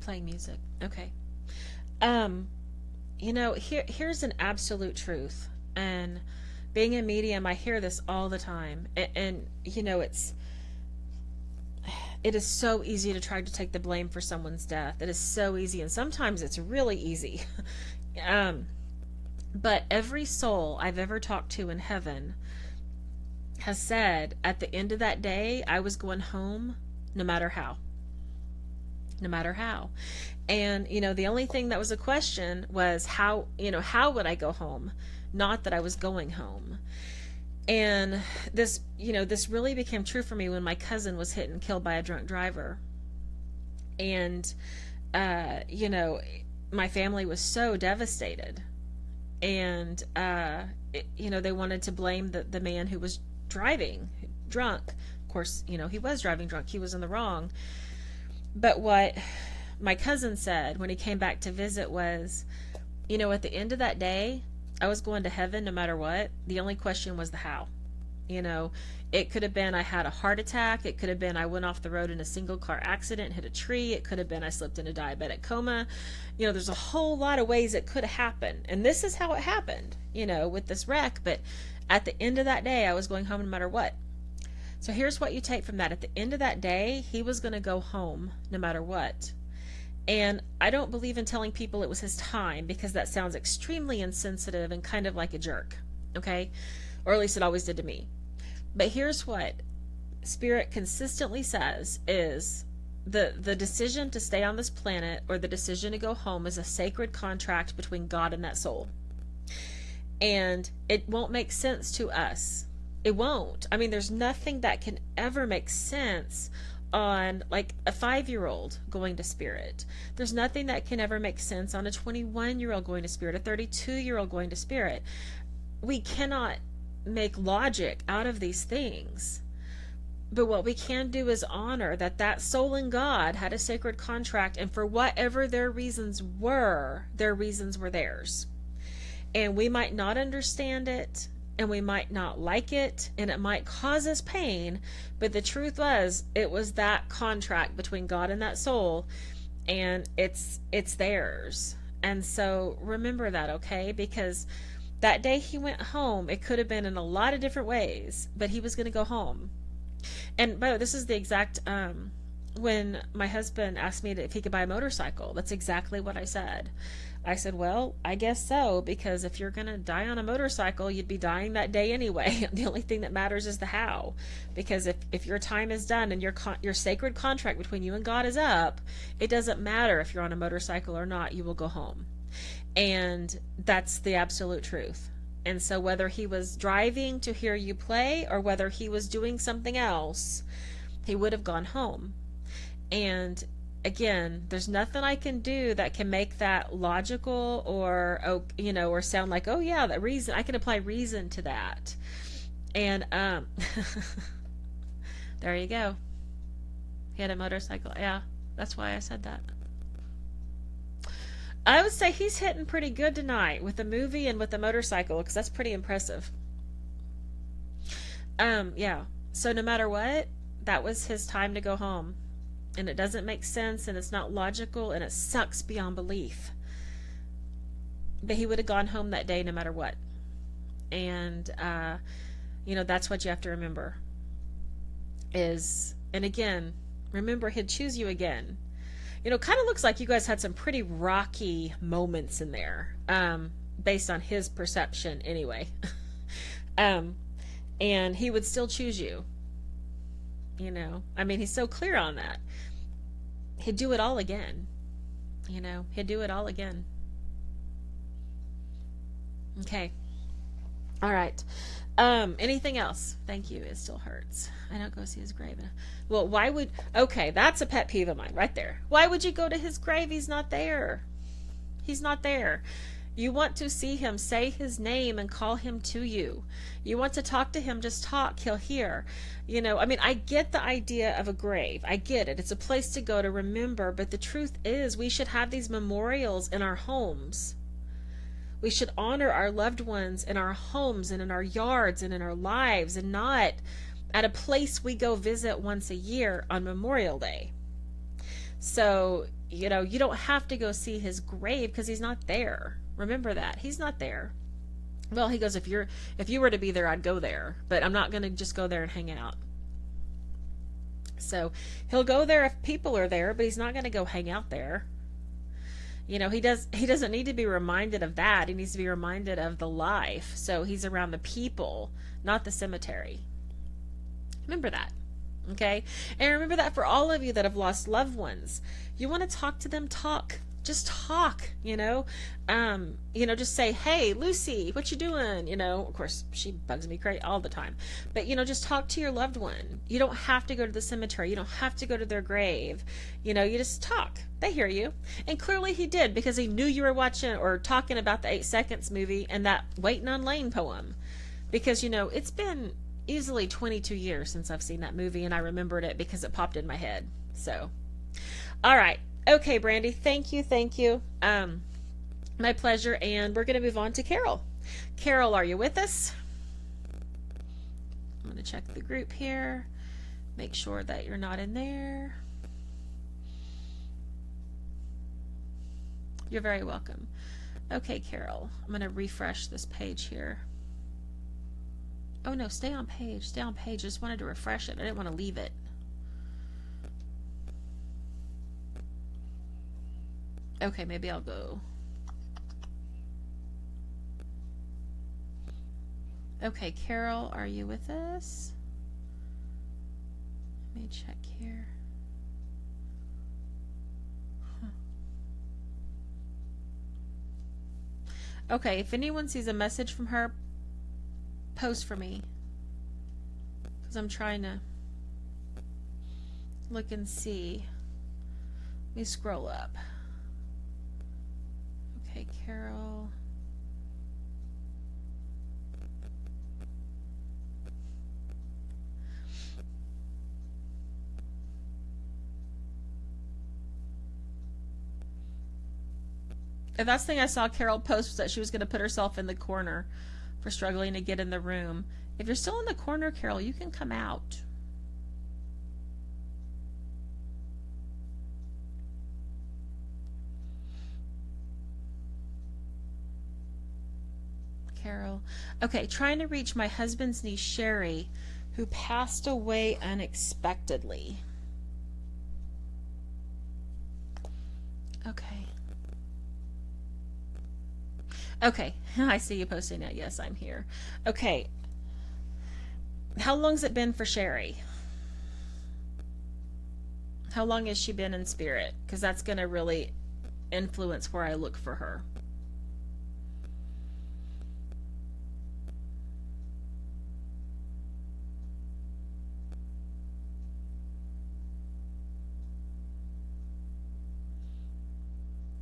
Playing music. Okay. Here's an absolute truth. And being a medium, I hear this all the time. And it is so easy to try to take the blame for someone's death. It is so easy, and sometimes it's really easy. But every soul I've ever talked to in heaven has said at the end of that day, I was going home no matter how. No matter how. And, the only thing that was a question was how would I go home? Not that I was going home. And this really became true for me when my cousin was hit and killed by a drunk driver. And, my family was so devastated. And, they wanted to blame the man who was driving drunk. Of course, he was driving drunk. He was in the wrong. But what my cousin said when he came back to visit was, at the end of that day, I was going to heaven no matter what. The only question was the how. It could have been I had a heart attack. It could have been I went off the road in a single car accident, hit a tree. It could have been I slipped in a diabetic coma. There's a whole lot of ways it could have happened. And this is how it happened, with this wreck. But at the end of that day, I was going home no matter what. So here's what you take from that. At the end of that day, he was going to go home no matter what. And I don't believe in telling people it was his time, because that sounds extremely insensitive and kind of like a jerk. Okay? Or at least it always did to me. But here's what Spirit consistently says is the decision to stay on this planet or the decision to go home is a sacred contract between God and that soul. And it won't make sense to us. It won't. I mean, there's nothing that can ever make sense on like a 5-year-old going to Spirit. There's nothing that can ever make sense on a 21-year-old going to Spirit, a 32-year-old going to Spirit. We cannot make logic out of these things. But what we can do is honor that soul in God had a sacred contract, and for whatever their reasons were theirs. And we might not understand it, and we might not like it, and it might cause us pain, but the truth was, it was that contract between God and that soul, and it's theirs. And so remember that, okay? Because that day he went home, it could have been in a lot of different ways, but he was going to go home. And by the way, this is the exact, when my husband asked me if he could buy a motorcycle, that's exactly what I said. I said, well, I guess so, because if you're going to die on a motorcycle, you'd be dying that day anyway. The only thing that matters is the how. Because if your time is done and your sacred contract between you and God is up, it doesn't matter if you're on a motorcycle or not, you will go home. And that's the absolute truth. And so whether he was driving to hear you play or whether he was doing something else, he would have gone home. And again, there's nothing I can do that can make that logical or, or sound like, oh yeah, that reason, I can apply reason to that. And, there you go. He had a motorcycle. Yeah, that's why I said that. I would say he's hitting pretty good tonight with the movie and with the motorcycle, because that's pretty impressive. Yeah. So no matter what, that was his time to go home. And it doesn't make sense, and it's not logical, and it sucks beyond belief. But he would have gone home that day no matter what. And, that's what you have to remember. And again, remember, he'd choose you again. Kind of looks like you guys had some pretty rocky moments in there, based on his perception anyway. And he would still choose you. He's so clear on that. He'd do it all again. He'd do it all again. Okay. All right. Anything else? Thank you. It still hurts. I don't go see his grave. Well, okay, that's a pet peeve of mine right there. Why would you go to his grave? He's not there. He's not there. You want to see him, say his name and call him to you. You want to talk to him, just talk, he'll hear. I get the idea of a grave. I get it. It's a place to go to remember, but the truth is we should have these memorials in our homes. We should honor our loved ones in our homes and in our yards and in our lives, and not at a place we go visit once a year on Memorial Day. So, you don't have to go see his grave because he's not there. Remember that. He's not there. Well, he goes, if you were to be there, I'd go there, but I'm not going to just go there and hang out. So he'll go there if people are there, but he's not going to go hang out there. He doesn't need to be reminded of that. He needs to be reminded of the life. So he's around the people, not the cemetery. Remember that. Okay? And remember that for all of you that have lost loved ones. You want to talk to them, talk. Just talk, just say, hey, Lucy, what you doing? Of course, she bugs me crazy all the time. But, just talk to your loved one. You don't have to go to the cemetery. You don't have to go to their grave. You just talk. They hear you. And clearly he did, because he knew you were watching or talking about the 8 Seconds movie and that Waiting on Lane poem. Because, it's been easily 22 years since I've seen that movie, and I remembered it because it popped in my head. So, all right. Okay, Brandy, thank you, thank you. My pleasure, and we're going to move on to Carol. Carol, are you with us? I'm going to check the group here, make sure that you're not in there. You're very welcome. Okay, Carol, I'm going to refresh this page here. Oh no, stay on page, stay on page. I just wanted to refresh it. I didn't want to leave it. Okay, maybe I'll go. Okay, Carol, are you with us? Let me check here. Okay, if anyone sees a message from her, post for me. Because I'm trying to look and see. Let me scroll up. Okay, Carol. The last thing I saw Carol post was that she was going to put herself in the corner for struggling to get in the room. If you're still in the corner, Carol, you can come out. Carol. Okay, trying to reach my husband's niece, Sherry, who passed away unexpectedly. Okay. Okay, I see you posting that. Yes, I'm here. Okay. How long's it been for Sherry? How long has she been in spirit? Because that's going to really influence where I look for her.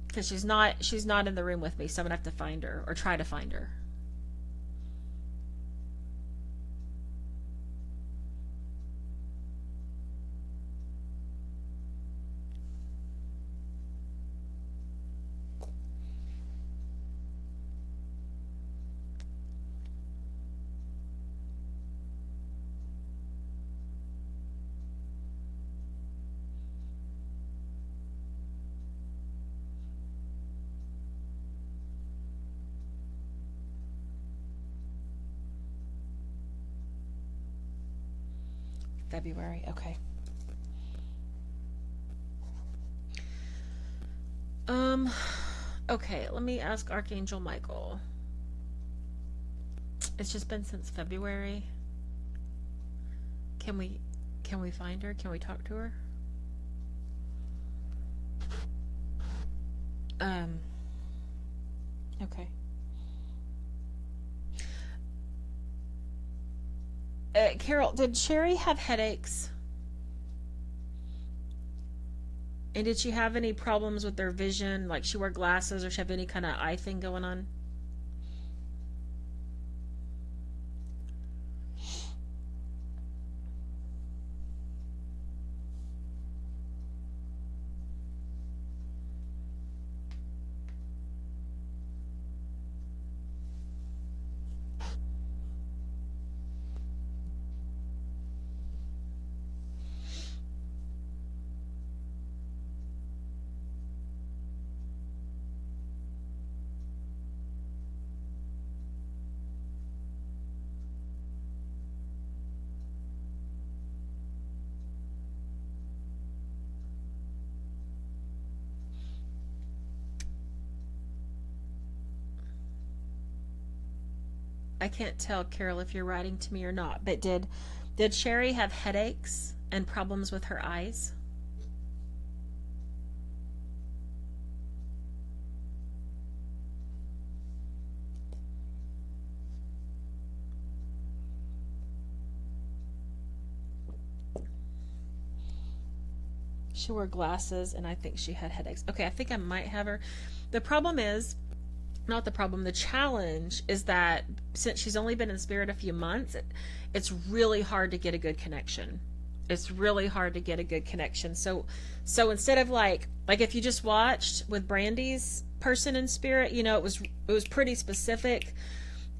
Because she's not in the room with me, so I'm gonna have to find her or try to find her. February, okay. Okay, let me ask Archangel Michael. It's just been since February. Can we find her? Can we talk to her? Okay. Carol, did Sherry have headaches? And did she have any problems with her vision? Like she wore glasses or she have any kind of eye thing going on? I can't tell, Carol, if you're writing to me or not, but did Sherry have headaches and problems with her eyes? She wore glasses and I think she had headaches. Okay, I think I might have her. The problem is, not the problem, the challenge is that since she's only been in spirit a few months, it's really hard to get a good connection. It's really hard to get a good connection. So instead of like if you just watched with Brandy's person in spirit, it was pretty specific,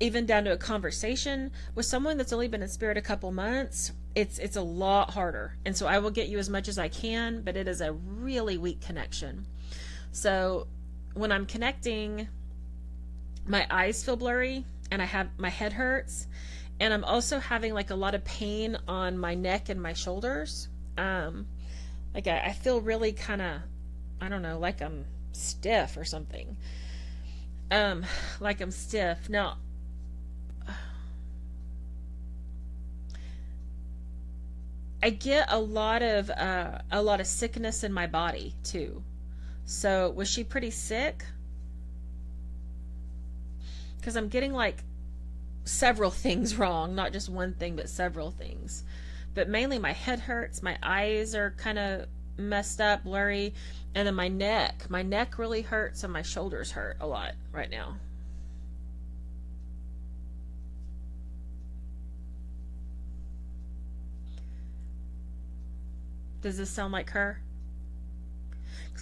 even down to a conversation. With someone that's only been in spirit a couple months, it's a lot harder. And so I will get you as much as I can, but it is a really weak connection. So when I'm connecting, my eyes feel blurry and my head hurts, and I'm also having like a lot of pain on my neck and my shoulders. Like I feel really kind of, I don't know, like I'm stiff or something. Like I'm stiff. Now, I get a lot of sickness in my body too. So was she pretty sick? Because I'm getting like several things wrong, not just one thing, but several things. But mainly my head hurts, my eyes are kind of messed up, blurry, and then my neck really hurts, and my shoulders hurt a lot right now. Does this sound like her?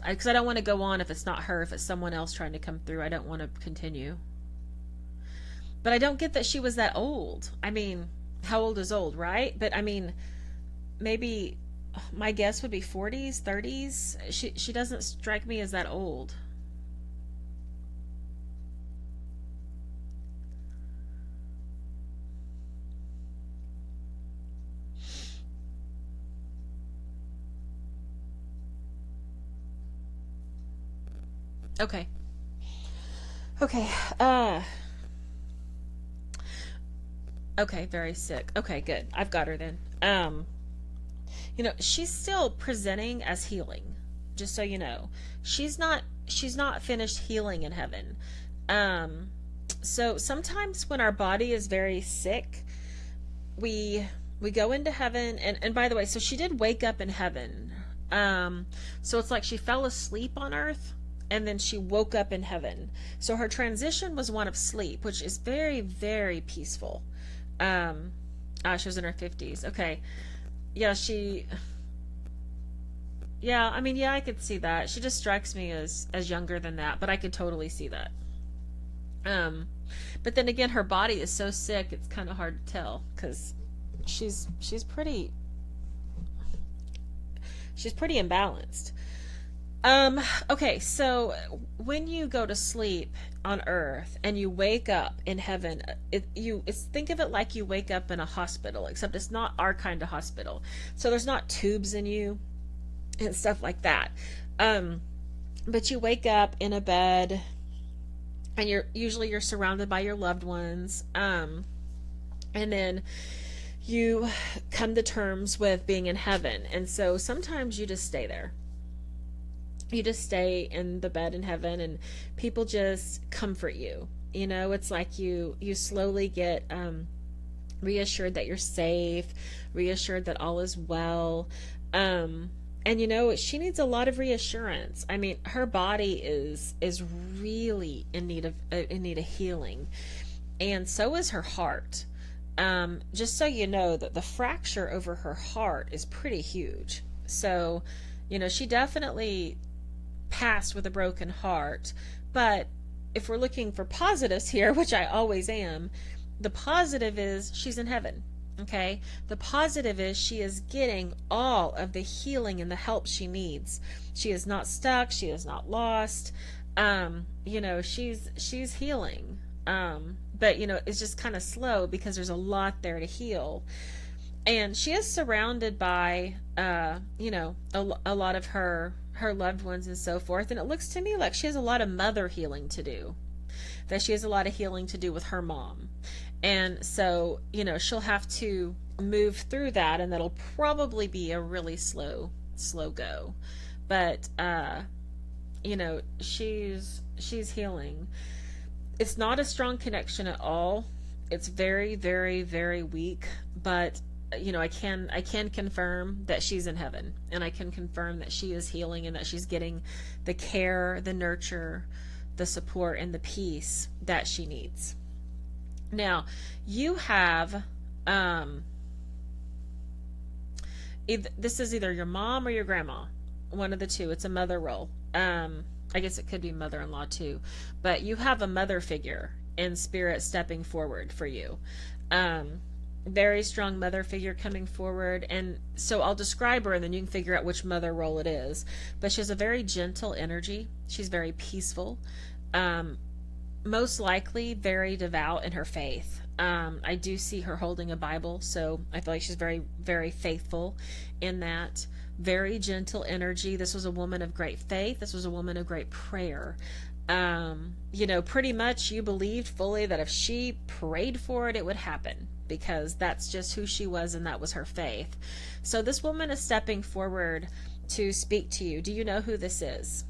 Because I don't want to go on if it's not her, if it's someone else trying to come through. I don't want to continue. But I don't get that she was that old. I mean, how old is old, right? But I mean, maybe my guess would be 40s, 30s. She doesn't strike me as that old. Okay. Okay. Okay, very sick. Okay, good. I've got her then. She's still presenting as healing. Just so you know. She's not finished healing in heaven. Um so sometimes when our body is very sick, we we go into heaven, and by the way, so she did wake up in heaven. So it's like she fell asleep on earth and then she woke up in heaven. So her transition was one of sleep, which is very, very peaceful. She was in her 50s. Okay. Yeah, yeah, I mean, yeah, I could see that. She just strikes me as younger than that, but I could totally see that. Um, but then again, her body is so sick, it's kind of hard to tell because she's pretty she's pretty imbalanced. Um, okay, so when you go to sleep on earth and you wake up in heaven, think of it like you wake up in a hospital, except it's not our kind of hospital. So there's not tubes in you and stuff like that. Um, but you wake up in a bed and you're surrounded by your loved ones. And then you come to terms with being in heaven. And so sometimes you just stay there. You just stay in the bed in heaven and people just comfort you. It's like you slowly get reassured that you're safe, reassured that all is well. And she needs a lot of reassurance. I mean, her body is really in need of healing, and so is her heart. Just so you know that the fracture over her heart is pretty huge. So, she definitely passed with a broken heart. But if we're looking for positives here, which I always am, the positive is she's in heaven. Okay? The positive is she is getting all of the healing and the help she needs. She is not stuck, she is not lost. She's healing. But it's just kind of slow because there's a lot there to heal. And she is surrounded by a lot of her loved ones and so forth, and it looks to me like she has a lot of mother healing to do, that she has a lot of healing to do with her mom. And so she'll have to move through that, and that'll probably be a really slow go. But she's healing. It's not a strong connection at all. It's very, very, very weak, but I can confirm that she's in heaven, and I can confirm that she is healing and that she's getting the care, the nurture, the support, and the peace that she needs. Now, you have this is either your mom or your grandma, one of the two. It's a mother role. I guess it could be mother-in-law too, but you have a mother figure in spirit stepping forward for you. Very strong mother figure coming forward. And so I'll describe her and then you can figure out which mother role it is. But she has a very gentle energy. She's very peaceful. Most likely very devout in her faith. I do see her holding a Bible, so I feel like she's very, very faithful in that. Very gentle energy. This was a woman of great faith. This was a woman of great prayer. Pretty much you believed fully that if she prayed for it, it would happen, because that's just who she was and that was her faith. So this woman is stepping forward to speak to you. Do you know who this is?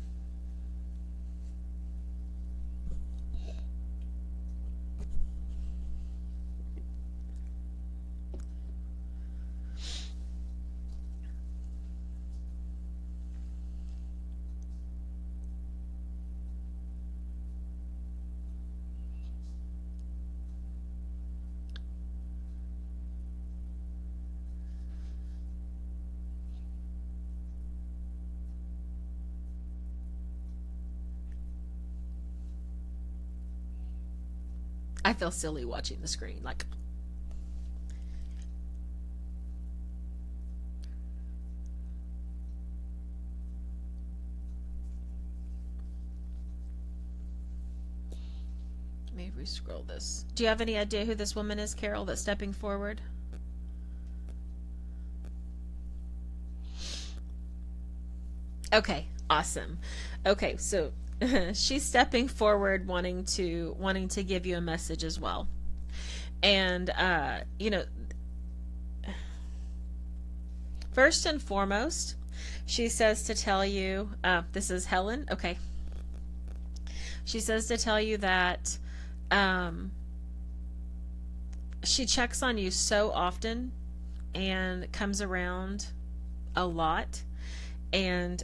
I feel silly watching the screen. Like, maybe we scroll this. Do you have any idea who this woman is, Carol, that's stepping forward? Okay, awesome. Okay, so she's stepping forward wanting to give you a message as well. And first and foremost, she says to tell you, this is Helen. Okay. She says to tell you that she checks on you so often and comes around a lot and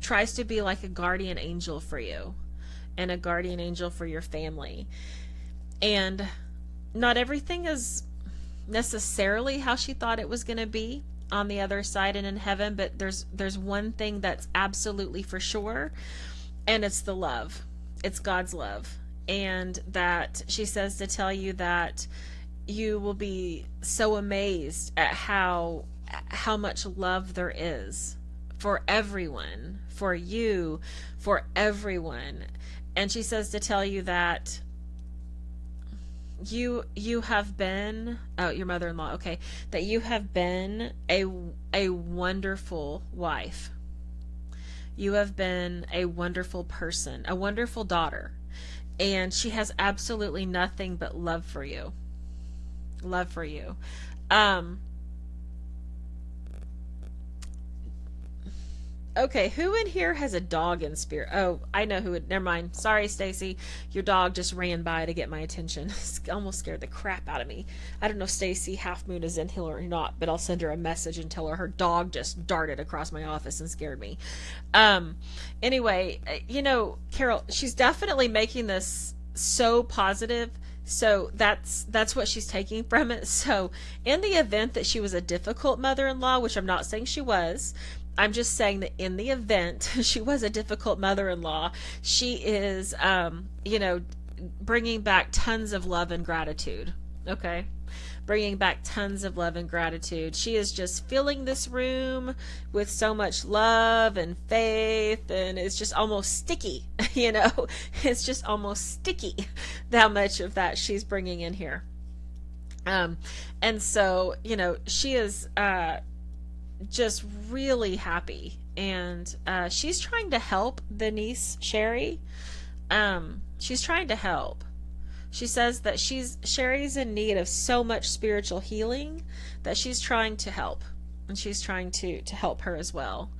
tries to be like a guardian angel for you and a guardian angel for your family. And not everything is necessarily how she thought it was going to be on the other side and in heaven, but there's one thing that's absolutely for sure, and it's the love. It's God's love. And that she says to tell you that you will be so amazed at how much love there is for everyone, for you, for everyone. And she says to tell you that you have been, your mother-in-law, okay, that you have been a wonderful wife. You have been a wonderful person, a wonderful daughter. And she has absolutely nothing but love for you. Love for you. Okay, who in here has a dog in spirit? Oh, I know who it. Never mind. Sorry, Stacy. Your dog just ran by to get my attention. Almost scared the crap out of me. I don't know if Stacy Half Moon is in here or not, but I'll send her a message and tell her dog just darted across my office and scared me. Anyway, Carol, she's definitely making this so positive. So that's what she's taking from it. So in the event that she was a difficult mother-in-law, which I'm not saying she was, I'm just saying that in the event she was a difficult mother-in-law, she is, bringing back tons of love and gratitude. Okay? Bringing back tons of love and gratitude. She is just filling this room with so much love and faith, and it's just almost sticky, It's just almost sticky how much of that she's bringing in here. And so, she is, just really happy, and she's trying to help the niece Sherry. She's trying to help. She says that Sherry's in need of so much spiritual healing that she's trying to help, and she's trying to help her as well.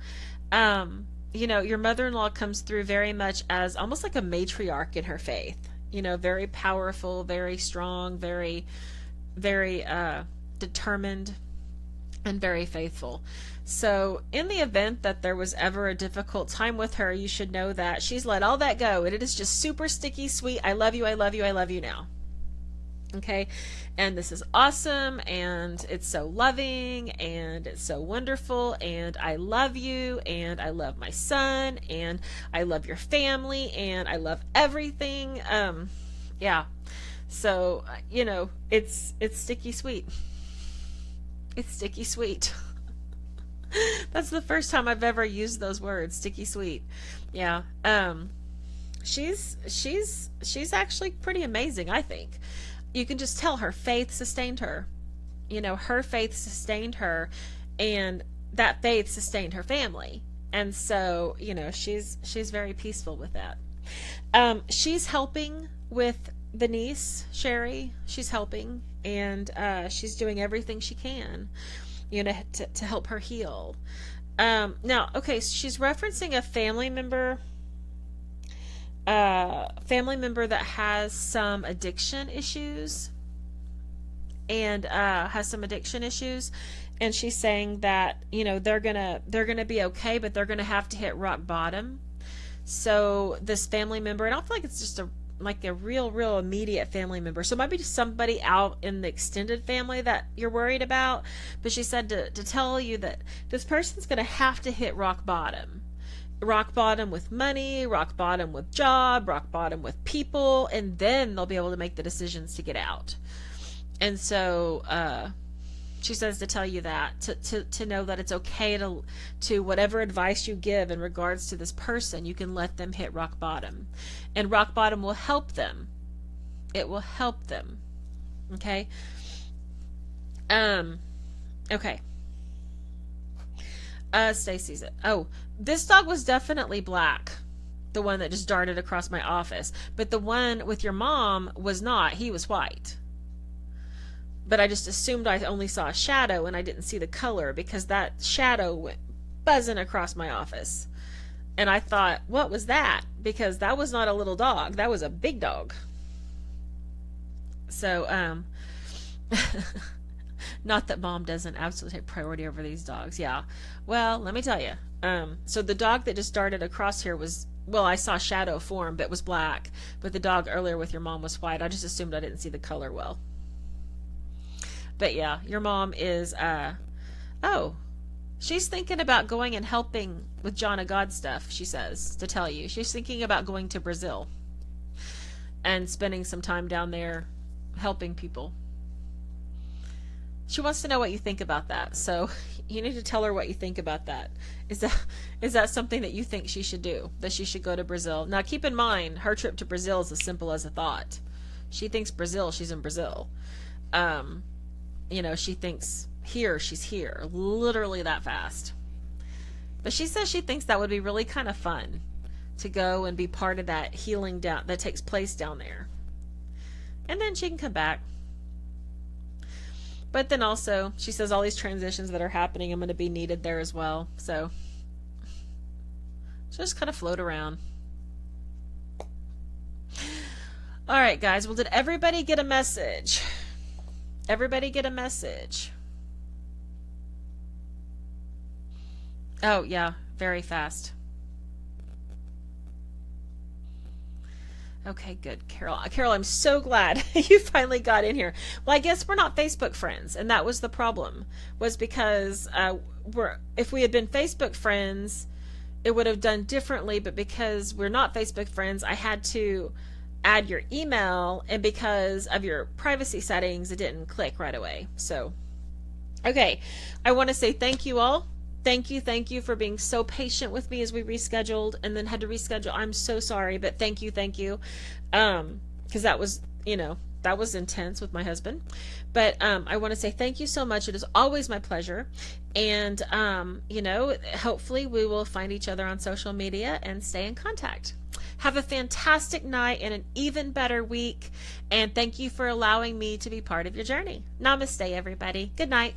Your mother-in-law comes through very much as almost like a matriarch in her faith. Very powerful, very strong, very, very determined, and very faithful. So in the event that there was ever a difficult time with her, you should know that she's let all that go, and it is just super sticky sweet. I love you, I love you, I love you now. Okay, and this is awesome, and it's so loving, and it's so wonderful, and I love you, and I love my son, and I love your family, and I love everything. Yeah. So, it's sticky sweet. It's sticky sweet. That's the first time I've ever used those words, sticky sweet. Yeah. She's actually pretty amazing, I think. You can just tell her faith sustained her. Her faith sustained her, and that faith sustained her family. And so, she's very peaceful with that. She's helping with the niece, Sherry. She's helping, and she's doing everything she can, to help her heal. Now, okay, so she's referencing a family member that has some addiction issues, and and she's saying that they're gonna be okay, but they're gonna have to hit rock bottom. So this family member, and I feel like it's just a real immediate family member, so it might be just somebody out in the extended family that you're worried about, but she said to tell you that this person's gonna have to hit rock bottom with money, rock bottom with job, rock bottom with people, and then they'll be able to make the decisions to get out. And so she says to tell you that, to know that it's okay to whatever advice you give in regards to this person, you can let them hit rock bottom, and rock bottom will help them. It will help them. Okay. Okay. Stacy's it. Oh, this dog was definitely black. The one that just darted across my office. But the one with your mom was not. He was white. But I just assumed I only saw a shadow and I didn't see the color, because that shadow went buzzing across my office. And I thought, what was that? Because that was not a little dog. That was a big dog. So, not that mom doesn't absolutely take priority over these dogs. Yeah. Well, let me tell you. So the dog that just darted across here was, well, I saw shadow form, but was black. But the dog earlier with your mom was white. I just assumed I didn't see the color well. But yeah, your mom is, she's thinking about going and helping with John of God stuff, she says, to tell you. She's thinking about going to Brazil and spending some time down there helping people. She wants to know what you think about that. So you need to tell her what you think about that. Is that something that you think she should do? That she should go to Brazil? Now keep in mind, her trip to Brazil is as simple as a thought. She thinks Brazil, she's in Brazil. She thinks here, she's here. Literally that fast. But she says she thinks that would be really kind of fun to go and be part of that healing that takes place down there. And then she can come back. But then also, she says all these transitions that are happening, I'm going to be needed there as well. So, just kind of float around. All right, guys. Well, did everybody get a message? Everybody get a message? Oh, yeah. Very fast. Okay, good. Carol, I'm so glad you finally got in here. Well, I guess we're not Facebook friends, and that was the problem, was because if we had been Facebook friends, it would have done differently, but because we're not Facebook friends, I had to add your email, and because of your privacy settings, it didn't click right away. So, okay, I want to say thank you all. Thank you for being so patient with me as we rescheduled and then had to reschedule. I'm so sorry, but thank you. Because that was, that was intense with my husband. But I want to say thank you so much. It is always my pleasure. And, hopefully we will find each other on social media and stay in contact. Have a fantastic night and an even better week. And thank you for allowing me to be part of your journey. Namaste, everybody. Good night.